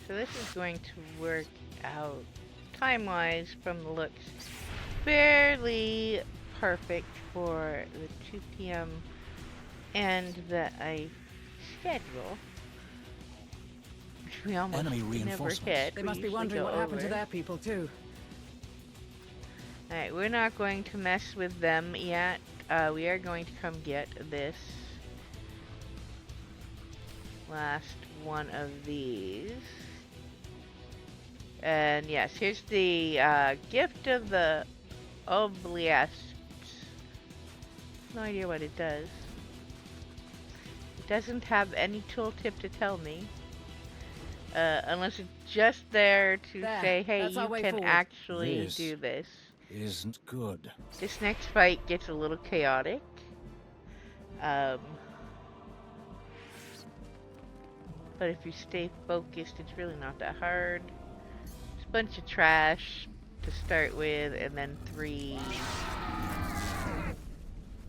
So this is going to work out time-wise from the looks fairly perfect for the 2 p.m. end that I schedule. we almost Enemy never reinforcements. hit. They We must be usually wondering go what happened to over. their people, too. Alright, we're not going to mess with them yet. We are going to come get this last one of these. And yes, here's the gift of the obelisk. No idea what it does. It doesn't have any tooltip to tell me. Unless it's just there to say, hey, That's our you way can forward. actually This do this. Isn't good. This next fight gets a little chaotic. But if you stay focused, it's really not that hard. It's a bunch of trash to start with, and then 3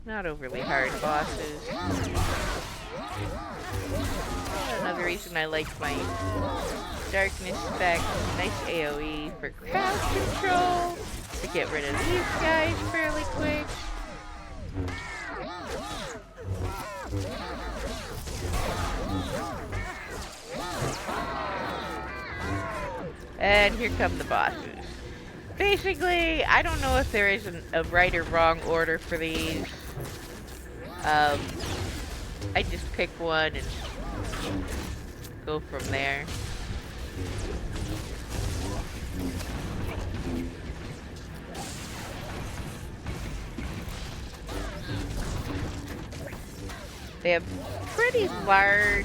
not overly hard bosses. Another reason I like my darkness spec. Nice AoE for crowd control. To get rid of these guys fairly quick. And here come the bosses. Basically, I don't know if there is a right or wrong order for these. I just pick one and go from there. They have pretty large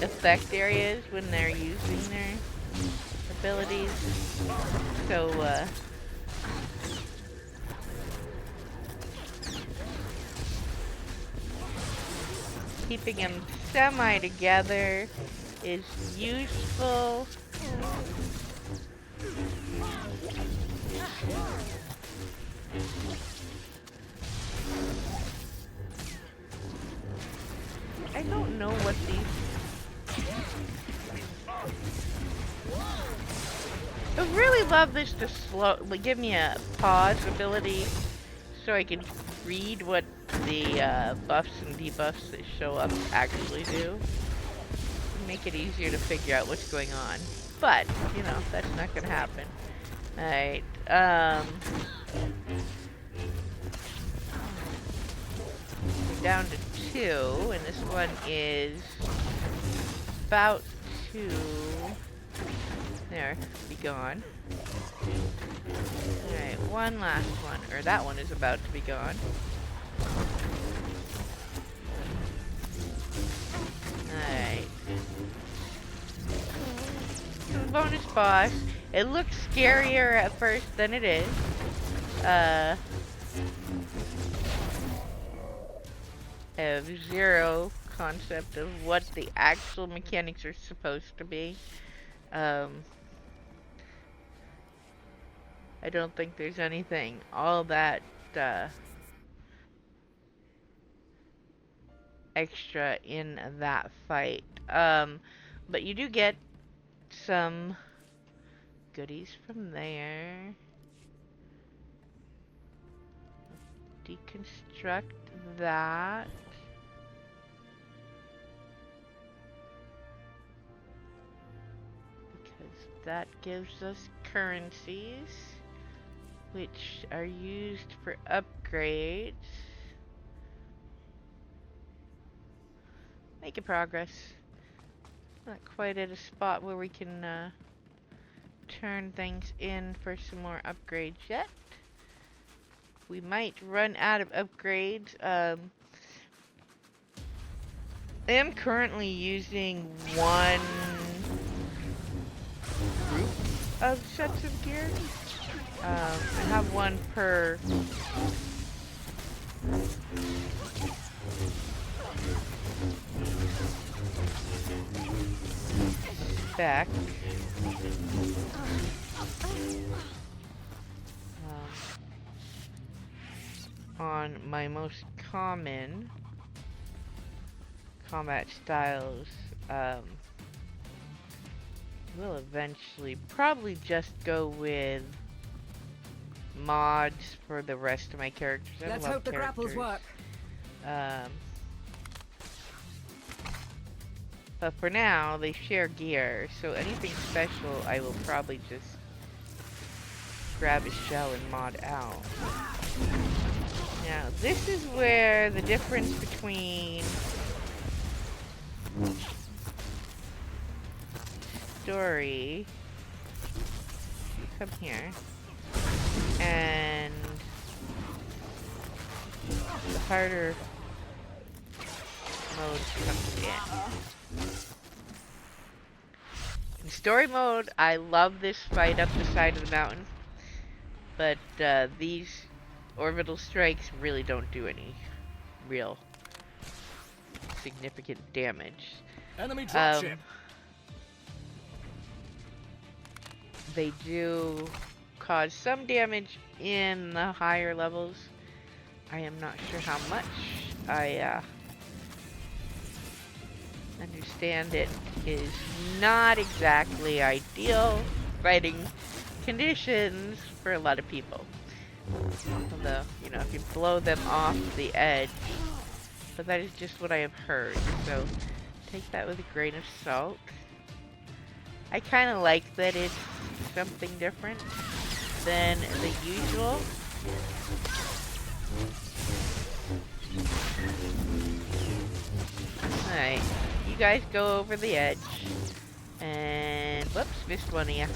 effect areas when they're using their abilities. So, keeping them semi-together is useful. I don't know what these... I really love this to give me a pause ability so I can read what the buffs and debuffs that show up actually do. Make it easier to figure out what's going on. But, you know, that's not gonna happen. Alright, down to 2, and this one is about to... There, be gone. Alright, one last one, or that one is about to be gone. Alright. Bonus boss. It looks scarier at first than it is. I have zero concept of what the actual mechanics are supposed to be. I don't think there's anything all that extra in that fight. But you do get some goodies from there. Deconstruct that. Because that gives us currencies, which are used for upgrades. Making progress. Not quite at a spot where we can turn things in for some more upgrades yet. We might run out of upgrades. I am currently using one group of sets of gear. I have one per spec. On my most common combat styles, will eventually probably just go with mods for the rest of my characters. Let's hope the grapples work. But for now, they share gear, so anything special I will probably just grab a shell and mod out. Now, this is where the difference between story, come here, and the harder mode comes in. In story mode, I love this fight up the side of the mountain, but these orbital strikes really don't do any real significant damage. Enemy dropship. They do cause some damage in the higher levels. I am not sure how much. I understand it is not exactly ideal fighting conditions for a lot of people. Although, you know, if you blow them off the edge. But that is just what I have heard, so take that with a grain of salt. I kind of like that it's something different than the usual. Alright, you guys go over the edge. And, whoops, missed one of you.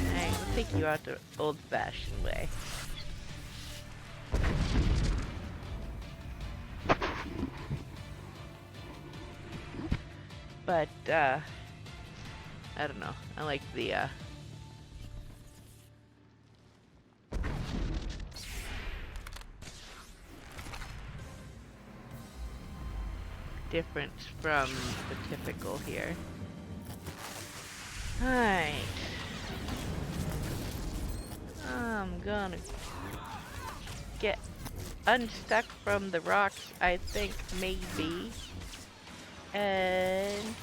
Alright, we'll take you out the old-fashioned way. But, I don't know. I like the, difference from the typical here. Alright. I'm gonna get unstuck from the rocks, I think, maybe. And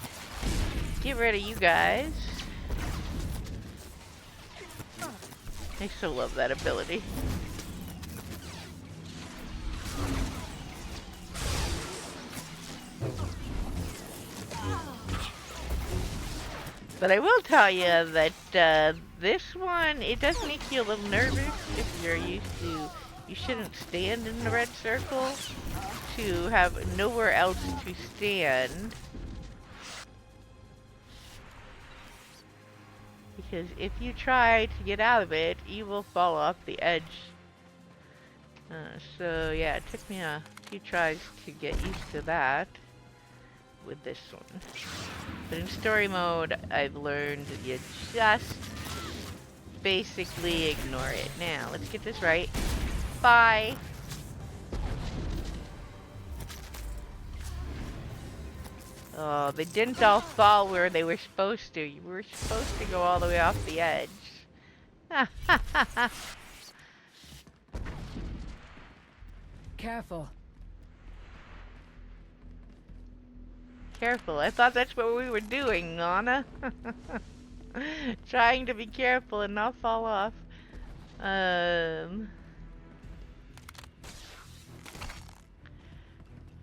get rid of you guys. I so love that ability. But I will tell you that this one, it does make you a little nervous if you're used to, you shouldn't stand in the red circle, to have nowhere else to stand. Because if you try to get out of it, you will fall off the edge. So yeah, it took me a few tries to get used to that with this one. But in story mode, I've learned that you just basically ignore it. Now, let's get this right. Bye! Oh, they didn't all fall where they were supposed to. You were supposed to go all the way off the edge. Careful. Careful. I thought that's what we were doing, Anna. Trying to be careful and not fall off.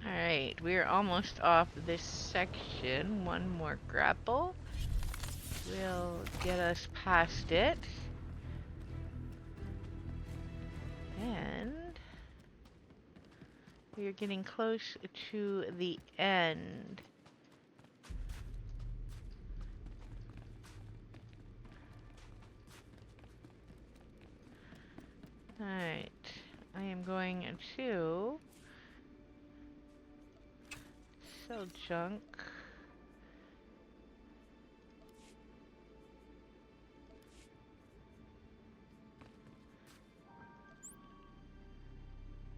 Alright, we're almost off this section. One more grapple will get us past it. And we are getting close to the end. Alright, I am going to sell junk.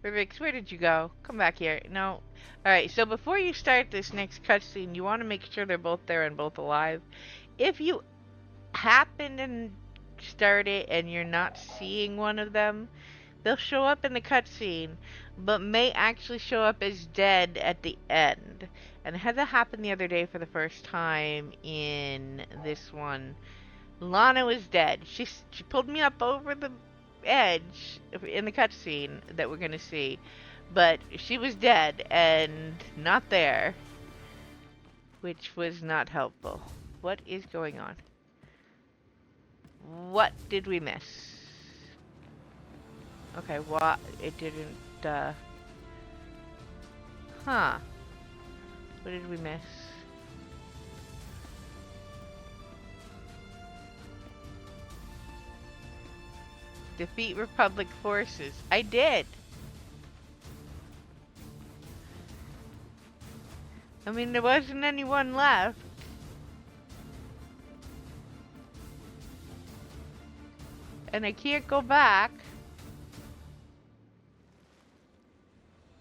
Rivix, where did you go? Come back here. No. Alright, so before you start this next cutscene, you want to make sure they're both there and both alive. If you happen to start it and you're not seeing one of them, they'll show up in the cutscene, but may actually show up as dead at the end. And it had that happen the other day for the first time in this one. Lana was dead. She pulled me up over the edge in the cutscene that we're gonna see, but she was dead and not there. which was not helpful. What is going on? What did we miss? Okay, what? It didn't, huh. What did we miss? Defeat Republic forces. I did! I mean, there wasn't anyone left. And I can't go back.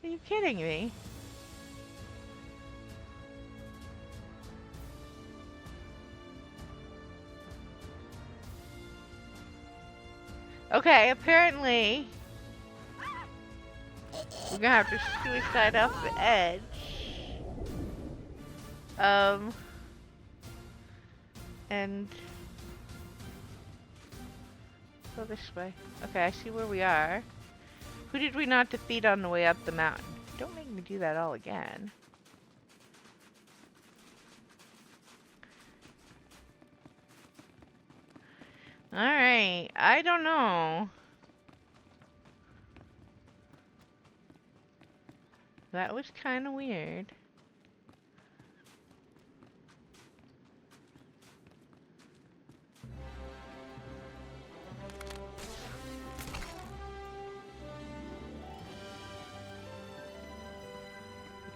Are you kidding me? Okay, apparently we're gonna have to suicide off the edge. And go this way. Okay, I see where we are. Who did we not defeat on the way up the mountain? Don't make me do that all again. Alright, I don't know. That was kind of weird.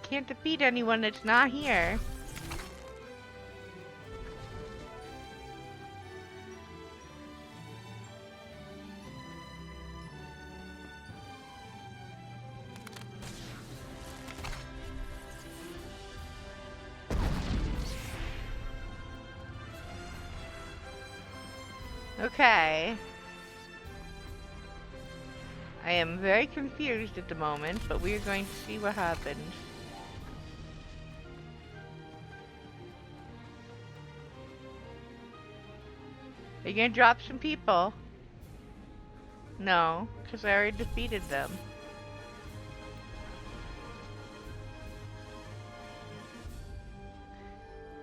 Can't defeat anyone that's not here. Okay. I am very confused at the moment, but we are going to see what happens. Are you gonna drop some people? No, because I already defeated them.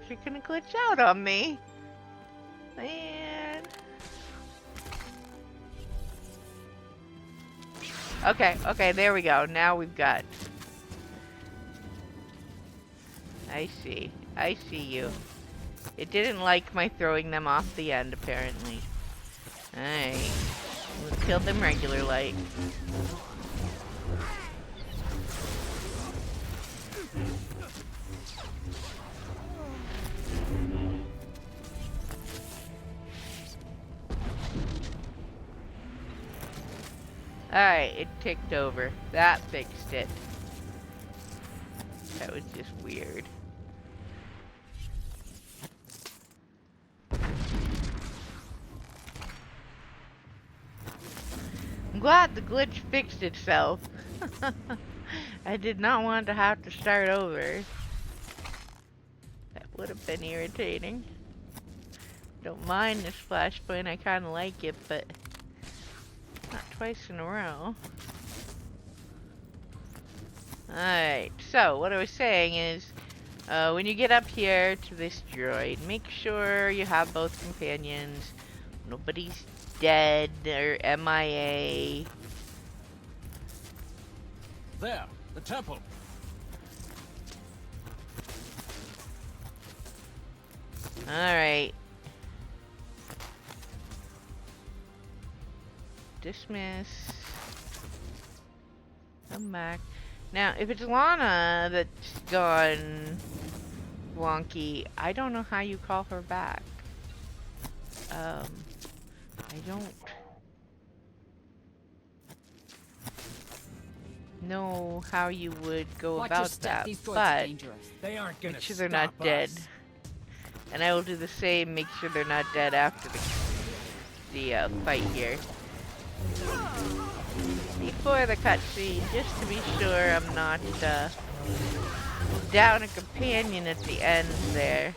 You're gonna glitch out on me. Man. Okay, okay, there we go. Now we've got... I see you. It didn't like my throwing them off the end, apparently. Alright. We'll kill them regular light. Alright, it ticked over. That fixed it. That was just weird. I'm glad the glitch fixed itself. I did not want to have to start over. That would have been irritating. Don't mind this flashpoint, I kind of like it, but not twice in a row. Alright, so what I was saying is, when you get up here to this droid, make sure you have both companions. Nobody's dead or MIA. There, the temple. Alright. Dismiss. Come back. Now, if it's Lana that's gone wonky, I don't know how you call her back. I don't know how you would go about that, but they aren't gonna make sure they're not dead. And I will do the same, make sure they're not dead after the fight here. Before the cutscene, just to be sure I'm not down a companion at the end there.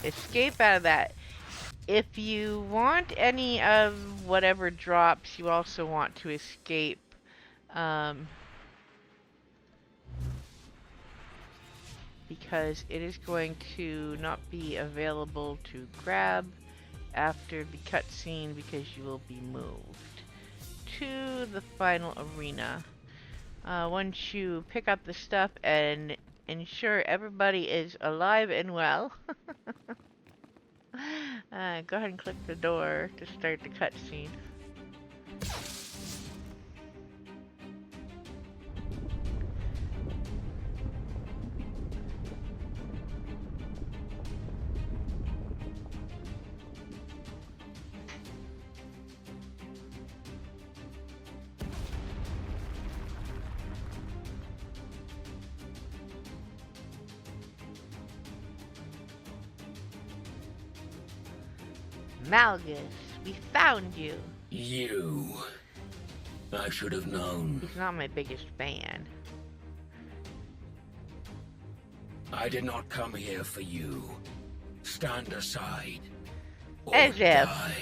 escape out of that. If you want any of whatever drops, you also want to escape. Because it is going to not be available to grab after the cutscene because you will be moved to the final arena. Once you pick up the stuff and ensure everybody is alive and well, go ahead and click the door to start the cutscene. Malgus, we found you. You. I should have known. He's not my biggest fan. I did not come here for you. Stand aside. Or As if. die.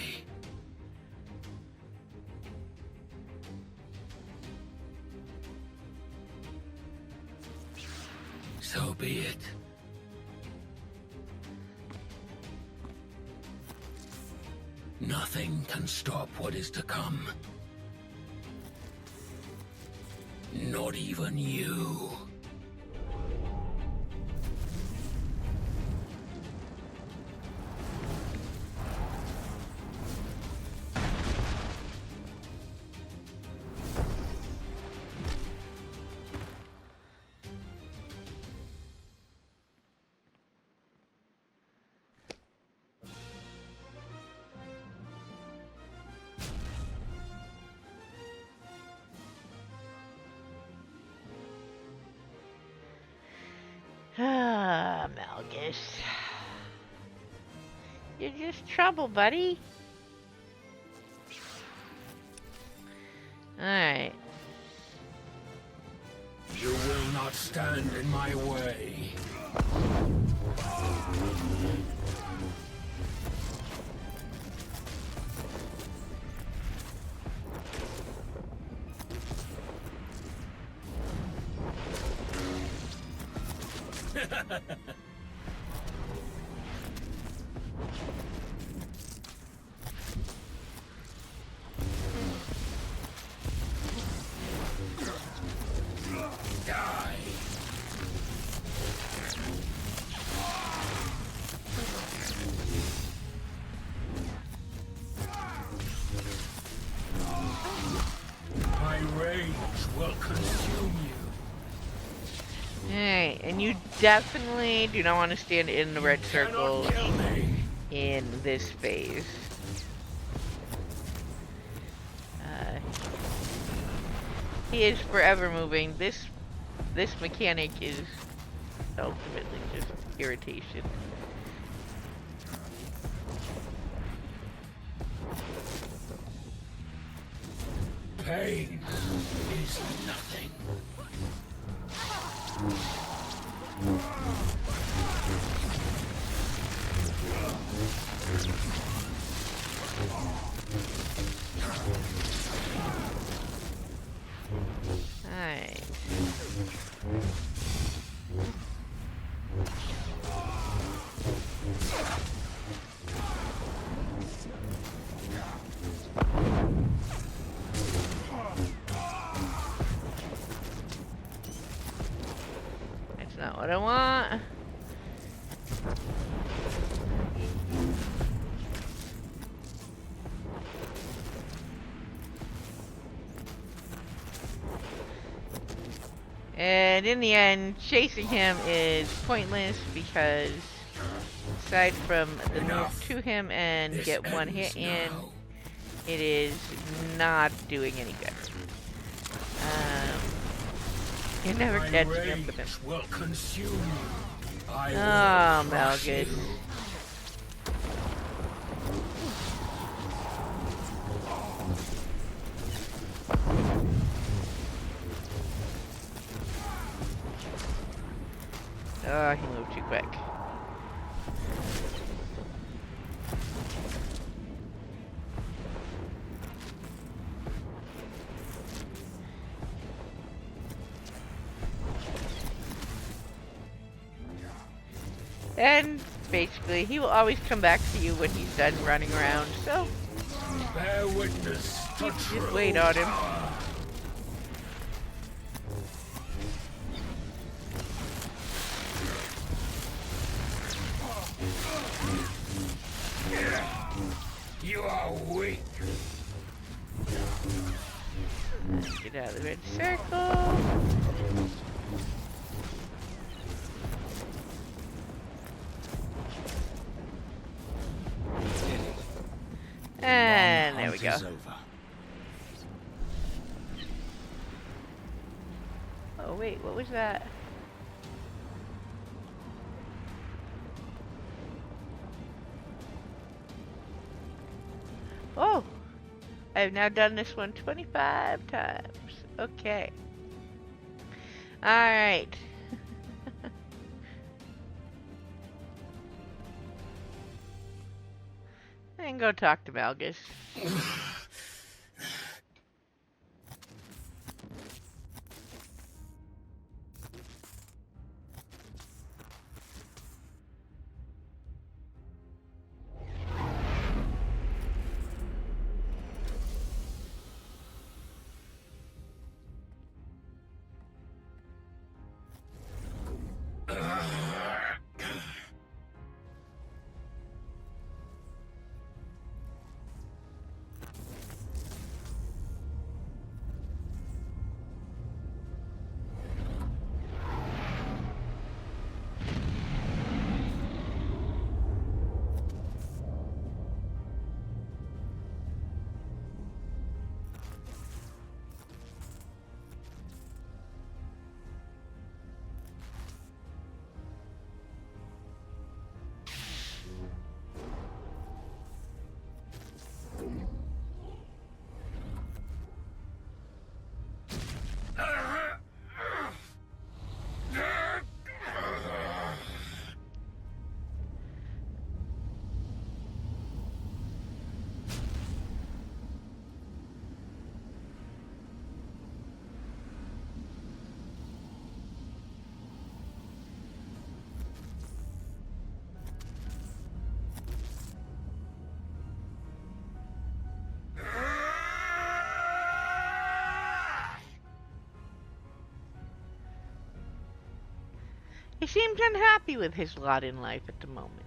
So be it. Nothing can stop what is to come. Not even you. Ah, Malgus. You're just trouble, buddy. Alright. You will not stand in my way. Die. My rage will consume you. Alright, and you definitely do not want to stand in the red circle in this phase. He is forever moving. This mechanic is ultimately just irritation. Pain is nothing. Alright. That's not what I want. And in the end, chasing him is pointless because aside from the move to him and get one hit in, it is not doing any good. You're never catching up with him. Will consume you. Oh, Malgus. Oh, he moved too quick. And basically, he will always come back to you when he's done running around, so bear witness to just wait on him. You are weak. Get out of the red circle. And there we go. Oh wait, what was that? Oh! I've now done this one 25 times. Okay. Alright. And go talk to Malgus. He seems unhappy with his lot in life at the moment.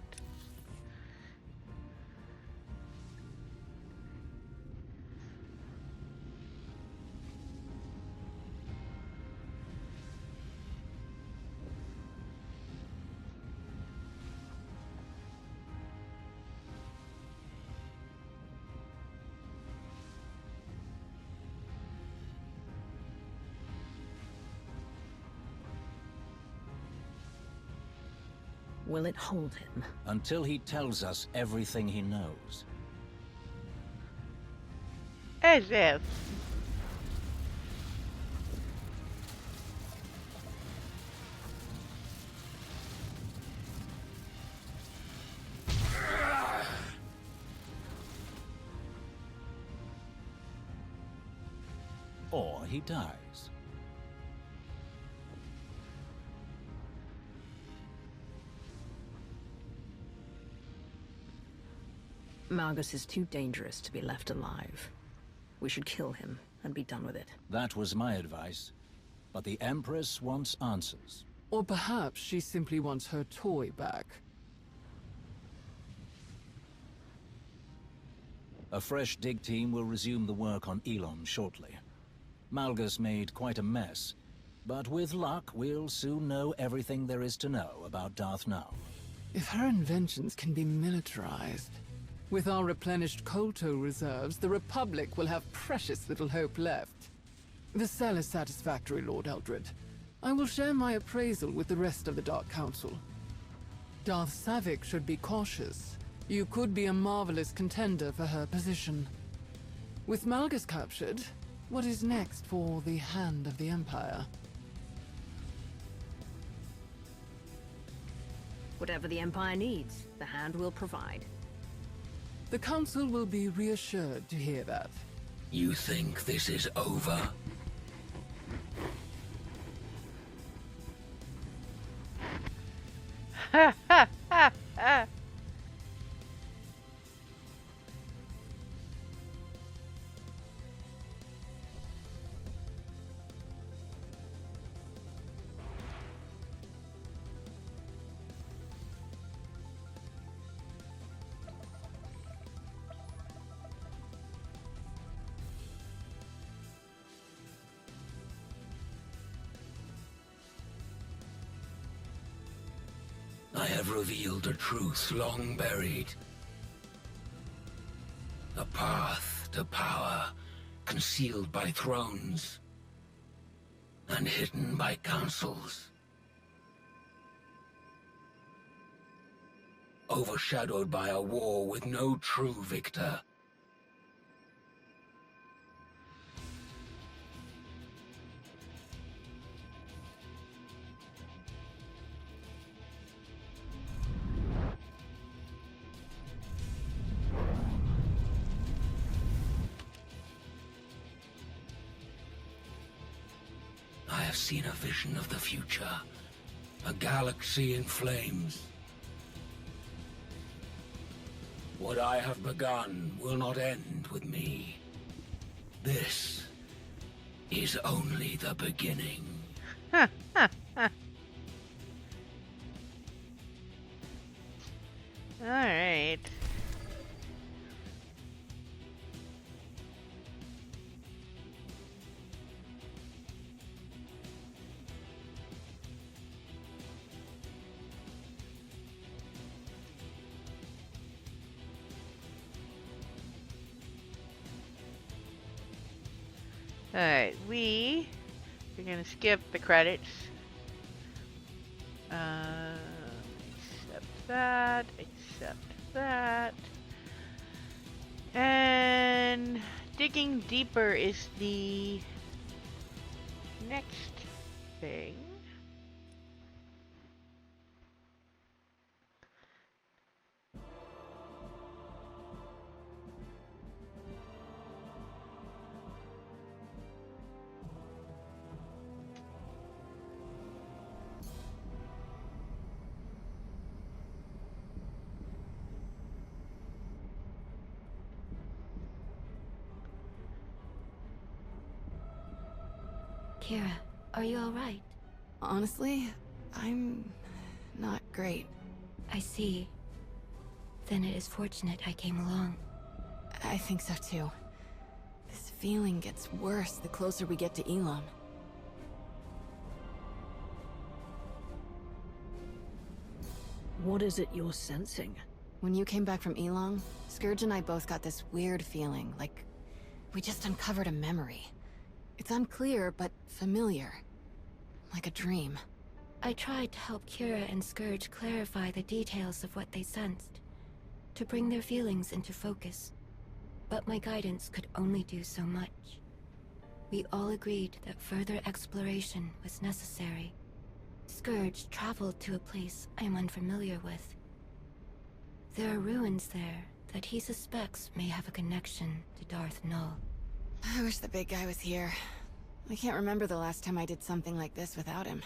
Will it hold him? Until he tells us everything he knows. As if. Or he dies. Malgus is too dangerous to be left alive. We should kill him and be done with it. That was my advice. But the Empress wants answers. Or perhaps she simply wants her toy back. A fresh dig team will resume the work on Elon shortly. Malgus made quite a mess, but with luck we'll soon know everything there is to know about Darth Nul. If her inventions can be militarized, with our replenished Kolto reserves, the Republic will have precious little hope left. The cell is satisfactory, Lord Eldred. I will share my appraisal with the rest of the Dark Council. Darth Savik should be cautious. You could be a marvelous contender for her position. With Malgus captured, what is next for the Hand of the Empire? Whatever the Empire needs, the Hand will provide. The Council will be reassured to hear that. You think this is over? have revealed a truth long buried. A path to power concealed by thrones and hidden by councils. Overshadowed by a war with no true victor. I have seen a vision of the future, a galaxy in flames. What I have begun will not end with me. This is only the beginning. All right. Alright, we're gonna skip the credits. Accept that. And digging deeper is the next thing. Kira, are you alright? Honestly, I'm not great. I see. Then it is fortunate I came along. I think so too. This feeling gets worse the closer we get to Elam. What is it you're sensing? When you came back from Elam, Scourge and I both got this weird feeling, like we just uncovered a memory. It's unclear, but familiar. Like a dream. I tried to help Kira and Scourge clarify the details of what they sensed, to bring their feelings into focus. But my guidance could only do so much. We all agreed that further exploration was necessary. Scourge traveled to a place I'm unfamiliar with. There are ruins there that he suspects may have a connection to Darth Null. I wish the big guy was here. I can't remember the last time I did something like this without him.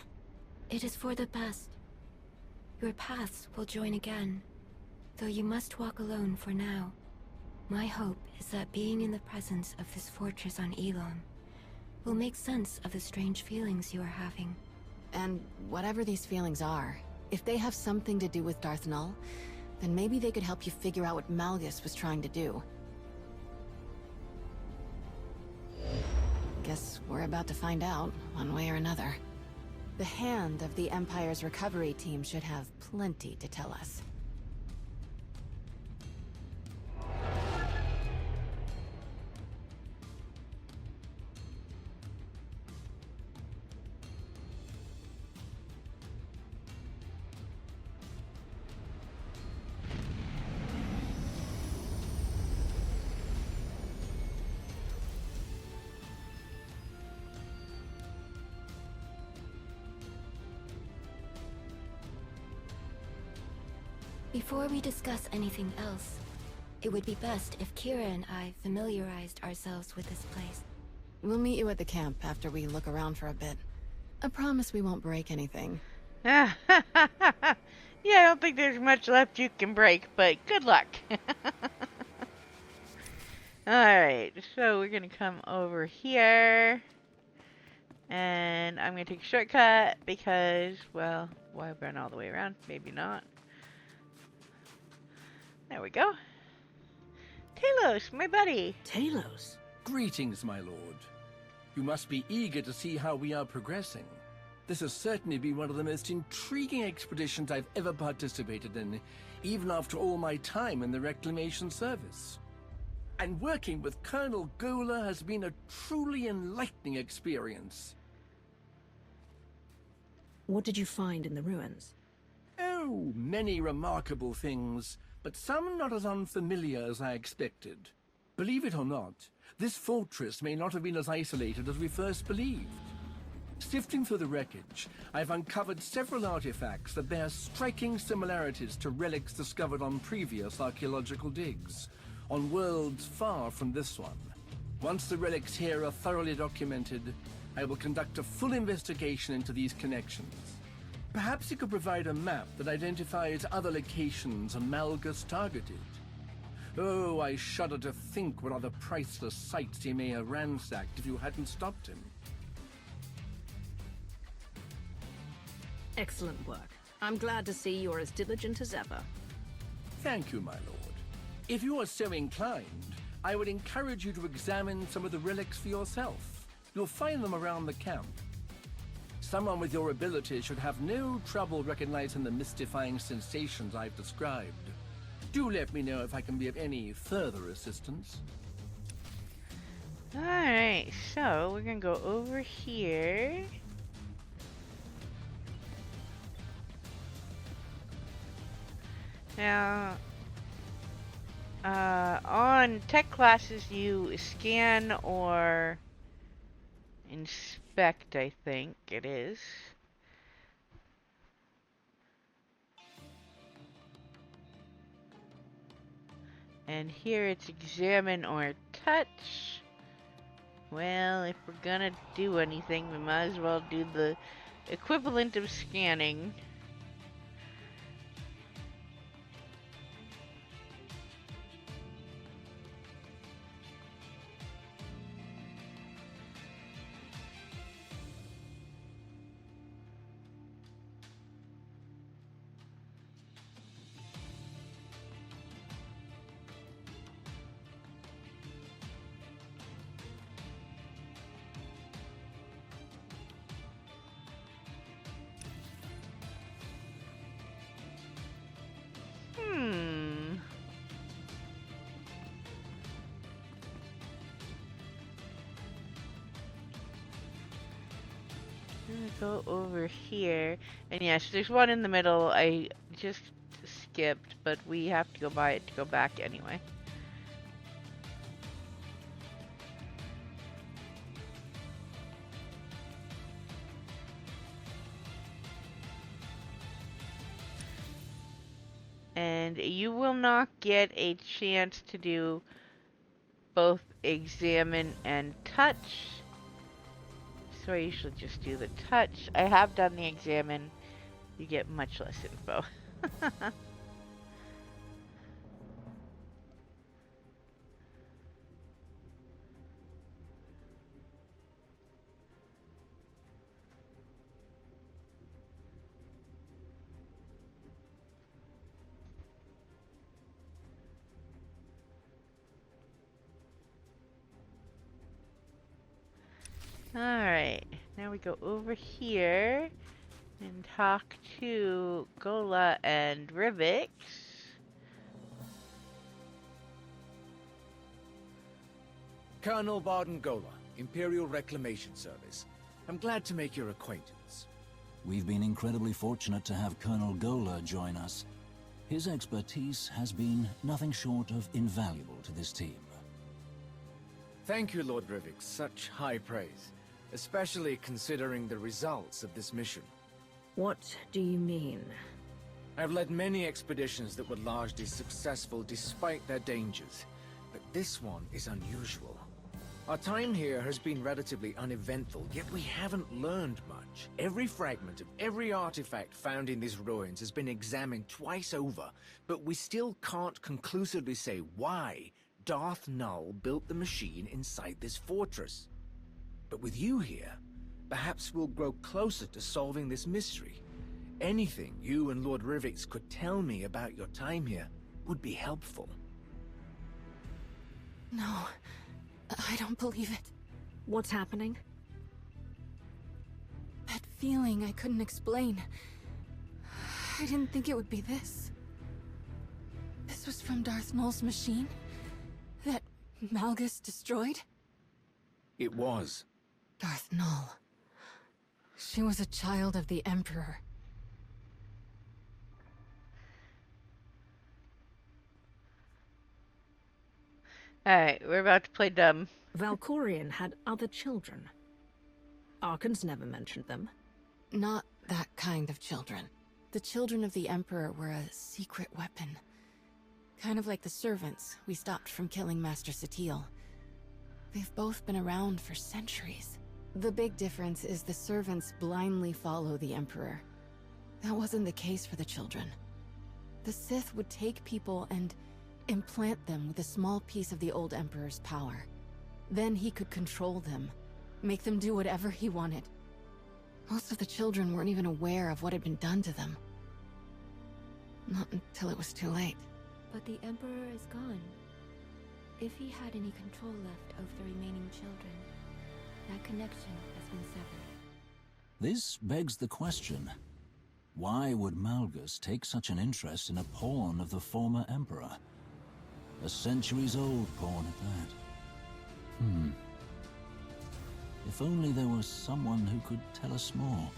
It is for the best. Your paths will join again, though you must walk alone for now. My hope is that being in the presence of this fortress on Elam will make sense of the strange feelings you are having. And whatever these feelings are, if they have something to do with Darth Null, then maybe they could help you figure out what Malgus was trying to do. Guess we're about to find out, one way or another. The hand of the Empire's recovery team should have plenty to tell us. Before we discuss anything else, it would be best if Kira and I familiarized ourselves with this place. We'll meet you at the camp after we look around for a bit. I promise we won't break anything. Yeah, I don't think there's much left you can break, but good luck. Alright, so we're gonna come over here. And I'm gonna take a shortcut because, well, why run all the way around? Maybe not. There we go. Talos, my buddy. Talos? Greetings, my lord. You must be eager to see how we are progressing. This has certainly been one of the most intriguing expeditions I've ever participated in, even after all my time in the Reclamation Service. And working with Colonel Gola has been a truly enlightening experience. What did you find in the ruins? Oh, many remarkable things, but some not as unfamiliar as I expected. Believe it or not, this fortress may not have been as isolated as we first believed. Sifting through the wreckage, I've uncovered several artifacts that bear striking similarities to relics discovered on previous archaeological digs, on worlds far from this one. Once the relics here are thoroughly documented, I will conduct a full investigation into these connections. Perhaps you could provide a map that identifies other locations Amalgus targeted. Oh, I shudder to think what other priceless sites he may have ransacked if you hadn't stopped him. Excellent work. I'm glad to see you're as diligent as ever. Thank you, my lord. If you are so inclined, I would encourage you to examine some of the relics for yourself. You'll find them around the camp. Someone with your abilities should have no trouble recognizing the mystifying sensations I've described. Do let me know if I can be of any further assistance. Alright, so we're gonna go over here. Now, on tech classes you scan or inspect, I think it is. And here it's examine or touch. Well, if we're gonna do anything, we might as well do the equivalent of scanning. Go over here, and yes, there's one in the middle I just skipped, but we have to go by it to go back anyway. And you will not get a chance to do both examine and touch. So I usually just do the touch. I have done the examine. You get much less info. Alright, now we go over here and talk to Gola and Rivix. Colonel Barden Gola, Imperial Reclamation Service. I'm glad to make your acquaintance. We've been incredibly fortunate to have Colonel Gola join us. His expertise has been nothing short of invaluable to this team. Thank you, Lord Rivix. Such high praise. Especially considering the results of this mission. What do you mean? I've led many expeditions that were largely successful despite their dangers, but this one is unusual. Our time here has been relatively uneventful, yet we haven't learned much. Every fragment of every artifact found in these ruins has been examined twice over, but we still can't conclusively say why Darth Null built the machine inside this fortress. But with you here, perhaps we'll grow closer to solving this mystery. Anything you and Lord Rivix could tell me about your time here would be helpful. No, I don't believe it. What's happening? That feeling I couldn't explain. I didn't think it would be this. This was from Darth Maul's machine? That Malgus destroyed? It was. Darth Maul. She was a child of the Emperor. Alright, we're about to play dumb. Valkorion had other children. Arkan's never mentioned them. Not that kind of children. The children of the Emperor were a secret weapon. Kind of like the servants we stopped from killing Master Satil. They've both been around for centuries. The big difference is the servants blindly follow the Emperor. That wasn't the case for the children. The Sith would take people and implant them with a small piece of the old Emperor's power. Then he could control them, make them do whatever he wanted. Most of the children weren't even aware of what had been done to them. Not until it was too late. But the Emperor is gone. If he had any control left over the remaining children, that connection has been severed. This begs the question. Why would Malgus take such an interest in a pawn of the former Emperor? A centuries-old pawn at that. If only there was someone who could tell us more.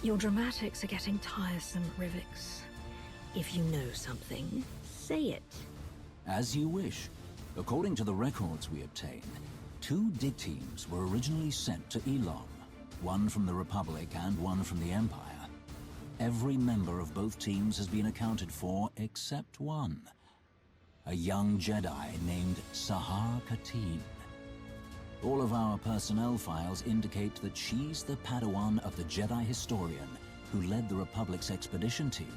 Your dramatics are getting tiresome, Rivix. If you know something, say it. As you wish. According to the records we obtained, 2 dig teams were originally sent to Elong, one from the Republic and one from the Empire. Every member of both teams has been accounted for except one. A young Jedi named Sahar Katin. All of our personnel files indicate that she's the Padawan of the Jedi historian who led the Republic's expedition team,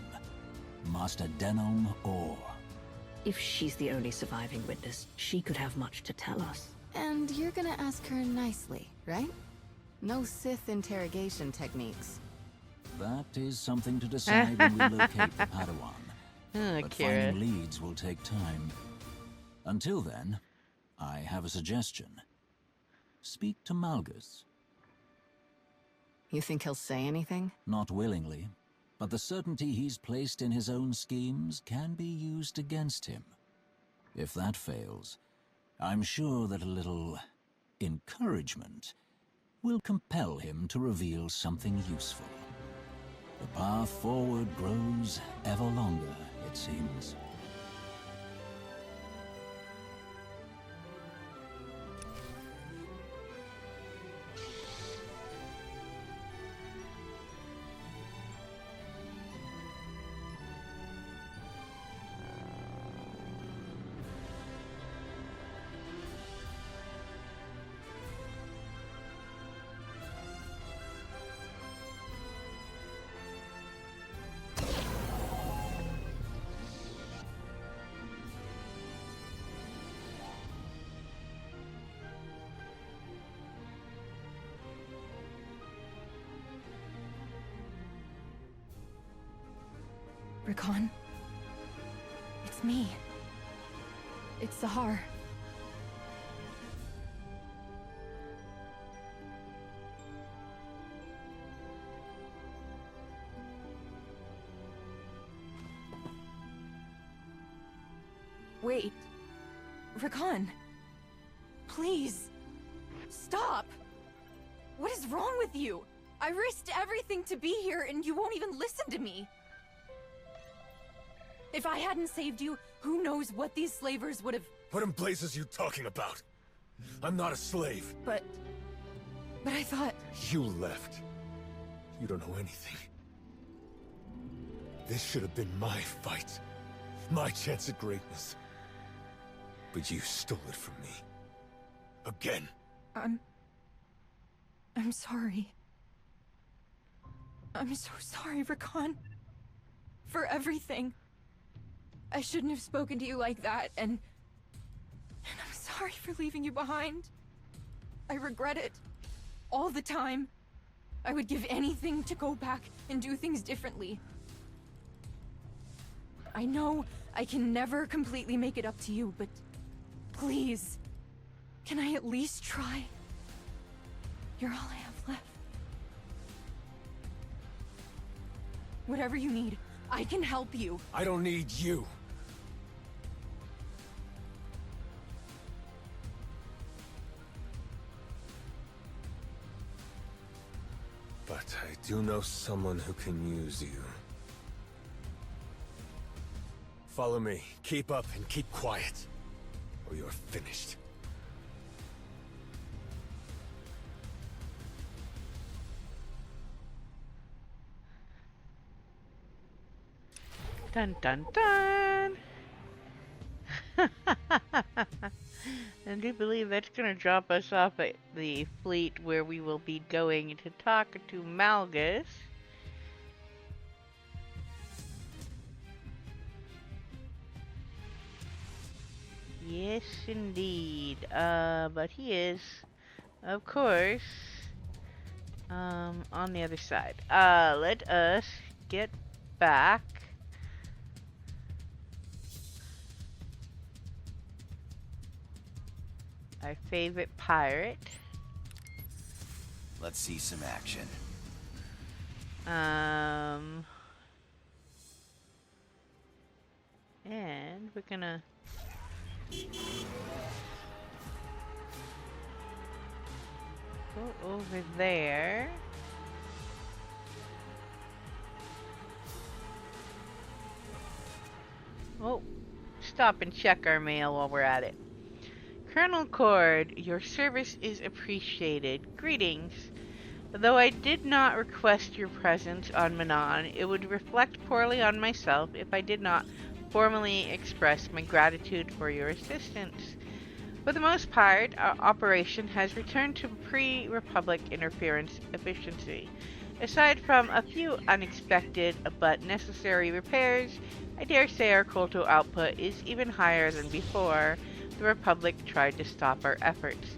Master Denom Orr. If she's the only surviving witness, she could have much to tell us. And you're gonna ask her nicely, right? No Sith interrogation techniques. That is something to decide when we locate the Padawan. But Kira. finding leads will take time. Until then, I have a suggestion. Speak to Malgus. You think he'll say anything? Not willingly, but the certainty he's placed in his own schemes can be used against him. If that fails, I'm sure that a little encouragement will compel him to reveal something useful. The path forward grows ever longer, it seems. Rakan? It's me. It's Sahar. Wait. Rakan. Please. Stop. What is wrong with you? I risked everything to be here and you won't even listen to me. If I hadn't saved you, who knows what these slavers would have... What in blazes you talking about? I'm not a slave. But I thought... You left. You don't know anything. This should have been my fight. My chance at greatness. But you stole it from me. Again. I'm sorry. I'm so sorry, Rakan. For everything. I shouldn't have spoken to you like that, and I'm sorry for leaving you behind. I regret it. All the time. I would give anything to go back and do things differently. I know I can never completely make it up to you, but please, can I at least try? You're all I have left. Whatever you need, I can help you. I don't need you. But I do know someone who can use you. Follow me. Keep up and keep quiet, or you're finished. Dun dun dun! I do believe that's gonna drop us off at the fleet where we will be going to talk to Malgus. Yes, indeed. But he is, of course, on the other side. Let us get back. Our favorite pirate. Let's see some action. And we're gonna go over there. Oh, stop and check our mail while we're at it. Colonel Cord, your service is appreciated. Greetings. Though I did not request your presence on Manon, it would reflect poorly on myself if I did not formally express my gratitude for your assistance. For the most part, our operation has returned to pre-Republic interference efficiency. Aside from a few unexpected but necessary repairs, I dare say our Kolto output is even higher than before the Republic tried to stop our efforts.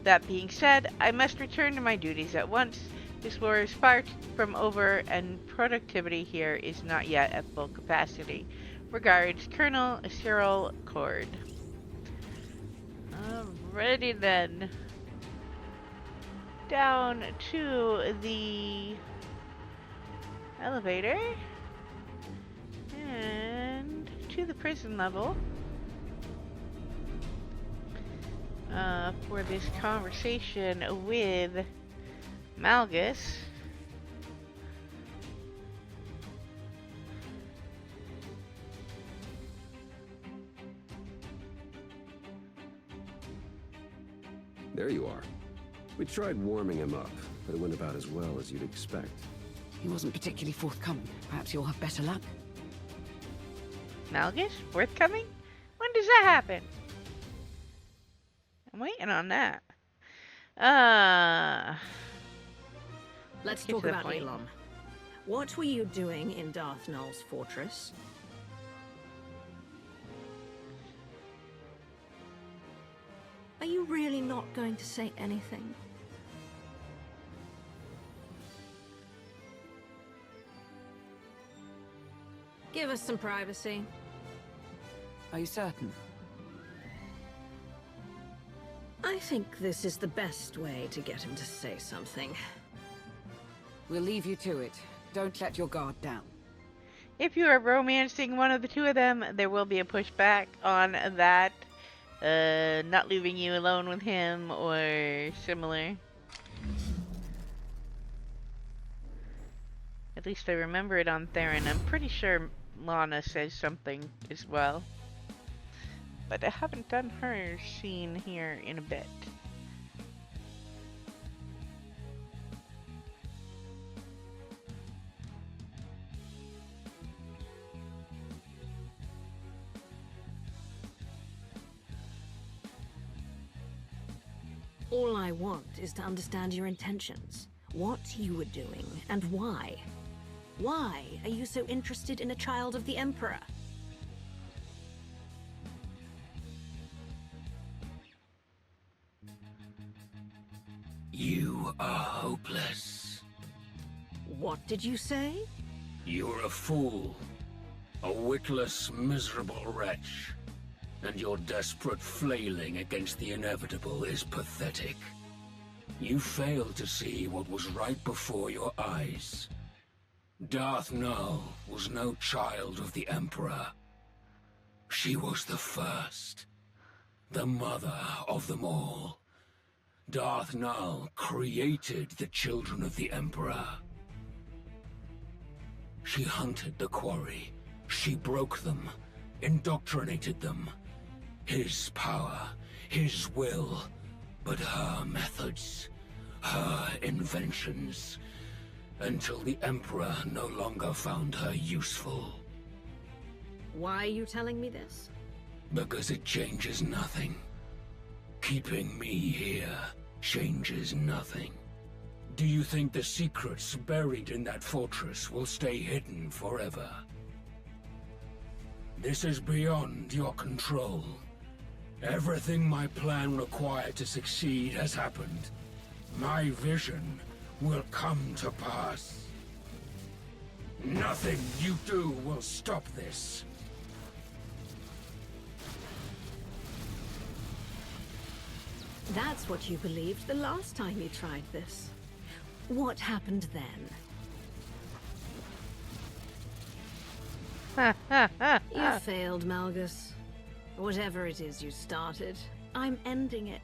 That being said, I must return to my duties at once. This war is far from over and productivity here is not yet at full capacity. Regards, Colonel Cyril Cord. Alrighty then. Down to the elevator. And to the prison level. For this conversation with Malgus. There you are. We tried warming him up, but it went about as well as you'd expect. He wasn't particularly forthcoming. Perhaps you'll have better luck. Malgus? Forthcoming? When does that happen? I'm waiting on that. Let's talk about Elon. What were you doing in Darth Nul's fortress? Are you really not going to say anything? Give us some privacy. Are you certain? I think this is the best way to get him to say something. We'll leave you to it. Don't let your guard down. If you are romancing one of the two of them, there will be a pushback on that. Not leaving you alone with him or similar. At least I remember it on Theron. I'm pretty sure Lana says something as well. But I haven't done her scene here in a bit. All I want is to understand your intentions. What you were doing, and why. Why are you so interested in a child of the Emperor? You are hopeless. What did you say? You're a fool. A witless, miserable wretch. And your desperate flailing against the inevitable is pathetic. You failed to see what was right before your eyes. Darth Null was no child of the Emperor. She was the first, the mother of them all. Darth Null created the children of the Emperor. She hunted the quarry. She broke them, indoctrinated them. His power, his will, but her methods, her inventions, until the Emperor no longer found her useful. Why are you telling me this? Because it changes nothing. Keeping me here changes nothing. Do you think the secrets buried in that fortress will stay hidden forever? This is beyond your control. Everything my plan required to succeed has happened. My vision will come to pass. Nothing you do will stop this. That's what you believed the last time you tried this. What happened then? You failed, Malgus. Whatever it is you started, I'm ending it.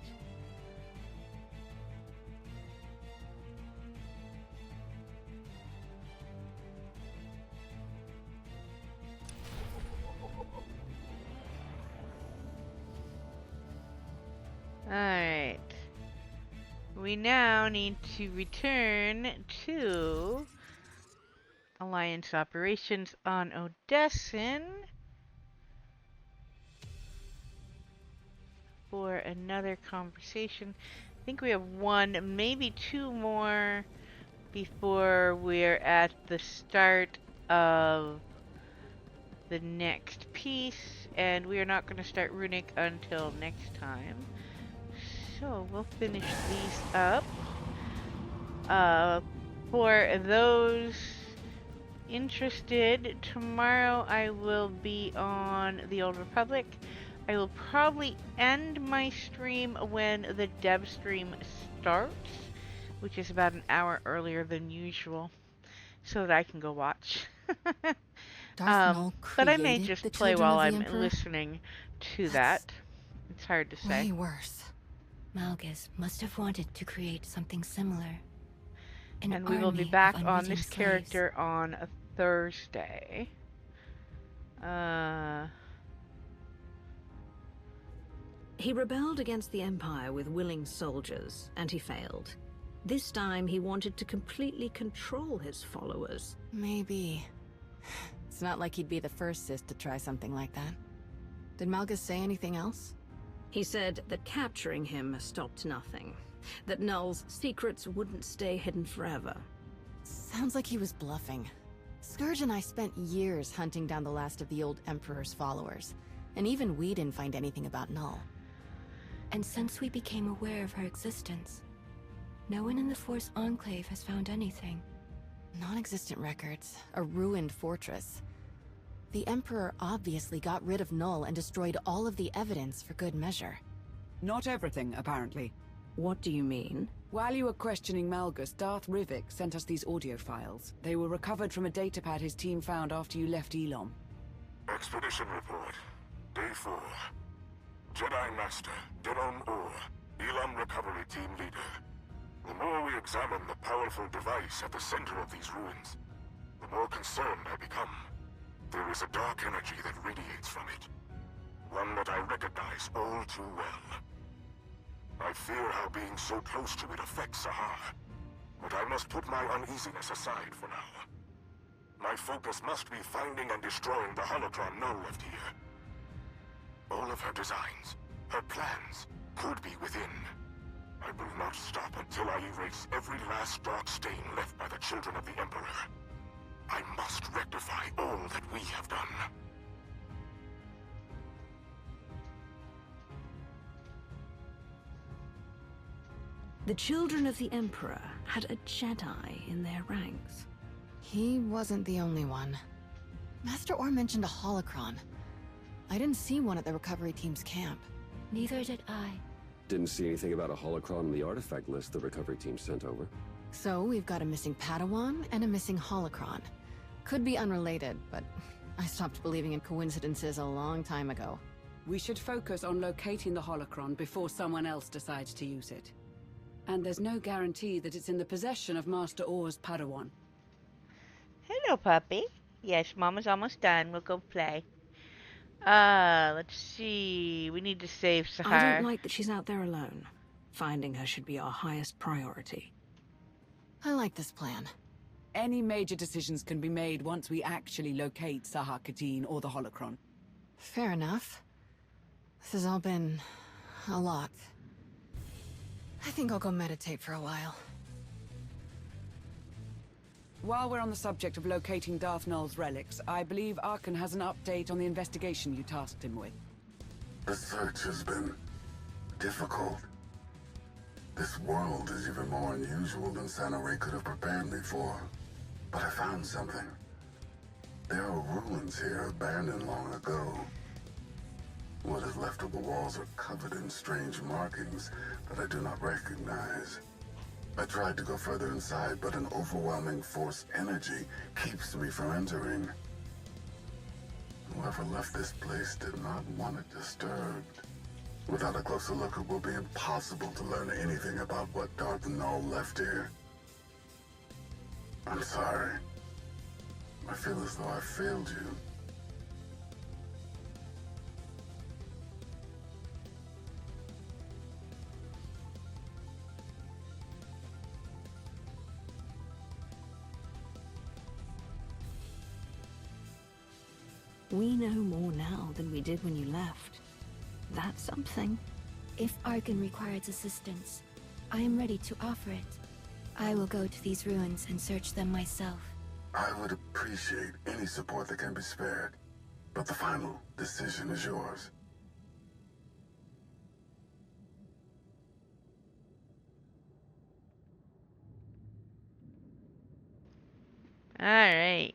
Alright. We now need to return to Alliance operations on Odessin for another conversation. I think we have one, maybe two more before we're at the start of the next piece, and we are not going to start Runic until next time. So we'll finish these up. For those interested, tomorrow I will be on the Old Republic. I will probably end my stream when the dev stream starts, which is about an hour earlier than usual, so that I can go watch. But I may just play while I'm listening to that. It's hard to say. Way worse. Malgus must have wanted to create something similar. And we will be back on this character on a Thursday. He rebelled against the Empire with willing soldiers, and he failed. This time he wanted to completely control his followers. Maybe. It's not like he'd be the first Sith to try something like that. Did Malgus say anything else? He said that capturing him stopped nothing. That Null's secrets wouldn't stay hidden forever. Sounds like he was bluffing. Scourge and I spent years hunting down the last of the old Emperor's followers, and even we didn't find anything about Null. And since we became aware of her existence, no one in the Force Enclave has found anything. Non-existent records, a ruined fortress. The Emperor obviously got rid of Null and destroyed all of the evidence for good measure. Not everything, apparently. What do you mean? While you were questioning Malgus, Darth Rivik sent us these audio files. They were recovered from a datapad his team found after you left Elon. Expedition report. Day 4. Jedi Master, Deron Or, Elam Recovery Team Leader. The more we examine the powerful device at the center of these ruins, the more concerned I become. There is a dark energy that radiates from it. One that I recognize all too well. I fear how being so close to it affects Sahar, but I must put my uneasiness aside for now. My focus must be finding and destroying the holocron Null left here. All of her designs, her plans, could be within. I will not stop until I erase every last dark stain left by the children of the Emperor. I must rectify all that we have done. The children of the Emperor had a Jedi in their ranks. He wasn't the only one. Master Orr mentioned a holocron. I didn't see one at the recovery team's camp. Neither did I. Didn't see anything about a holocron on the artifact list the recovery team sent over. So we've got a missing Padawan and a missing holocron. Could be unrelated, but I stopped believing in coincidences a long time ago. We should focus on locating the holocron before someone else decides to use it. And there's no guarantee that it's in the possession of Master Orr's Padawan. Hello, puppy. Yes, Mama's almost done. We'll go play. Let's see. We need to save Sahar. I don't like that she's out there alone. Finding her should be our highest priority. I like this plan. Any major decisions can be made once we actually locate Sahar Katin or the holocron. Fair enough. This has all been a lot. I think I'll go meditate for a while. While we're on the subject of locating Darth Nul's relics, I believe Arkan has an update on the investigation you tasked him with. The search has been difficult. This world is even more unusual than Santa Ray could have prepared me for. But I found something. There are ruins here abandoned long ago. What is left of the walls are covered in strange markings that I do not recognize. I tried to go further inside, but an overwhelming force energy keeps me from entering. Whoever left this place did not want it disturbed. Without a closer look, it will be impossible to learn anything about what Darth Null left here. I'm sorry. I feel as though I failed you. We know more now than we did when you left. That's something. If Arkan requires assistance, I am ready to offer it. I will go to these ruins and search them myself. I would appreciate any support that can be spared, but the final decision is yours. Alright.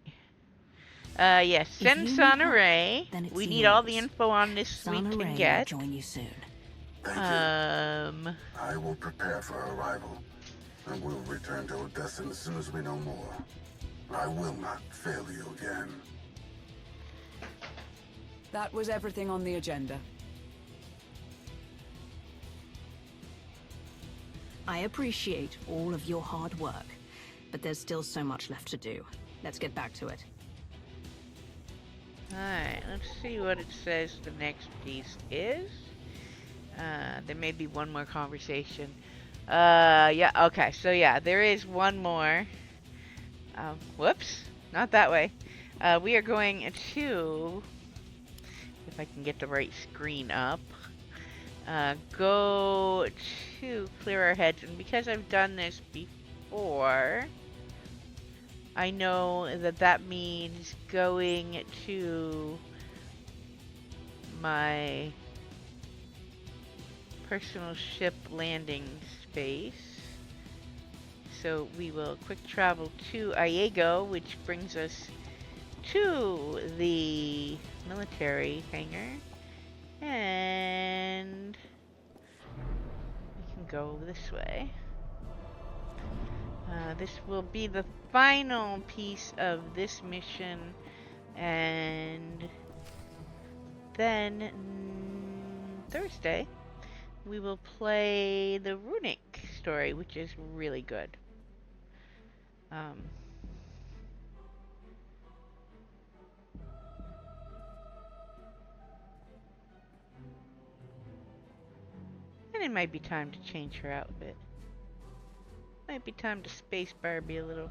Yes, send Sana Ray. We need all the info on this we can get. Join you soon. Thank you. I will prepare for her arrival, and we'll return to Odessa as soon as we know more. I will not fail you again. That was everything on the agenda. I appreciate all of your hard work, but there's still so much left to do. Let's get back to it. Alright, let's see what it says the next piece is. There may be one more conversation. Yeah, okay, so yeah, there is one more. Whoops, not that way. We are going to, if I can get the right screen up, go to clear our heads, and because I've done this before, I know that that means going to my personal ship landing space. So we will quick travel to Iego, which brings us to the military hangar. And we can go this way. This will be the final piece of this mission, and then Thursday we will play the Runic story, which is really good. And it might be time to change her outfit. Might be time to space Barbie a little.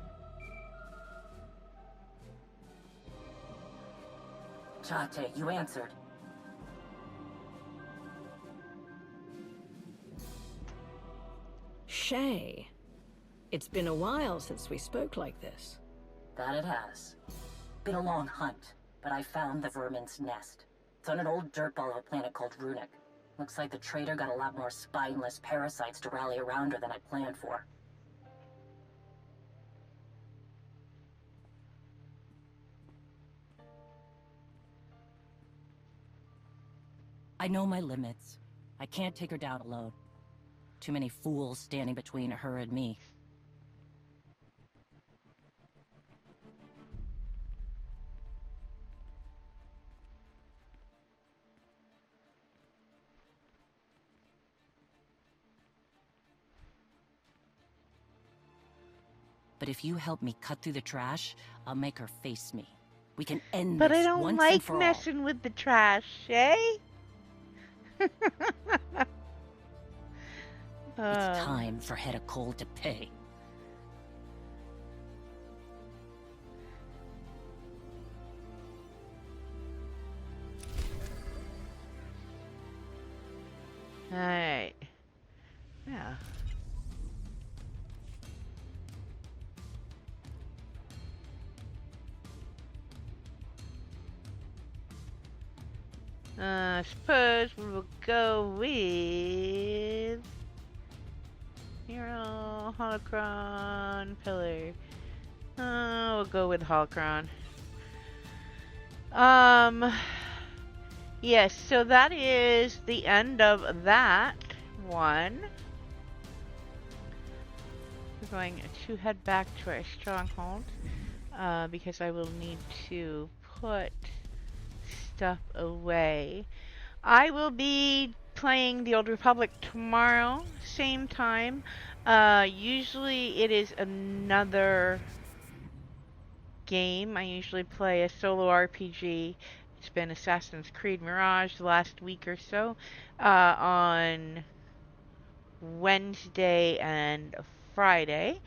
Chate, you answered. Shay, it's been a while since we spoke like this. That it has. Been a long hunt, but I found the vermin's nest. It's on an old dirtball of a planet called Runic. Looks like the traitor got a lot more spineless parasites to rally around her than I planned for. I know my limits. I can't take her down alone. Too many fools standing between her and me. But if you help me cut through the trash, I'll make her face me. We can end But this I don't once and like for all. messing with the trash, eh? It's time for Head of Coal to pay. Alright. Yeah. I suppose we will go with Hero, Holocron, Pillar. We'll go with Holocron. Yes, so that is the end of that one. We're going to head back to our stronghold, because I will need to put stuff away. I will be playing the Old Republic tomorrow, same time. Usually it is another game. I usually play a solo RPG. It's been Assassin's Creed Mirage the last week or so, on Wednesday and Friday.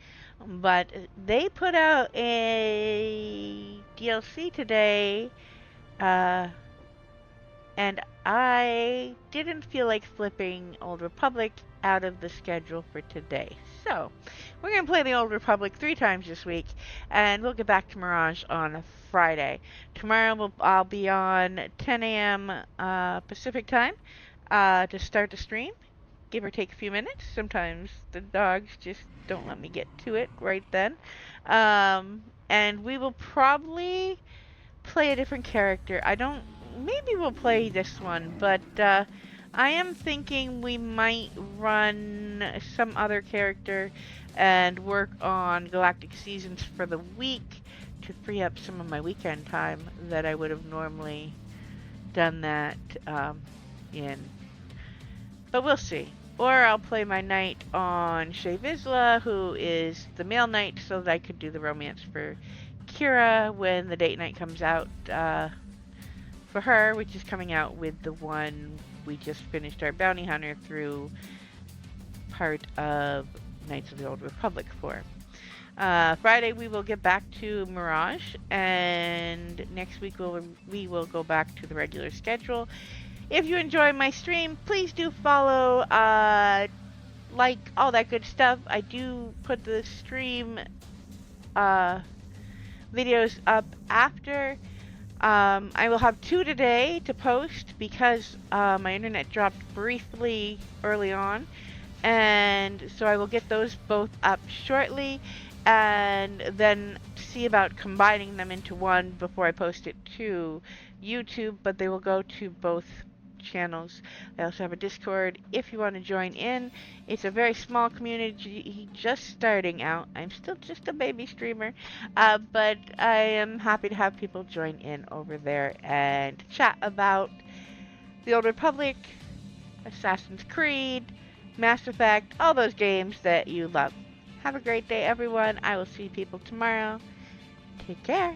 But they put out a DLC today, and I didn't feel like flipping Old Republic out of the schedule for today. So, we're going to play the Old Republic 3 times this week, and we'll get back to Mirage on Friday. Tomorrow I'll be on 10 a.m. Pacific time to start the stream. Give or take a few minutes. Sometimes the dogs just don't let me get to it right then. And we will probably play a different character. Maybe we'll play this one, but I am thinking we might run some other character and work on Galactic Seasons for the week to free up some of my weekend time that I would have normally done that in. But we'll see. Or I'll play my knight on Shay Vizsla, who is the male knight, so that I could do the romance for Kira when the date night comes out for her, which is coming out with the one we just finished our bounty hunter through part of Knights of the Old Republic for. Friday we will get back to Mirage, and next week we will go back to the regular schedule. If you enjoy my stream, please do follow, like, all that good stuff. I do put the stream videos up after. I will have 2 today to post because my internet dropped briefly early on, and so I will get those both up shortly, and then see about combining them into one before I post it to YouTube, but they will go to both channels. I also have a Discord if you want to join in. It's a very small community, just starting out. I'm still just a baby streamer, but I am happy to have people join in over there and chat about the Old Republic, Assassin's Creed, Mass Effect, all those games that you love. Have a great day, everyone. I will see people tomorrow. Take care.